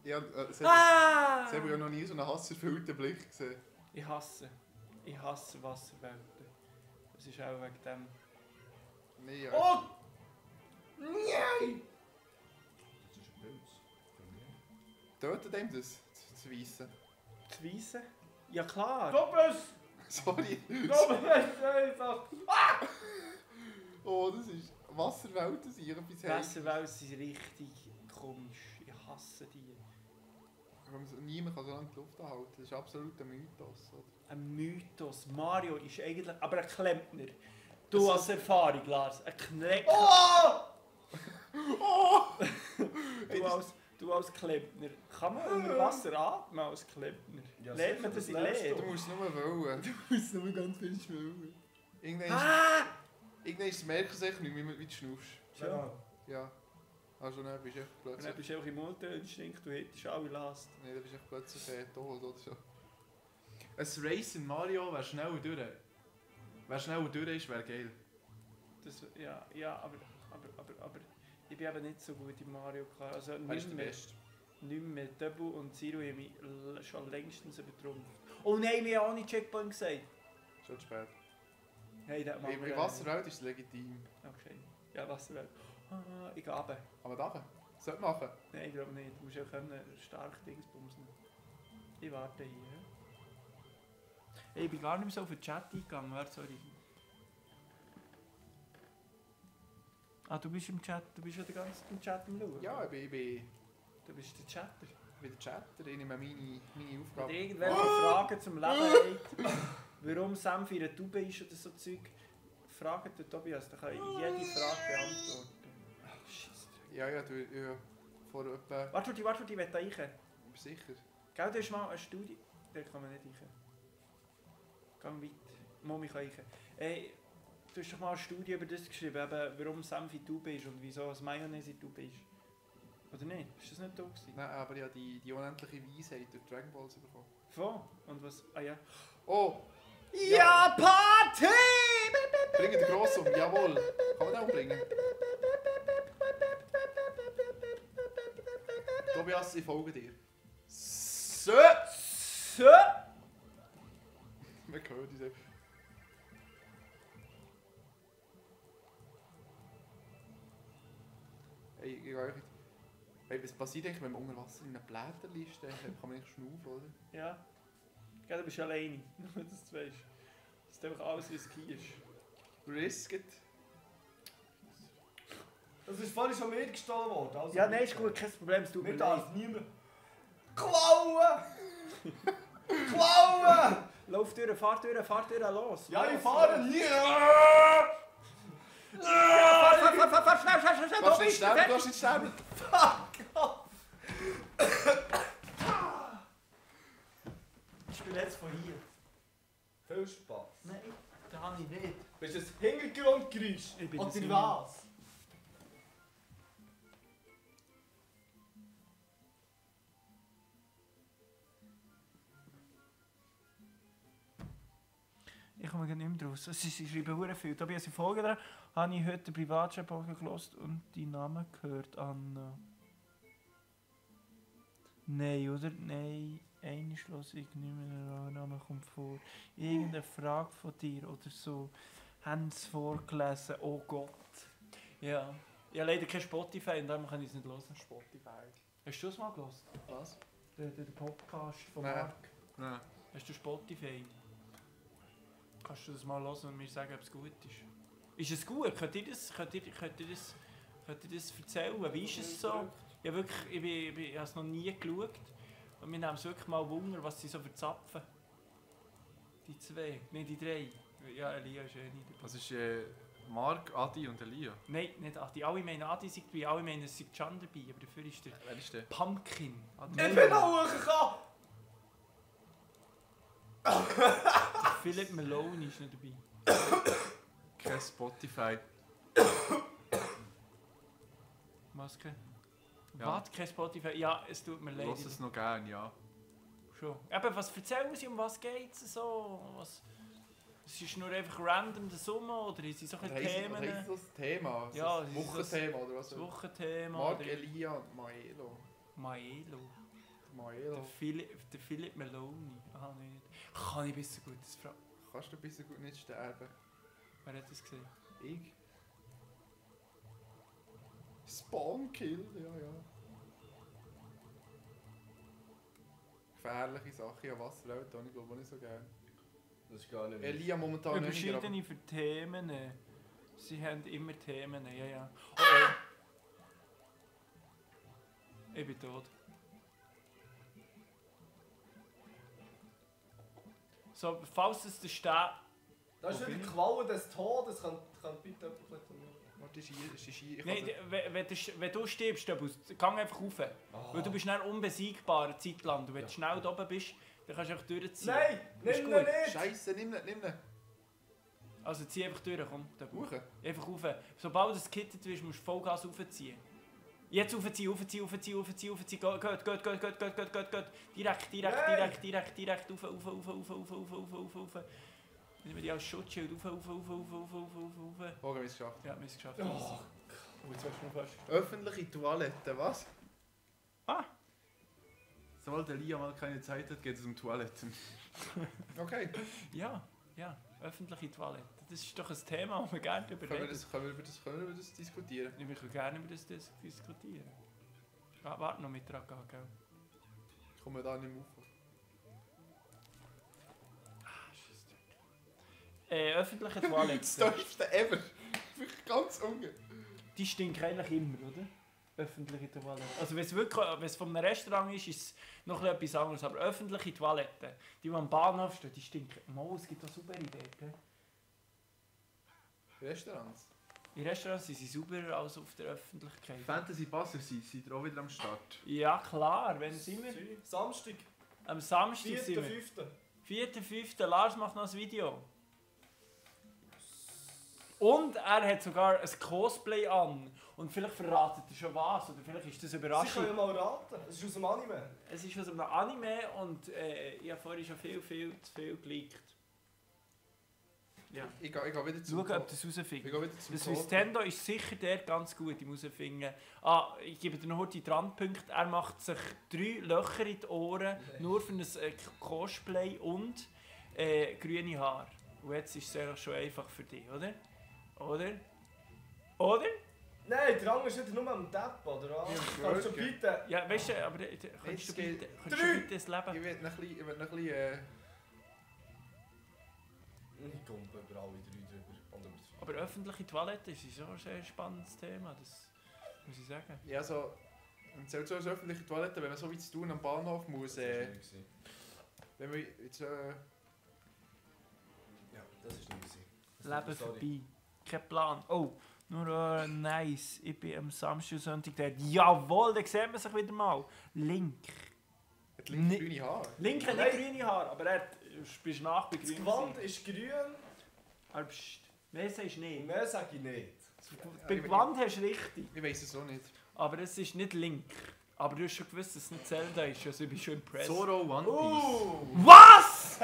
Ja, sie Ah! haben ja noch nie so einen hasserfüllten Blick gesehen. Ich hasse Wasserwelten. Das ist auch wegen dem. Nee, ja. Oh! Nein! Das ist ein Pilz. Tötet ihm das Weisse. Zu weisen? Ja klar! Stopp es! Sorry. Stopp es einfach! Oh, das ist... Wasserwelten sind etwas Wasserwelten sind richtig komisch. Ich hasse die. Niemand kann so lange die Luft anhalten. Das ist absolut ein Mythos. Oder? Ein Mythos. Mario ist eigentlich aber ein Klempner. Du als Erfahrung, Lars. Ein Kneck. Oh! Oh! Du als Klempner. Kann man unter Wasser atmen als Klempner? Ja, Lernt man sicher, das in das lernst Lehre? Du musst nur wollen. Du musst nur ganz viel schwimmen. Irgendwann merken sie nicht mehr, wie du schnaufst. Ja. Ja. Also dann bist du echt Und dann plötzlich... bist du einfach im Multi-Instinkt, du hättest alle Last. Nee, dann bist du echt plötzlich tot oder so. Ein Race in Mario wäre schnell durch. Wer schnell durch ist, wäre geil. Das, ja, aber ich bin eben nicht so gut in Mario Kart. Also Wer ist der Beste? nicht mehr. Double und Zero haben mich schon längstens übertrumpft. Oh nein, wir haben auch nicht Checkpoint gesagt. Schon zu spät. Hey, das machen wir In Wasserwelt ist es legitim. Okay. Ja, Wasserwelt. Ich gehe runter. Aber da sollte machen. Nein, ich glaube nicht. Du musst ja können stark Dingsbumsen. Ich warte hier. Hey, ich bin gar nicht mehr so auf den Chat eingegangen. Warte, sorry. Ah, du bist im Chat. Du bist ja den ganzen Chat im Schauen. Ja, ich bin Du bist der Chatter. der Chatter. Ich nehme meine Wenn Aufgabe. ihr irgendwelche Fragen zum Leben habt, warum Sam für eine Tube ist oder so Zeug, fragt den Tobias. Der kann jede Frage beantworten. Scheisse. Ja, vor etwa... Warte, ich will da rein. Sicher. Gell, du hast mal eine Studie... Da kann man nicht rein. Gang weiter. Mami kann rein. Du hast doch mal eine Studie über das geschrieben, eben, warum Senf in Tube ist und wieso ein Mayonnaise in Tube ist. Oder nicht? Ist das nicht da gewesen? Nein, aber ja, die unendliche Weisheit durch Dragon Balls bekommen. Von? Und was? Ah ja. Oh! Ja, Party! Bringen den Gross um, jawohl! Kann man den umbringen? Tobias, ich folge dir. So! So! Man hört diese... Hey, was passiert eigentlich, wenn man unter Wasser in einer Blätterliste hat? Kann man nicht schnaufen, oder? Ja. Gell, du bist alleine. Nur, dass du weißt. Dass du einfach alles riskierst. Risked. Das ist vorhin schon mir gestohlen worden. Also Ja, nein, ist gut, kein Problem, es tut mir Mir leid. darf niemand... Klauen! Klauen! Lauf durch, fahr durch, los. Ja, ich los, fahre los. hier! Fahr, schnell, Du darfst nicht sterben, du darfst nicht sterben! Ich spiele jetzt von hier. Viel Spaß. Nein, da habe ich nicht. Bist du das Hintergrundgeräusch? Ich bin Oder das nicht. was? Ich komme gar nicht mehr draus. Sie schreiben sehr viel. Da bin ich in Folge dran. Habe ich heute den Privatchat-Podcast gehört und die Namen gehört, Anna. Nein, oder? Nein. Eine schloss ich nicht mehr, der Name kommt vor. Irgendeine Frage von dir oder so. Haben sie vorgelesen? Oh Gott. Ja. Ich habe leider kein Spotify und darum kann ich es nicht hören. Spotify. Hast du es mal gehört? Was? Den Podcast von Nein. Marc? Nein. Hast du Spotify? Kannst du das mal hören und mir sagen, ob es gut ist? Ist es gut? Könnt ihr das erzählen? Wie ist es so? Ja, wirklich, ich habe es noch nie geschaut. Und wir nehmen es wirklich mal Wunder, was sie so verzapfen. Die zwei, nein, die drei. Ja, Elia ist eh nicht dabei. Das ist Mark, Adi und Elia. Nein, nicht Adi. Alle meinen Adi sei dabei, alle meinen es sei Can dabei, aber dafür ist der Wer ist der? Pumpkin. Ich bin auch hochgekommen! Der Philip Malone ist nicht dabei. Kein Spotify. Was kein? Ja. Was? Kein Spotify? Ja, es tut mir leid. Lass es noch gern, ja. Schon. Eben, was erzählen Sie, um was geht es so? Es ist nur einfach random der Sommer oder sind so Was Themen? heisst das Thema? Ja, das es ist Wochenthema oder was? Das Wochenthema. Mark, oder Elia und Maelo. Maelo. Maelo. Der Philip Malone. Ah, nicht. Kann ich besser gut das fragen? Kannst du bis so gut nicht sterben? Wer hat das gesehen? Ich? Spawnkill, ja. Gefährliche Sache an Wasserwelt, ich glaube auch nicht so gerne. Das ist gar nicht Elia momentan nicht. Verschiedene für Themen. Sie haben immer Themen, ja. Oh. Ich bin tot. So, falls es der Stab... Das ist wieder die Qualle des Todes. Kann bitte jemand Warte, ist hier. Nein, wenn du stirbst, dann geh einfach rauf. Weil du bist dann unbesiegbar eine Zeit lang. Und wenn du schnell da oben bist, dann kannst du einfach durchziehen. Nein, Ist nimm ihn gut. nicht! Scheiße, nimm ihn. Also zieh einfach durch, komm. Da Hoch. einfach rauf. Sobald du gekittet wirst, musst du Vollgas raufziehen. Jetzt raufziehen. Geht. Direkt. Rauf. Nehmen wir die als Schutzschild. Rauf. Morgen haben wir es geschafft. Ja, wir haben es geschafft. Oh. Jetzt wärst du noch fast. Öffentliche Toilette, was? Sobald Elia mal keine Zeit hat, geht es um Toiletten. Okay. Ja, öffentliche Toilette. Das ist doch ein Thema, das wir gerne darüber Können wir reden. das diskutieren? Ja, wir können gerne über das diskutieren. Ja, warte noch mit dran, gell? Ich komme da nicht mehr auf. Öffentliche Toilette. Das tiefste ever. Wirklich ganz unge. Die stinken eigentlich immer, oder? Öffentliche Toilette. Also wenn es von einem Restaurant ist, ist es noch etwas anderes. Aber öffentliche Toiletten, die am Bahnhof stehen, die stinken. Mal, es gibt auch super Ideen, gell? Restaurants? In Restaurants sind sie sauberer als auf der Öffentlichkeit. Fantasy Basel seid ihr auch wieder am Start. Ja klar, wenn sind wir? Samstag, Am Samstag sind wir. 4.5. 4.5. Lars macht noch ein Video. Und er hat sogar ein Cosplay an. Und vielleicht verratet er schon was. Oder vielleicht ist das Sie überraschend. können ja mal raten. Es ist aus dem Anime. Es ist aus einem Anime und ich habe vorhin schon viel zu viel geleakt. Ja. Ich gehe wieder zum Schau, ob du es herausfindest. Ich gehe wieder zum Das Nintendo ist sicher der ganz gut im herausfinden. Ich gebe dir noch heute die Randpunkte. Er macht sich 3 Löcher in die Ohren, nur für ein Cosplay und grüne Haare. Und jetzt ist es eigentlich schon einfach für dich, oder? Oder? Nein, der andere ist nicht nur am Depp, oder was? Ja, Kannst du okay. bitte... Ja, weißt du, aber könntest du bitte das Leben... Ich will noch ein bisschen Ich komme über alle 3 drüber. Oder Aber öffentliche Toiletten ist so ein sehr spannendes Thema, das muss ich sagen. ja, so... Und selbst so als öffentliche Toilette, wenn man so weit zu tun am Bahnhof muss, wenn wir jetzt... Ja, das ist nicht Leben vorbei. Kein Plan. Oh, nur nice. Ich bin am Samstag und Sonntag dort. Jawohl, da sieht man sich wieder mal. Link. hat links grüne Haare. Link hat nicht grüne Haare, aber er bist nach bei Das grün. Gewand ist grün, Aber pst, mehr sagst du nicht. mehr sage ich nicht. Bei Gewand hast du richtig. Ich weiss es auch nicht. Aber es ist nicht Link. Aber du hast schon gewusst, dass es nicht Zelda ist. Also ich bin schon impressed. Zoro One Piece. Was?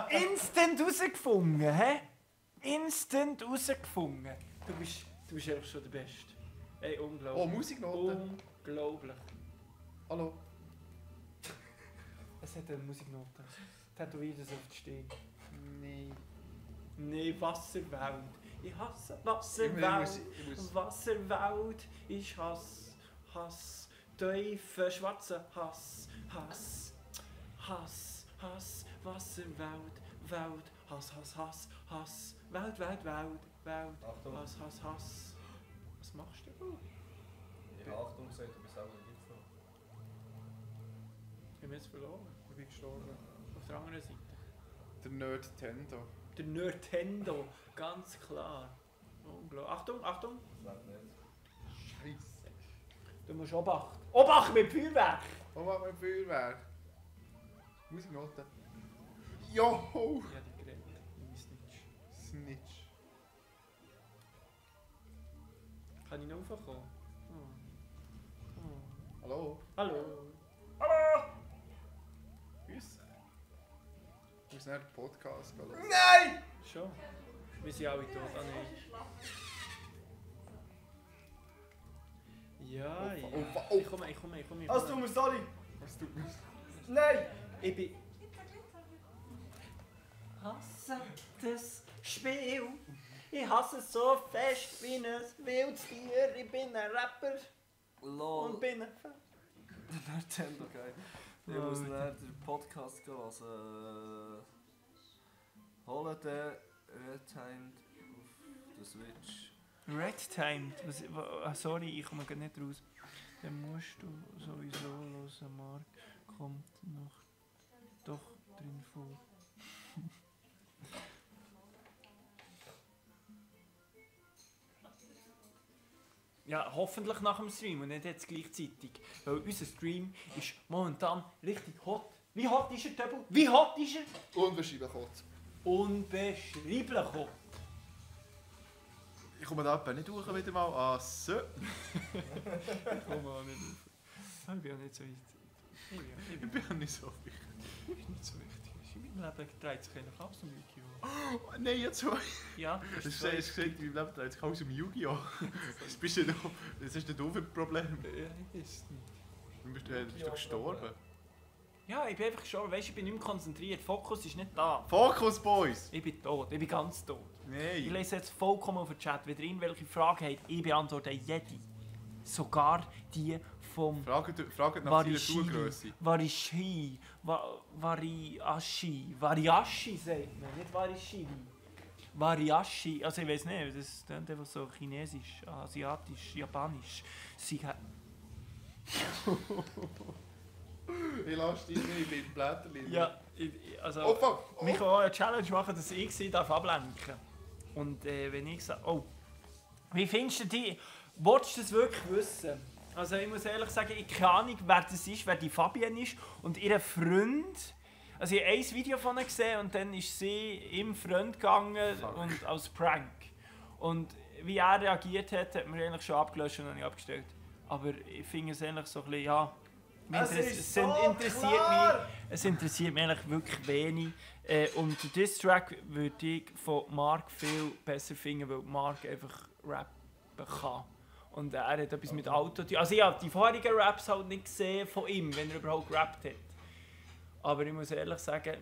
Instant rausgefunden, hä? Instant rausgefunden. Du bist einfach schon der Beste. Ey, unglaublich. Oh, Musiknoten. Unglaublich. Hallo. Es hat eine Musiknote. Tätowiert das auf die Stirn. Nein. Nee, Wasserwelt. Ich hasse Ich Wasserwelt. muss... Wasserwelt. Ich hasse. Teufel, schwarzer Hass. Wasserwelt. Welt. Hass. Welt. Achtung. Hass. Was machst du? Ich habe Achtung gesagt, du bist auch nicht geflogen. Ich bin jetzt verloren. Ich bin gestorben. Auf der anderen Seite. Der Nerd Tendo. Der Nintendo, ganz klar. Oh runtergelassen. Achtung, Achtung. Das lebt nicht. Scheiße. Du musst Obacht. Obacht mit Feuerwerk! Oh, mach mal Feuerwerk. Musiknoten. Joho! Ja, die Geräte. Ich weiß nicht. Snitch. Kann ich noch raufkommen? Hallo? Hallo. Grüß. Ich muss nachher den Podcast hören. Nein! Schon? Wir sind alle tot. Ah, nein. Ja, ja. Oh. Ich komme. Also, du musst sorry! Was tut mir? Nein! Ich bin... Hasse das Spiel. Ich hasse es so fest wie ein wildes Tier. Ich bin ein Rapper Lol. und bin ein... Nintendo geil. Ich Ja, muss bitte. nachher den Podcast hören. Holen den Retimed auf der Switch. Red Timed. Sorry, ich komme gar nicht raus. Dann musst du sowieso hören, Mark kommt noch doch drin vor. Ja, hoffentlich nach dem Stream und nicht jetzt gleichzeitig. Weil unser Stream ist momentan richtig hot. Wie hot ist er, Töbel? Wie hot ist er? Unbeschreiblich hot. Unbeschreiblich hot. Ich komme da etwa nicht durch wieder mal. Ah, so. Ich komme auch nicht auf. Ich bin auch nicht so wichtig. Ich bin auch nicht so wichtig. Ich bin nicht so wichtig. In meinem Leben dreht sich eigentlich alles um Yu-Gi-Oh! Oh, nein, jetzt so. Ja, Das ist gesagt, in meinem Leben dreht sich alles um Yu-Gi-Oh! Das bist du noch. Das ist nicht ein Problem. Ich weiß nicht. Du bist doch gestorben. Ja, ich bin einfach schon, weißt du, ich bin nicht mehr konzentriert. Fokus ist nicht da. Fokus, Boys! Ich bin tot, ich bin ganz tot. Ich Nein. lese jetzt vollkommen auf den Chat. Wenn ihr irgendwelche Fragen habt, ich beantworte jede. Sogar die vom Fragt nach seiner Warishi, Schuhgrösse. Warishi, Variashi sagt man, nicht Warishiri. Variashi, also ich weiß nicht, das klingt einfach so chinesisch, asiatisch, japanisch. Sie hat... Ich lasse dich nicht, ich bin Blätterli. Ja, also... Oh fuck! Oh. Wir können auch eine Challenge machen, dass ich sie ablenken darf. Und wenn ich sage... Oh, wie findest du die? Wolltest du das wirklich wissen? Also ich muss ehrlich sagen, ich habe keine Ahnung, wer das ist, wer die Fabienne ist. Und ihr Freund... Also ich habe ein Video von ihr gesehen und dann ist sie im Freund gegangen und als Prank. Und wie er reagiert hat, hat man eigentlich schon abgelöscht und dann abgestellt. Aber ich finde es eigentlich so ein bisschen, ja... Es interessiert mich eigentlich wirklich wenig. Und den Diss-Track würde ich von Mark viel besser finden, weil Mark einfach rappen kann. Und er hat etwas mit Auto. Also ich habe die vorherigen Raps halt nicht gesehen von ihm, wenn er überhaupt gerappt hat. Aber ich muss ehrlich sagen,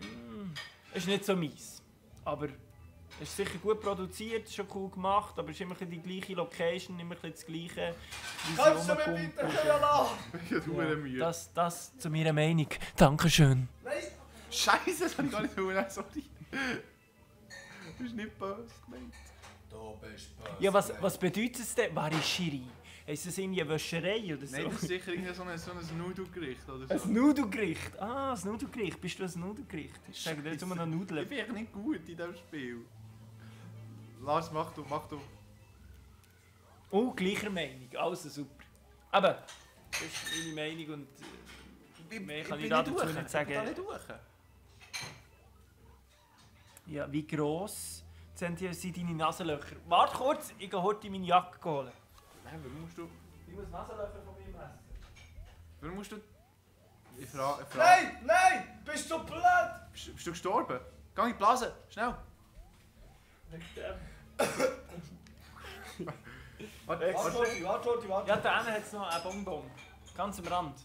es ist nicht so meins. Aber es ist sicher gut produziert, schon cool gemacht, aber es ist immer ein bisschen die gleiche Location, immer ein bisschen das gleiche. wie sie Kannst du mir rumkommt. bitte können lassen? Ich habe hure Mühe. Das zu meiner Meinung. Dankeschön. Nein! Scheiße, das habe ich gar nicht tun. Sorry. Das ist nicht böse gemeint. Du bist böse. Ja, was bedeutet es denn? Warishiri? Ist das irgendwie eine Wäscherei oder so? Nein, das ist sicher irgendwie so ein Nudelgericht oder so. Ein Nudelgericht. Ah, ein Nudelgericht. Bist du ein Nudelgericht? Ich sage dir jetzt immer noch Ich Nudeln. bin echt nicht gut in diesem Spiel. Lars, mach du. Oh, gleicher Meinung. Also super. Aber, das ist meine Meinung und mehr kann ich dazu nicht Ich bin sagen. da nicht durch. Ja, wie gross sind deine Nasenlöcher? Warte kurz, ich gehe heute meine Jacke holen. Nein, warum musst du... Ich muss Nasenlöcher von mir messen. Warum musst du... Ich frage... Nein! Nein! Bist du blöd? Bist du gestorben? Geh in die Blase, schnell. Warte. Ja, da hinten hat es noch einen Bonbon. Ganz am Rand.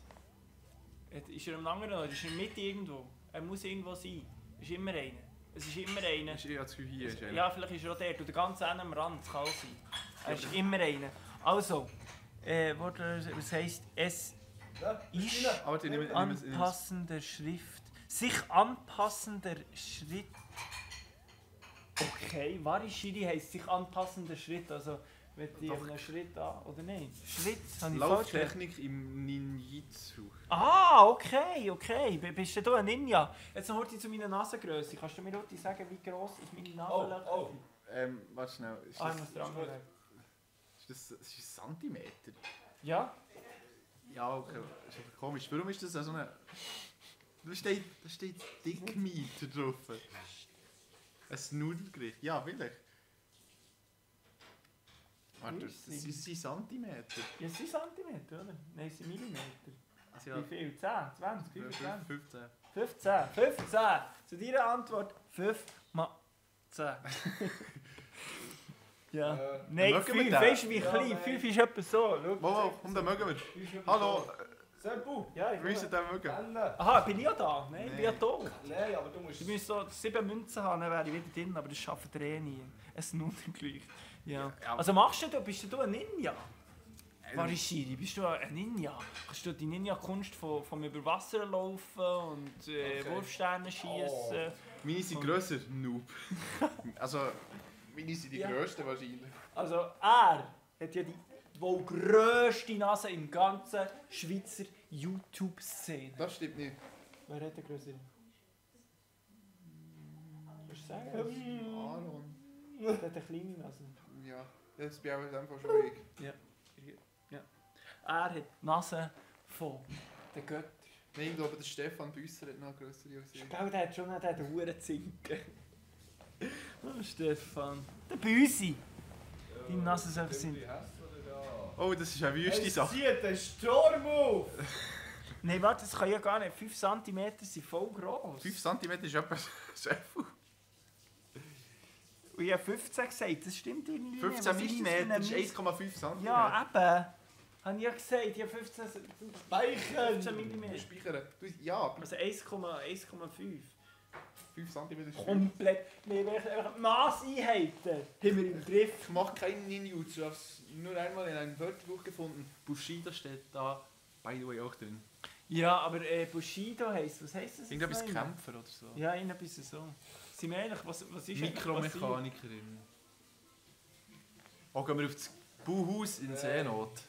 Ist er am anderen Ort? Ist er in der Mitte irgendwo? Er muss irgendwo sein. Ist immer einer. Es ist immer einer. Ich habe das Gefühl, hier ist einer. Ja, vielleicht ist er auch dort. Oder ganz hinten am Rand. Das kann auch sein. Er ist immer einer. Also, was heisst es ist Aber die nehmen anpassender Schrift. Sich anpassender Schritt. Okay, Warishiri heisst sich anpassender Schritt. Also, wenn die einen Schritt an oder nicht? Schritt, habe ich falsch gesagt? Lauftechnik im Ninjitsu. Ah, okay. Bist du ein Ninja? Jetzt noch heute zu meiner Nasengröße. Kannst du mir heute sagen, wie gross ist meine Nasenlöcher? Oh. Warte schnell. Ist Ah, ich das, muss dran gehen. das ist ein Zentimeter? Ja? Ja, okay. Das ist einfach komisch. Warum ist das so eine... Da steht Dickmeter drauf. Ein Nudelgericht. Ja, vielleicht. Warte, das sind Zentimeter. Ja, es sind Zentimeter, oder? Nein, es sind Millimeter. Also, Wie viel? 10, 20, 25? 15. 15. 15. Zu deiner Antwort 5 mal 10. Ja. Nein, mögen wir 5. den? Weißt du, wie Ja, klein? nein. 5 ist etwa so. Schau. Wow, komm, den mögen wir. Hallo, Seppu! Ja, ich wir müssen den mögen. Bälle! Aha, bin ich ja da? Nein, ich bin ja da. Nein, aber du musst... Ich müsste so 7 Münzen haben, dann wäre ich wieder drin, aber das schafft ihr eh nie. Es ist ungleich. Ja. Ja. Also bist du ein Ninja? Warishiri, bist du ein Ninja? Kannst du die Ninja-Kunst vom über Wasser laufen und Wurfsterne schießen? Meine sind grösser, Noob. Also, meine sind die Ja. grössten wahrscheinlich. Also er hat ja die wohl grösste Nase im ganzen Schweizer YouTube-Szene. Das stimmt nicht. Wer hat die größere? Kannst du sagen? Aaron. Der hat eine kleine Nase. Ja, das bin auch in dem Fall schon ich. Er hat die Nase von den Göttern. Nein, ich glaube, der Stefan Büsser hat noch eine grössere als ich. Gell, der hat schon noch den Hurenzinken. Oh, Stefan. Der Büsi. Deine Nase soll sein. Oh, das ist eine wüste Sache. zieht den Sturm auf! Nein, warte, das kann ja gar nicht. 5 cm sind voll gross. 5 cm ist etwa sehr viel. Und ich habe 15 gesagt, das stimmt irgendwie nicht. 15 Was ist das mm für ein ist Mist? 1,5 cm. Ja, eben. Habe ich ja gesagt, ich habe 15 Speichern! 15 mm. Speichern. Ja, aber Also 1,5. 5 cm ist viel. Komplett. Wir haben einfach Maßeinheiten haben wir im Griff. Ich mache keinen Ninjutsu. Ich habe es nur einmal in einem Wörterbuch gefunden. Bushido steht da, by the way, auch drin. Ja, aber Bushido heisst, was heisst das? Irgendetwas jetzt noch Kämpfer oder so. Ja, irgendetwas so. Sind wir eigentlich, was ist eigentlich Mikromechanikerin. Oh, gehen wir auf das Bauhaus in Seenot. Gehen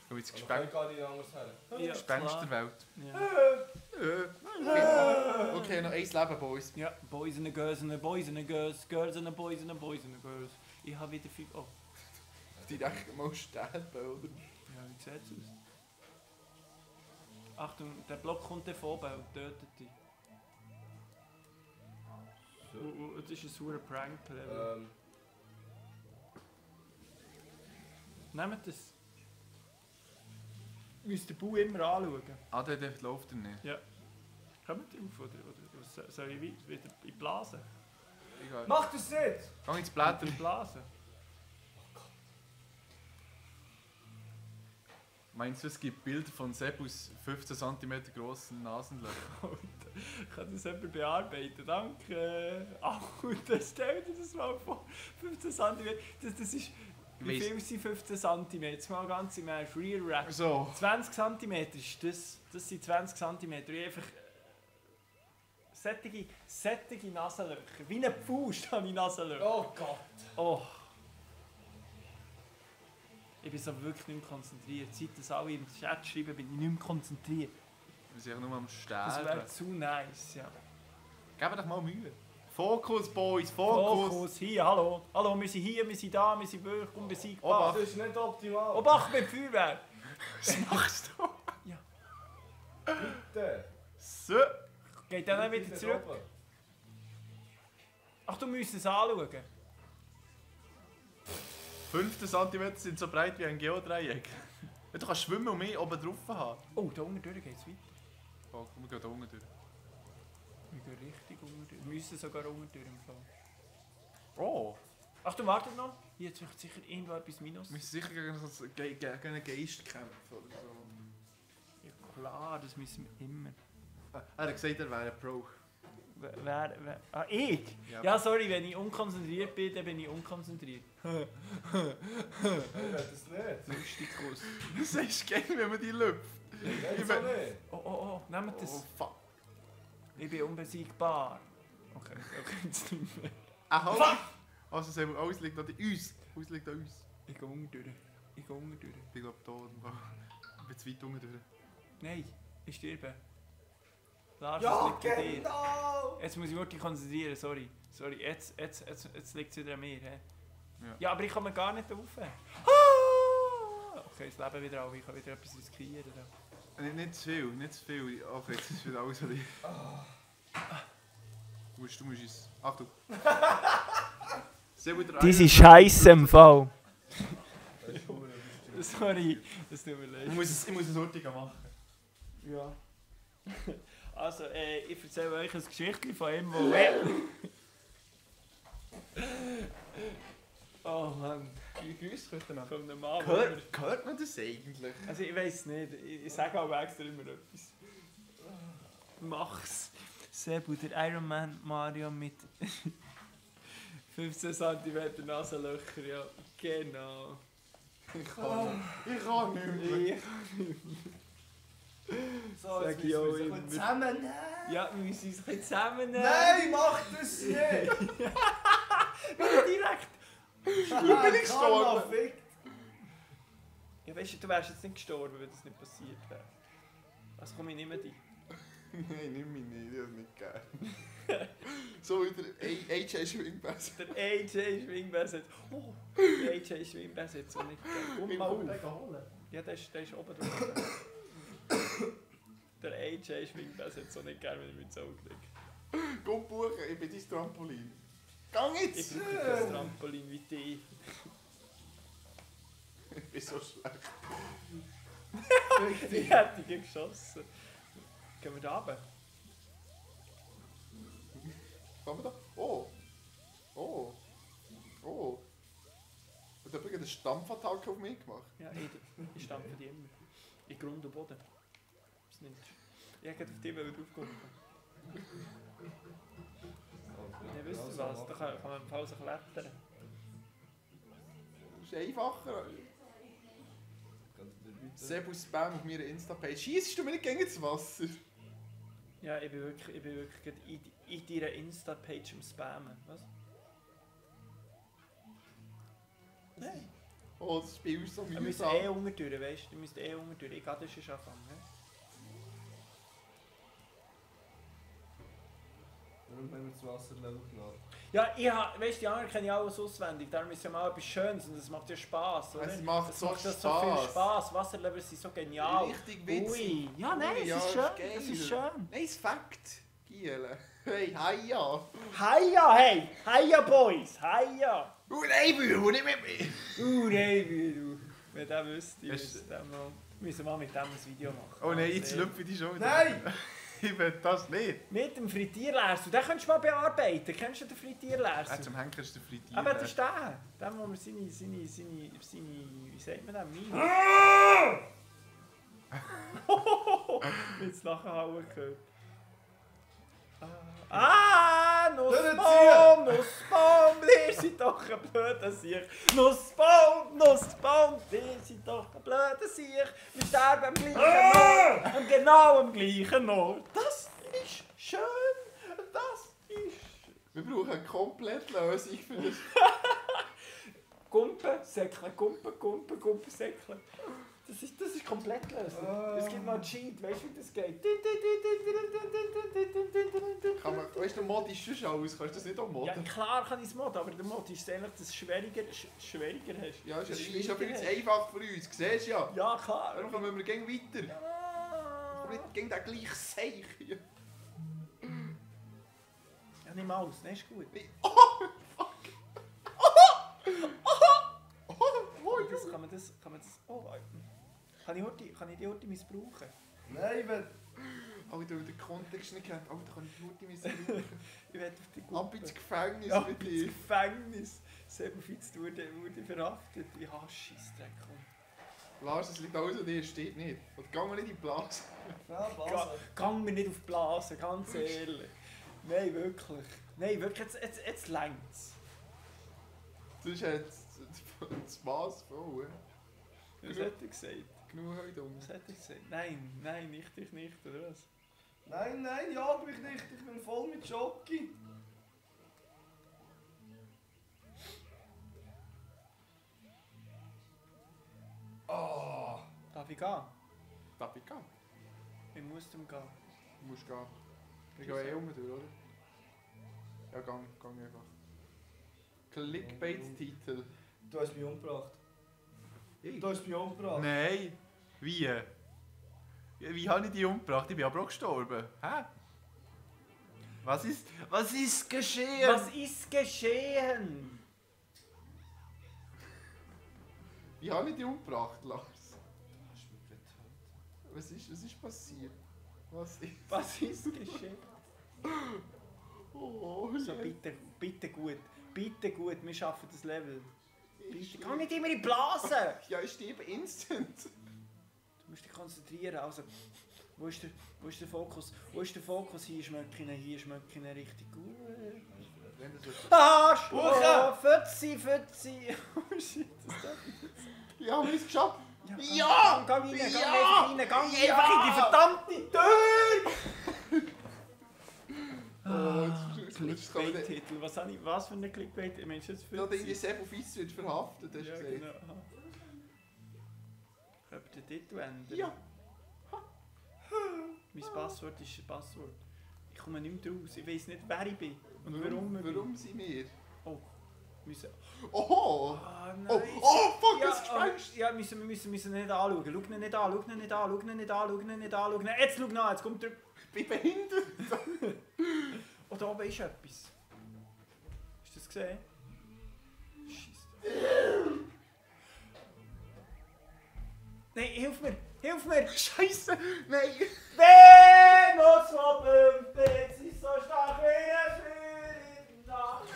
wir ins Ich kann Gespenst gar nicht anders her. Ja, Gespensterwelt. Ja. Okay, noch ein Leben, Boys. Ja, Boys and Girls and Boys and Girls, Girls and Boys and Boys and Girls. Ich habe wieder viel... Oh, Direkt mal sterben, oder? ja, wie sieht's aus? Achtung, der Block kommt davon und tötet dich. Das ist ein saurer Prank. Nehmt das. Müsst den Bau immer anschauen. Ah, der läuft er nicht. Kommt ihr auf oder soll ich wieder in die Blase? Egal. Mach das nicht! Geh ins Blätter. In die Blase? Meinst du, es gibt Bilder von Sebus 15 cm grossen Nasenlöchern? Kann das jemand bearbeiten? Danke. Alter, stell dir das mal vor. 15 cm. Das ist... Wie weiss- viel sind 15 cm? Jetzt mal ganz im Ernst. Real Rap. So. 20 cm ist das. Das sind 20 cm. Ich einfach... Sättige Nasenlöcher. Wie eine Faust habe ich Nasenlöcher. Oh Gott! Oh. Ich bin so wirklich nicht mehr konzentriert. Seit das alle im Chat schreiben, bin ich nicht mehr konzentriert. Wir sind nur am Das Sterben. wäre zu nice, ja. Gib doch mal Mühe. Fokus, Boys, Fokus! Fokus, hier, hallo. Hallo, wir sind hier, wir sind da, wir sind wirklich unbesiegbar. Das ist nicht optimal! Obacht mit Feuerwehr! Was machst du? Bitte! So. Geht dann auch wieder zurück? Ach, du musst es anschauen. 15 cm sind so breit wie ein Geodreieck. Ja, du kannst schwimmen und mehr oben drauf haben. Oh, da unten durch geht es weiter. Oh, komm, wir gehen da unten durch. Wir gehen richtig unten durch. Wir müssen sogar unten durch im Fall. Oh! Ach, du wartet noch? Hier hat sicher irgendwo etwas Minus. Wir müssen sicher gegen einen Geist kämpfen oder so. Ja klar, das müssen wir immer. Er hat gesagt, er wäre ein Pro. Wer? Ah, ich? Ja, sorry, wenn ich unkonzentriert bin, dann bin ich unkonzentriert. Ich will das nicht! Lustig aus. Das ist geil, wenn man die lüpft. Ich will nicht! Oh, nehmt Oh, das. fuck. Ich bin unbesiegbar. Okay, jetzt nicht mehr. Aha! Also, sagen wir, alles liegt an uns. Alles liegt an uns. Ich gehe unten durch. Ich glaube, da irgendwo. Ich bin zu weit unten durch. Nein, ich sterbe. Lars, Ja, es liegt an dir. genau! Jetzt muss ich wirklich konzentrieren, sorry. Jetzt liegt es wieder an mir. He? Ja, aber ich komme gar nicht rauf. Okay, das Leben wieder auf, ich kann wieder etwas riskieren. Nicht zu viel, nicht zu viel. Okay, jetzt ist wieder alles an dich. Du musst uns... Achtung. Sehr gut. Diese Scheiße im Fall. Sorry, das tut mir leid. Ich muss eine Sorte machen. Ja. Also, ich erzähle euch ein Geschichtchen von ihm, der... Oh Mann. Wie grüßt heute noch? Von einem Mann, Hört man das eigentlich? Also ich weiß nicht, ich sage auch extra immer etwas. Mach's. Sebu, der Iron Man Mario mit 15 cm Nasenlöcher, ja, genau. Ich kann nicht mehr. So, Sag jetzt ich auch müssen wir immer. uns zusammennehmen. Ja, wir müssen uns ein bisschen zusammennehmen. Nein, mach das nicht! Direkt! bin ich gestorben. Fick. Ja, weißt du, du wärst jetzt nicht gestorben, wenn das nicht passiert wäre. Also komm, ich nehme dich. Nein, nimm mich nicht, ich habe es nicht gern. So wie der AJ Schwingbass. Der AJ Schwingbass hat... Oh, der AJ Schwingbass hat so nicht gegeben. Komm mal auf. holen. Ja, der ist oben drauf. Der AJ Schwingbass hat so nicht gerne, wenn ich mit so lege. Komm buchen, ich bin dein Trampolin. Gang Ich jetzt! brauche das Trampolin wie dich. Ich bin so schlecht. Ich hätte dich geschossen. Gehen wir da runter? Kann man da? Oh! Oh! Oh! Und übrigens eine Stampfattacke auf mich gemacht. Ja, ich stampfe die immer. In Grund und Boden. Was nimmst du? Ich hätte auf die draufkommen. Ja, wisst ihr was? Da kann man im Fall so klettern. Das ist einfacher. Sebu Spam auf meiner Insta-Page. Schiessest du mir nicht gegen das Wasser? Ja, ich bin wirklich gerade in deiner Insta-Page am Spammen. Was? Nein. Oh, das Spiel ist so Wir müssen mühsam. unterdurch, weißt du? Wir müssen unterdurch. Ich gehe das schon anfangen. Warum haben wir das Wasser genommen? Ja, weißt du, die anderen kenne ich alles auswendig. Darum ist ja mal etwas Schönes und es macht ja Spass, oder? Es macht Es so macht ja so Spass. viel Spass. Wasserleber sind so genial. Richtig witzig. Ui. Ja, nein, Ui, ja, es ist ist schön. geil. Es ist schön. Nein, es Fakt. Giele. Hey, heia. Heia, hey! Heia, Boys! Heia! Nein, Büro, nicht mit mir. Nein, wie du. Wenn der wüsste, Ist- müssen wir mal mit dem ein Video machen. Oh nein, jetzt lüpfe ich die schon wieder. Nein! Ich will das nicht. Mit dem Frittierlärsen. Den könntest du mal bearbeiten. Kennst du den Frittierlärsen? Zum Henker ist der Frittier. Aber das ist der. Der, wo wir seine wie sagt man das? Mine. Jetzt nachher hauen gehört. Nussbaum, Nussbaum, ihr seid doch ein blöder Sieg. Nussbaum, Nussbaum, ihr seid doch ein blöder Sieg. Wir sterben am gleichen Ort, genau am gleichen Ort. Das ist schön, das ist... Wir brauchen eine Komplettlösung für das. Gumpen, Säckle, Gumpen, Säckle. Das ist komplett lösen. Es gibt noch einen Cheat, weißt du, wie das geht? Kann man, weißt du, Mod ist schon aus, kannst du das nicht auch Ja, modden? klar kann ich es modden, aber der Mod ist eigentlich, dass du schwieriger hast. Ja, Das ist aber schwieriger jetzt hast. einfach für uns, siehst du ja. Ja, klar. Darum kommen wir gehen weiter. Ja, Aber nicht gegen den gleichen Seich hier. ja nicht mal aus, ne, ist gut. Kann man das, oh, kann ich die Horti missbrauchen? Nein, wenn... Alter, weil der Kontext nicht kennt. Alter, kann ich die Mutti missbrauchen? Ich werde auf die Ab ins Gefängnis Ja, mit ins dir. Gefängnis. Sebufitz wurde verhaftet. Ich hasse Scheissdreck. Lars, es liegt alles an dir, steht nicht. Und geh mal nicht in die Blase. Ja, Basel. Gang mir nicht auf die Blase, ganz ehrlich. Nein, wirklich. Nein, wirklich, jetzt längt's. Sonst hat das Maß voll. Was hat er gesagt? Genug heute um. Was hat er gesagt? Nein, dich nicht, oder was? Nein, jag mich nicht. Ich bin voll mit Schoki. Oh. Darf ich gehen? Darf ich gehen? Ich muss dem gehen. Du musst gehen. Wir gehen eh um durch, oder? Ja, gang einfach. Clickbait-Titel. Du hast mich umgebracht. Ich? Du hast mich umgebracht. Nein. Wie? Wie habe ich dich umgebracht? Ich bin aber auch gestorben. Hä? Was ist geschehen? Was ist geschehen? Wie habe ich dich umgebracht, Lars? Du hast mich getötet. Was ist passiert? Was ist... Was ist geschehen? Oh, So, bitte, bitte gut. Bitte gut, wir schaffen das Level. Bitte. Geh nicht immer in die Blase! Ja, ich sterbe instant. Du musst dich konzentrieren. Also, wo ist der Fokus? Wo ist der Fokus? Hier schmeckt ihn richtig gut. Wenn das so- Ah, Spuche! Fötzi! Oh shit, das darf ich. Ja, wir haben es geschafft. Ja! Geh rein, geh einfach rein, geh einfach in die verdammte Tür! Oh, jetzt kann man nicht... Clickbait-Titel. Was für ein Clickbait? Ich meine, jetzt Da irgendwie Fötzi. Sebo Fiss wird verhaftet, hast du Ja, gesehen? genau. Aha. Können wir den Titel ändern? Ja. Mein Passwort ist ein Passwort. Ich komme nicht mehr raus. Ich weiß nicht, wer ich bin. Und warum wir Warum sind wir? Oh. Müssen... Oho! Ah, nein. Oh, fuck, Ja, das Gespenst! ja, müssen nicht anschauen. Schau ihn nicht an, schau ihn nicht an, schau ihn nicht an, schau ihn nicht an, schau ihn... Jetzt schau nach, jetzt kommt er... Ich bin behindert! Oh, da oben ist etwas. Hast du das gesehen? Scheisse. Nein, hilf mir! Hilf mir! Scheiße! Nein! Venus verbimmt sich so stark wie eine Schwere Nacht.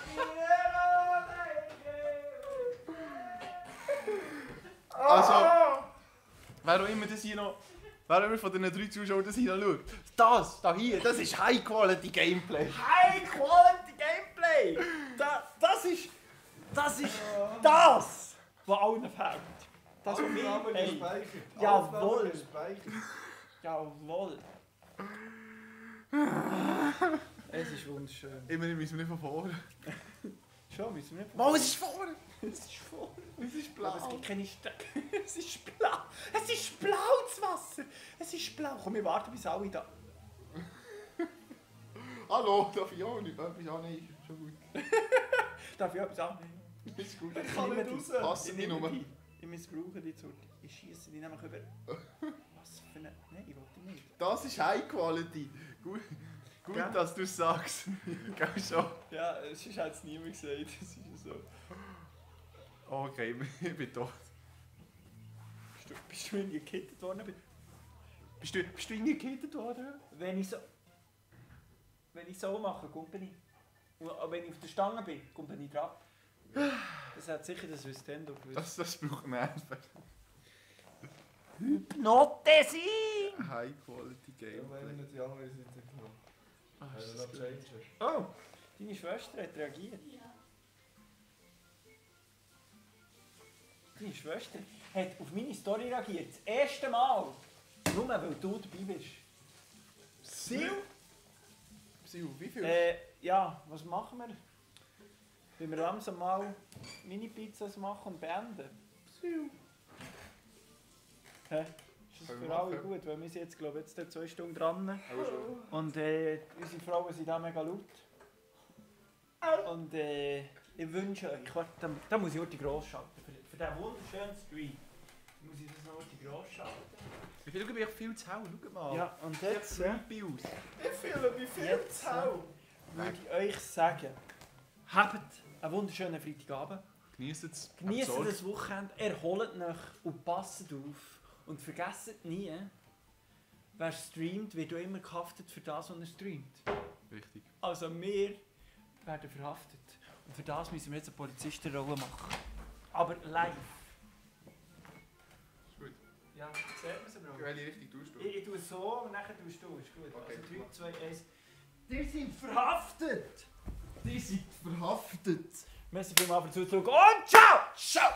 Also, wer auch immer das hier noch... Wer auch immer von den 3 Zuschauern das hier noch schaut. Das, da hier, das ist High-Quality-Gameplay. High Quality Gameplay! Das ist das, was allen fehlt. Das, was wir Aufnahme hey, gespeichert. Jawohl. Aufnahme gespeichert. Jawohl. Es ist wunderschön. Immerhin müssen wir nicht von vorne. Schon, müssen wir nicht... Mal, es ist vorne! Es ist voll. Es ist Aber es blau. gibt keine Strecke. Es ist blau. Es ist blau, das Wasser. Es ist blau. Komm, wir warten bis alle da. Hallo, darf ich auch nicht? Ja, nein, schon gut. Darf ich etwas annehmen? Ist gut. Ich kann nicht die. raus. Passen die Nummer. Ich missbrauche die Zurte. Ich schiesse die nämlich über... Was für eine... Nein, ich wollte nicht. Das ist High Quality. Gut, Gell? Dass du es sagst. Gell schon? Ja, sonst hat es niemand gesagt. Das ist ja so. Okay, ich bin tot. Bist du in die gekittet worden? Bist du hingekettet worden? Wenn ich so mache, kommt ich. Und wenn ich auf der Stange bin, kommt ich dran. Das hat sicher das Nintendo gewusst. Das braucht Nerven. Hypnotising! High Quality Ja, wenn wir Gameplay. nicht die andere Seite genommen. Ah, Weil ist wir das noch gut. changed. Oh, deine Schwester hat reagiert. Deine Schwester hat auf meine Story reagiert. Das erste Mal. Nur weil du dabei bist. Sil? Sil, wie viel? Ja, was machen wir? Wenn wir langsam mal Mini-Pizzas machen und beenden. Sil. Hä? Ist das Können wir für alle machen. gut? Weil wir sind jetzt, glaube ich, jetzt 2 Stunden dran. Aber schon. Und unsere Frauen sind da mega laut. Und ich wünsche euch, warte, da muss ich heute gross schalten. Für diesen wunderschönen Stream muss ich das noch heute gross schalten. Ich finde, ich viel zu hell. Schau mal. Ja, und Sieht jetzt creepy aus. Ich fühle mich viel Jetzt, zu hell. würde ich euch sagen, habt einen wunderschönen Freitagabend. Genießt es. Genießt das Wochenende, erholt euch und passt auf. Und vergesst nie, wer streamt, wird auch immer gehaftet für das, was er streamt. Richtig. Also wir werden verhaftet. Und für das müssen wir jetzt eine Polizistenrolle machen. Aber live. Ist gut. Ja, sieht man es aber auch. Welche Richtung tust du? Ich tue es so und nachher tust du. Ist gut. Okay. Also 3, 2, 1. Ihr seid verhaftet! Die sind verhaftet. Merci vielmals für Zuschauen und ciao! Ciao!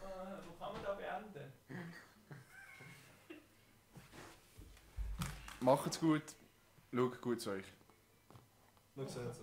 Wo kann man da beenden? Macht's gut. Schaut gut zu euch. Man sieht es.